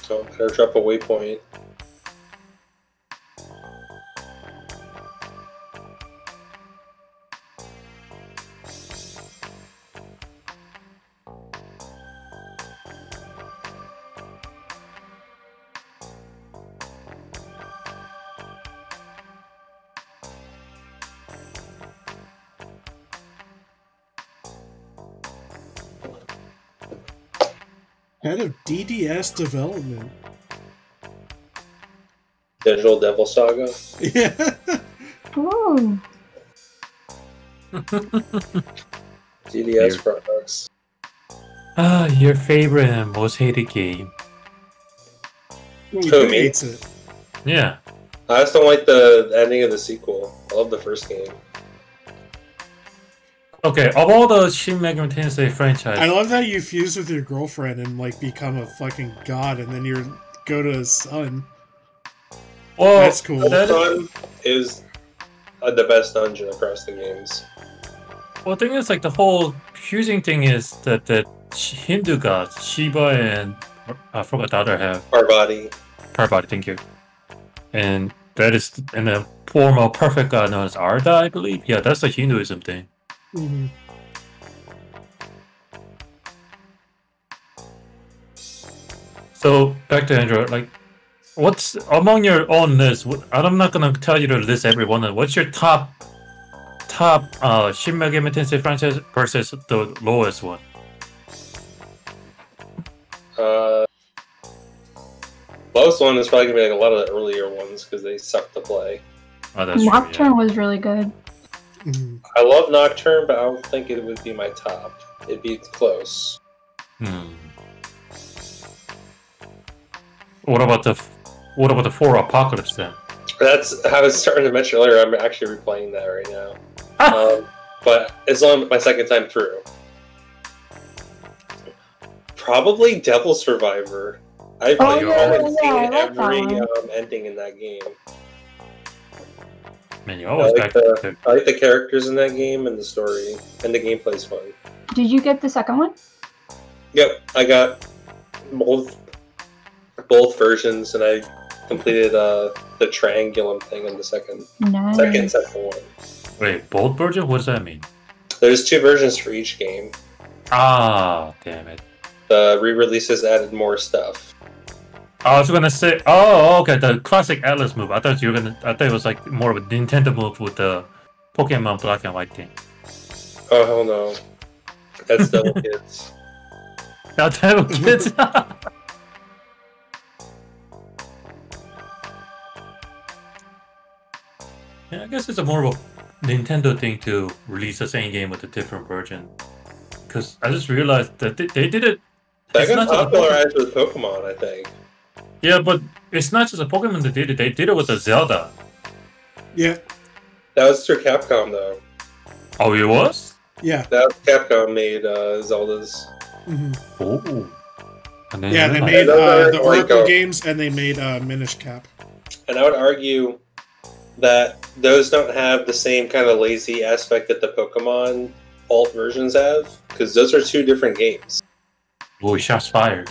So, better drop a waypoint. Head of DDS development. Digital Devil Saga. Yeah. Ooh. DDS products. Ah, your favorite and most hated game. Who, me? Hates it. Yeah. I just don't like the ending of the sequel. I love the first game. Okay, of all the Shin Megami Tensei franchise, I love that you fuse with your girlfriend and like become a fucking god, and then you go to his son. Well, that's cool. The son is the best dungeon across the games. Well, the thing is, like the whole fusing thing is that the Hindu gods Shiva and I forgot the other half. Parvati. Parvati, thank you. And that is in the form of perfect god known as Arda, I believe. Yeah, that's the Hinduism thing. Mm-hmm. So back to Andrew, like, what's among your own list? I'm not gonna tell you to list everyone. What's your top Shin Megami Tensei franchise versus the lowest one? Lowest one is probably gonna be like a lot of the earlier ones because they suck to play. Oh, that's Nocturne was really good. I love Nocturne, but I don't think it would be my top. It'd be close. What about the 4 Apocalypse then? That's I was starting to mention earlier. I'm actually replaying that right now. But it's only my second time through. Probably Devil Survivor. I've always seen every ending in that game. Man, you I always like the characters in that game and the story, and the gameplay's fun. Did you get the second one? Yep, I got both versions, and I completed the triangulum thing in the second one. Wait, both versions? What does that mean? There's 2 versions for each game. Ah, damn it. The re-releases added more stuff. I was gonna say, okay, the classic Atlas move. I thought it was like more of a Nintendo move with the Pokemon Black and White thing. Oh hell no, that's Devil Kids. Not Devil Kids. Yeah, I guess it's a more of a Nintendo thing to release the same game with a different version. Because I just realized that they did it. That got popularized with Pokemon, I think. Yeah, but it's not just a Pokemon that did it. They did it with a Zelda. Yeah. That was through Capcom, though. Oh, it was? Yeah. That was Capcom made Zeldas. Oh. Yeah, they made the Oracle games, and they made Minish Cap. And I would argue that those don't have the same kind of lazy aspect that the Pokemon alt versions have, because those are 2 different games. Oh, shots fired.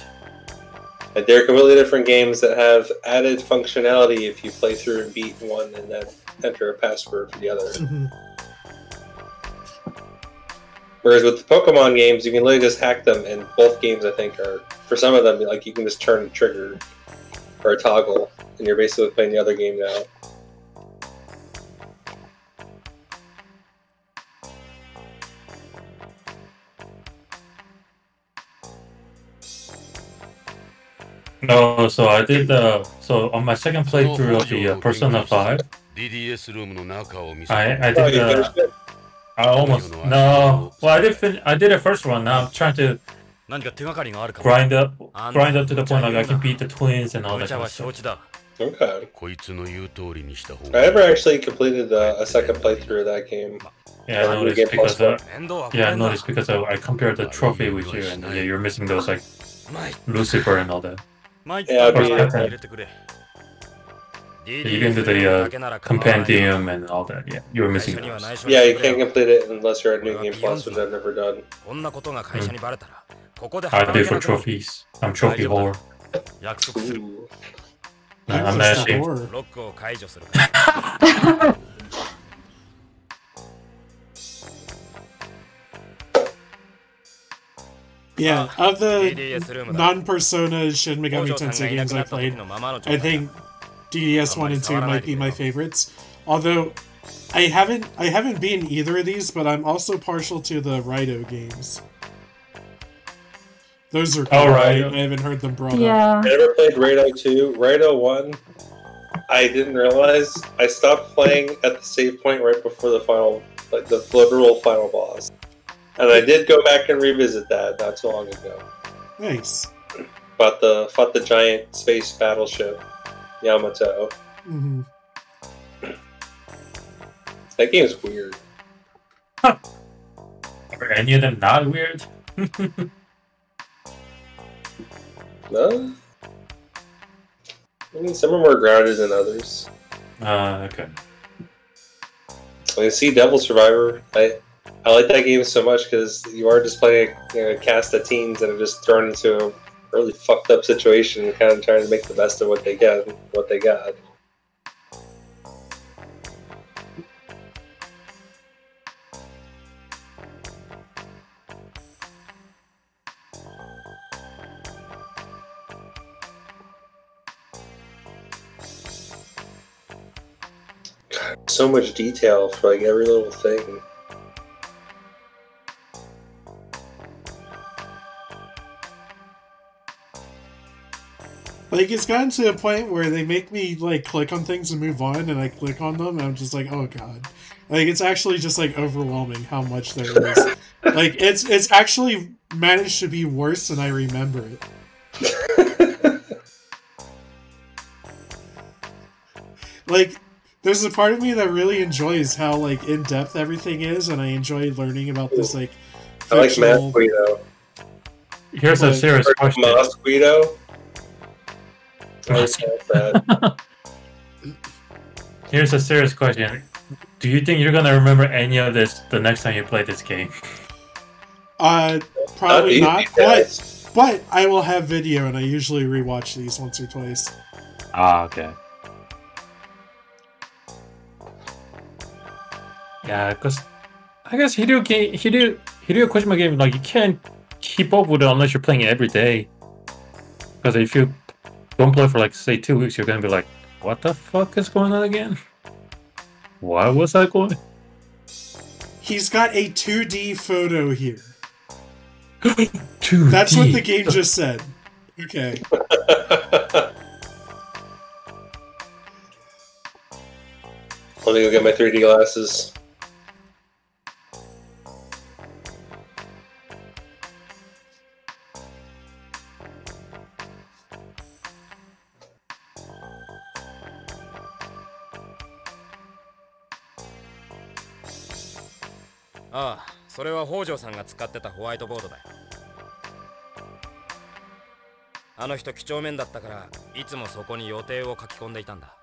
And they're completely different games that have added functionality if you play through and beat one and then enter a password for the other. Whereas with the Pokemon games, you can literally just hack them, and both games, I think, are, for some of them, like you can just turn a trigger or a toggle, and you're basically playing the other game now. No, so I did so on my second playthrough of the Persona 5, I did I almost no. Well, I did the first one. Now I'm trying to grind up to the point like I can beat the twins and all that kind of stuff. Okay. I never actually completed a second playthrough of that game. Yeah, I noticed because I compared the trophy with you, and yeah, you're missing those like Lucifer and all that. You can do the compendium and all that. Yeah, you were missing those. Yeah, you can't complete it unless you're at New Game Plus, which I've never done. I do it for trophies. I'm trophy whore. I'm not ashamed. Yeah, of the non-Persona Shin Megami Tensei games I played, I think DDS 1 and 2 might be my favorites. Although I haven't beaten either of these, but I'm also partial to the Raito games. Those are cool. Oh, right. I haven't heard them brought up. I never played Raito 2. Raito 1, I didn't realize I stopped playing at the save point right before the final, like the literal final boss. And I did go back and revisit that not too long ago. Nice. Fought the giant space battleship, Yamato. Mm-hmm. That game's weird. Huh. Are any of them not weird? No? I mean, some are more grounded than others. Okay. I see Devil Survivor. I like that game so much because you are just playing a cast of teens that are just thrown into a really fucked up situation and kind of trying to make the best of what they got. God, so much detail for like every little thing. Like, it's gotten to a point where they make me, like, click on things and move on, and I click on them, and I'm just like, oh god. Like, it's actually just, like, overwhelming how much there is. Like, it's actually managed to be worse than I remember it. Like, there's a part of me that really enjoys how, like, in-depth everything is, and I enjoy learning about this, like, fictional... I like Masquito. Here's a serious question. Masquito? Here's a serious question. Do you think you're gonna remember any of this the next time you play this game? Probably not, but I will have video, and I usually rewatch these once or twice. Ah, okay. Yeah, because I guess Hideo Kojima game, like, you can't keep up with it unless you're playing it every day. Because if you don't play for, like, say 2 weeks, you're gonna be like, what the fuck is going on again? Why was I going? He's got a 2D photo here. 2D. That's what the game just said. Okay. Let me go get my 3D glasses.ああ、それは北条さんが使ってたホワイトボードだよ。あの人几帳面だったからいつもそこに予定を書き込んでいたんだ。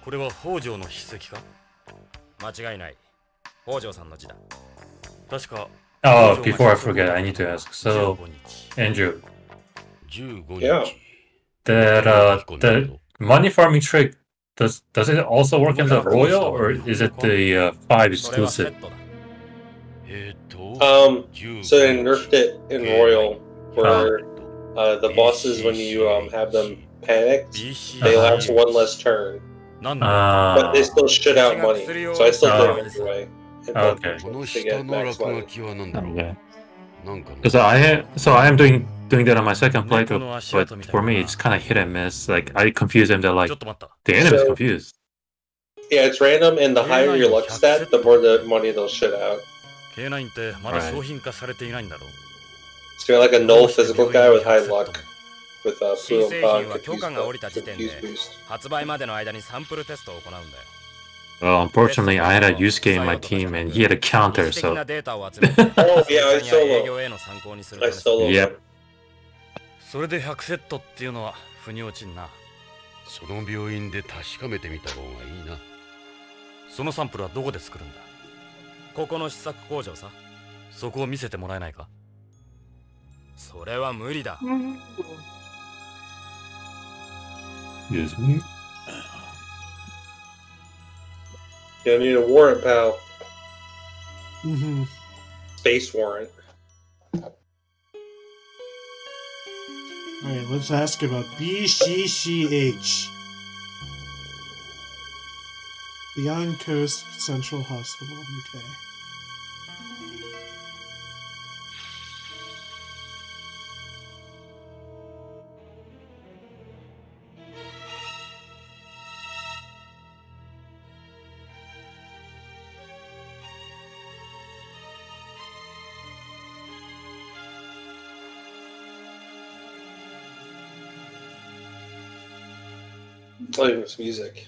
これは北条の筆跡か？間違いない。北条さんの字だ。確か。Oh, before I forget, I need to ask. So, Andrew. Yeah. The money farming trick, does it also work in the Royal, or is it the 5 exclusive? So they nerfed it in Royal, where the bosses, when you have them panicked, they last one less turn. But they still shit out money, so I still did it anyway. Okay. To get max money. Okay. So I am doing that on my second playthrough, but for me it's kind of hit and miss. Like, I confuse them. They're like, the enemy's confused. Yeah, it's random, and the higher your luck stat, the more the money they'll shit out. K9 ってまだ商品化されていないんだろう。It's gonna be like a null physical guy with high luck, with新 blue 製 and 品は許可が下りた時点で confuse boost. 発売までの間にサンプルテストを行うんだよ。Well, unfortunately, I had a Yusuke in my team, and he had a counter, so... Oh, yeah, I solo. Yep. それで100セットっていうのは腑に落ちんな。その病院で確かめてみた方がいいな。そのサンプルはどこで作るんだ？ここの試作工場さ。そこを見せてもらえないか？それは無理だ。Excuse me? You'll need a warrant, pal. Mm-hmm. Space warrant. Alright, let's ask about BCCH. Beyond Coast Central Hospital. Okay. Playing this music.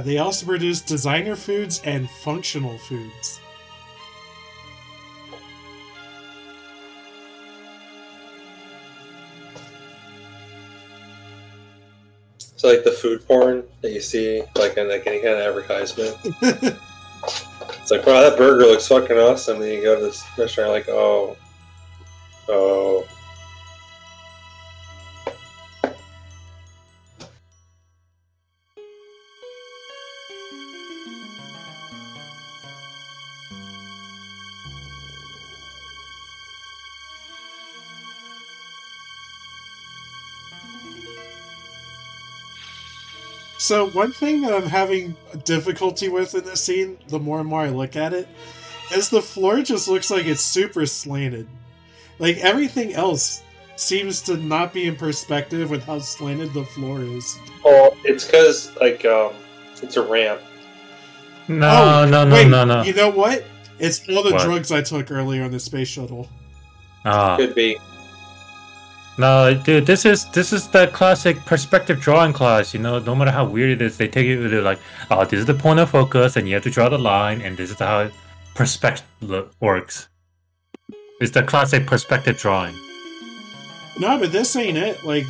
They also produce designer foods and functional foods. So like the food porn that you see like in like any kind of advertisement. It's like, wow, that burger looks fucking awesome. Then you go to this restaurant, like, oh. So one thing that I'm having difficulty with in this scene, the more and more I look at it, is the floor just looks like it's super slanted. Like everything else seems to not be in perspective with how slanted the floor is. Oh, it's because like it's a ramp. No. You know what? It's all the What? drugs I took earlier on the space shuttle. Could be. No, dude, this is the classic perspective drawing class. You know, no matter how weird it is, they take it. They're like, oh, this is the point of focus, and you have to draw the line, and this is how perspective works. It's the classic perspective drawing. No, but this ain't it. Like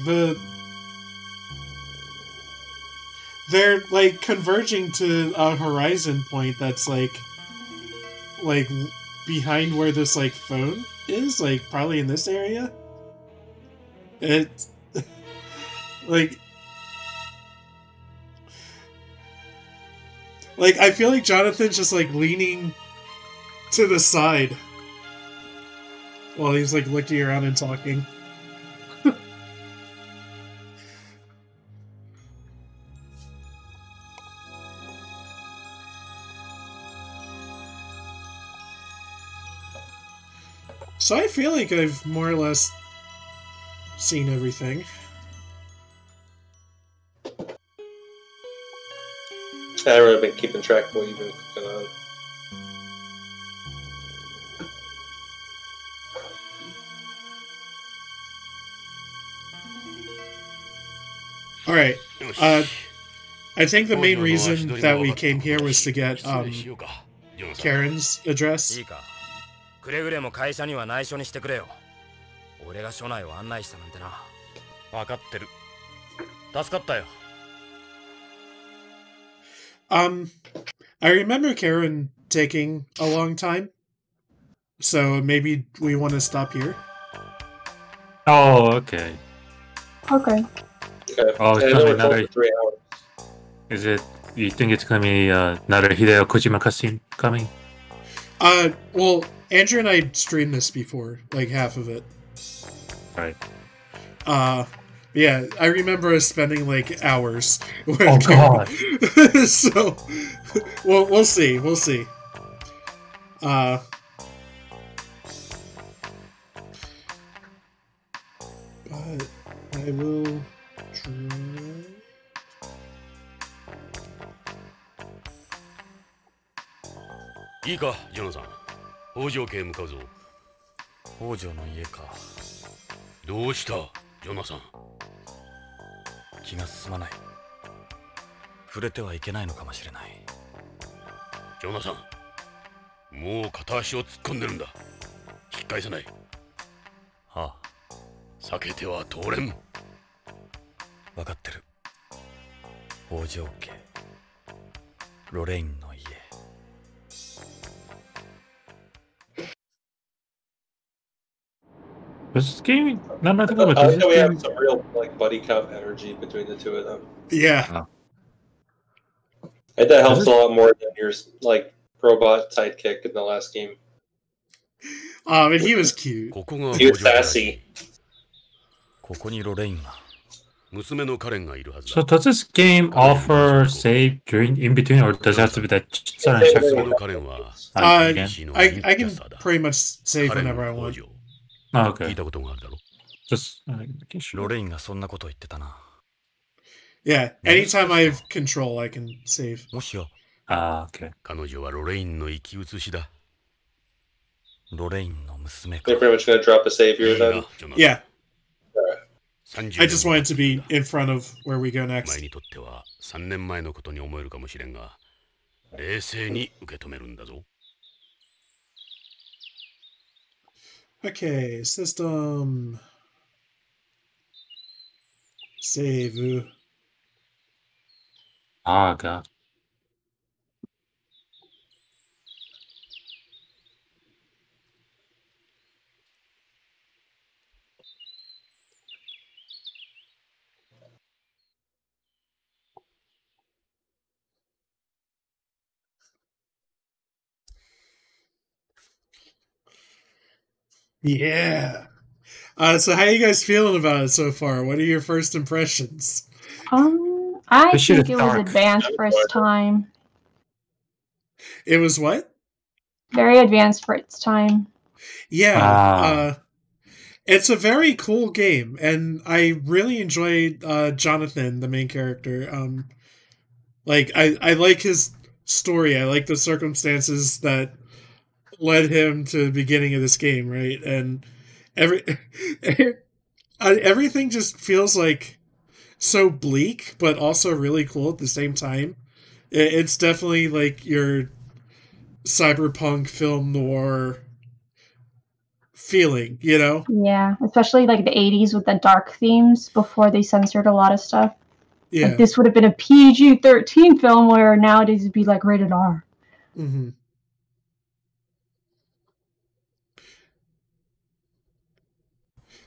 they're like converging to a horizon point that's like behind where this like phone is, like probably in this area. It's like I feel like Jonathan's just like leaning to the side while he's like looking around and talking. So I feel like I've more or less seen everything. I haven't really been keeping track of what you've been clicking on. Alright. I think the main reason that we came here was to get Karen's address. くれぐれも会社には内緒にしてくれよ。俺が署内を案内したなんてな。分かってる。助かったよ。I remember Karen taking a long time, so maybe we want to stop here. Oh, okay. Okay. Oh, it's gonna be another 3 hours. Is it? You think it's gonna be another Hideo Kojima cutscene coming? Well, Andrew and I streamed this before, like half of it. Right. Yeah, I remember us spending like hours with Oh god. So, we'll see. But I will try.いいか、ジョナサン。北条家へ向かうぞ。北条の家か。どうした、ジョナサン。気が進まない。触れてはいけないのかもしれない。ジョナサン、もう片足を突っ込んでるんだ。引き返さない。はあ。避けては通れん。分かってる。北条家。ロレインの家。This game, not nothing about I this like how we have game. some real like buddy cop energy between the two of them. Yeah. And that helps a lot more than your like robot sidekick in the last game. But he was cute. He was sassy. ここにロレインが。娘のカレンがいるはず So does this game offer save during in between, or does it have to be that Saturn checkpoint? I can pretty much save whenever I want. Oh, okay. 聞いたことがあるだろ。Just ロレインがそんなこと言ってたな。Yeah, anytime I have control, I can save. もしよ。okay. 彼女はロレインの生き写しだ。ロレインの娘か。 They're pretty much gonna drop a save here then. Yeah. Alright. I just wanted to be in front of where we go 前 next. にとっては3年前のことに思えるかもしれんが、冷静に受け止めるんだぞ。Okay, system. Save. Ah, god. Yeah. So how are you guys feeling about it so far? What are your first impressions? I think it was advanced for its time. It was what? Very advanced for its time. Yeah. It's a very cool game, and I really enjoyed Jonathan, the main character. I like his story. I like the circumstances that led him to the beginning of this game, right? And everything just feels like so bleak, but also really cool at the same time. It's definitely like your cyberpunk film noir feeling, you know? Yeah, especially like the 80s with the dark themes before they censored a lot of stuff. Yeah. Like this would have been a PG-13 film, where nowadays it'd be like rated R. Mm-hmm.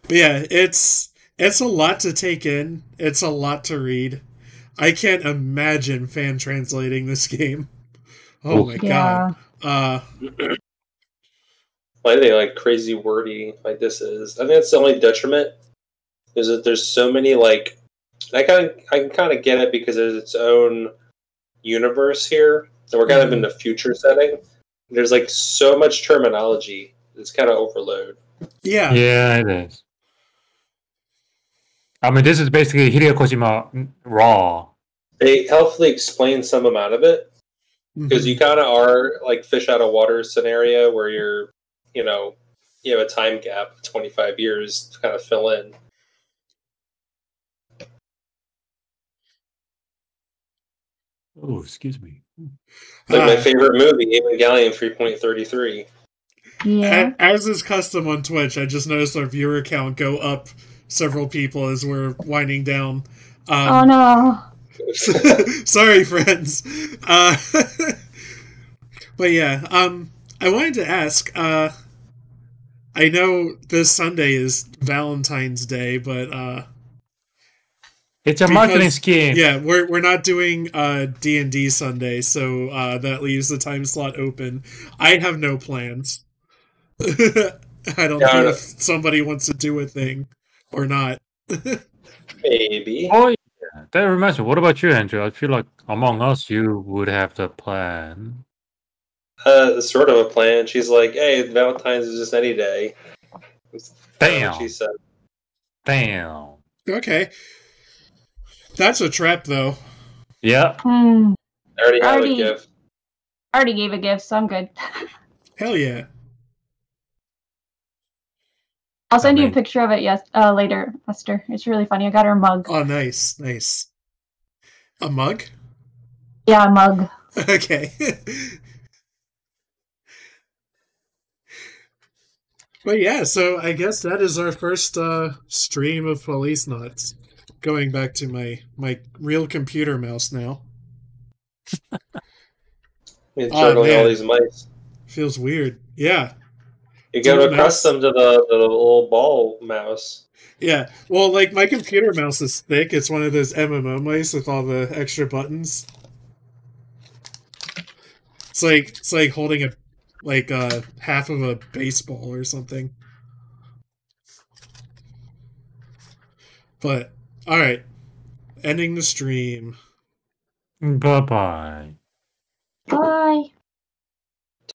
But yeah, it's a lot to take in. It's a lot to read. I can't imagine fan translating this game. Oh my god. Why are they like crazy wordy like this is? I think that's the only detriment. Is that there's so many like I can kind of get it because there's its own universe here, and we're kind of in the future setting. There's like so much terminology. It's kind of overload. Yeah. Yeah, it is. I mean, this is basically Hideo Kojima raw. They helpfully explain some amount of it because you kind of are like fish out of water scenario where you're, you have a time gap of 25 years to kind of fill in. Oh, excuse me. Like my favorite movie, Evangelion 3.33. Yeah. As is custom on Twitch, I just noticed our viewer count go up several people as we're winding down. Oh no. Sorry, friends. But yeah, I wanted to ask, I know this Sunday is Valentine's Day, but it's a marketing scheme. Yeah, we're not doing D&D Sunday, so that leaves the time slot open. I have no plans. I don't know if somebody wants to do a thing or not. Maybe. Oh yeah, that reminds me. What about you, Andrew? I feel like among us, you would have the plan. Sort of a plan. She's like, "Hey, Valentine's is just any day." Damn. She said. Damn. Okay. That's a trap, though. Yeah. I already have a gift. I already gave a gift, so I'm good. Hell yeah. I'll send you a picture of it later, Esther. It's really funny. I got her a mug. Oh, nice. Nice. A mug? Yeah, a mug. Okay. But yeah, so I guess that is our first stream of Policenauts. Going back to my real computer mouse now. Juggling all these mice. Feels weird. Yeah. You get accustomed to the little ball mouse. Yeah. Well, like my computer mouse is thick. It's one of those MMO mice with all the extra buttons. It's like holding half of a baseball or something. But all right, ending the stream. Bye bye.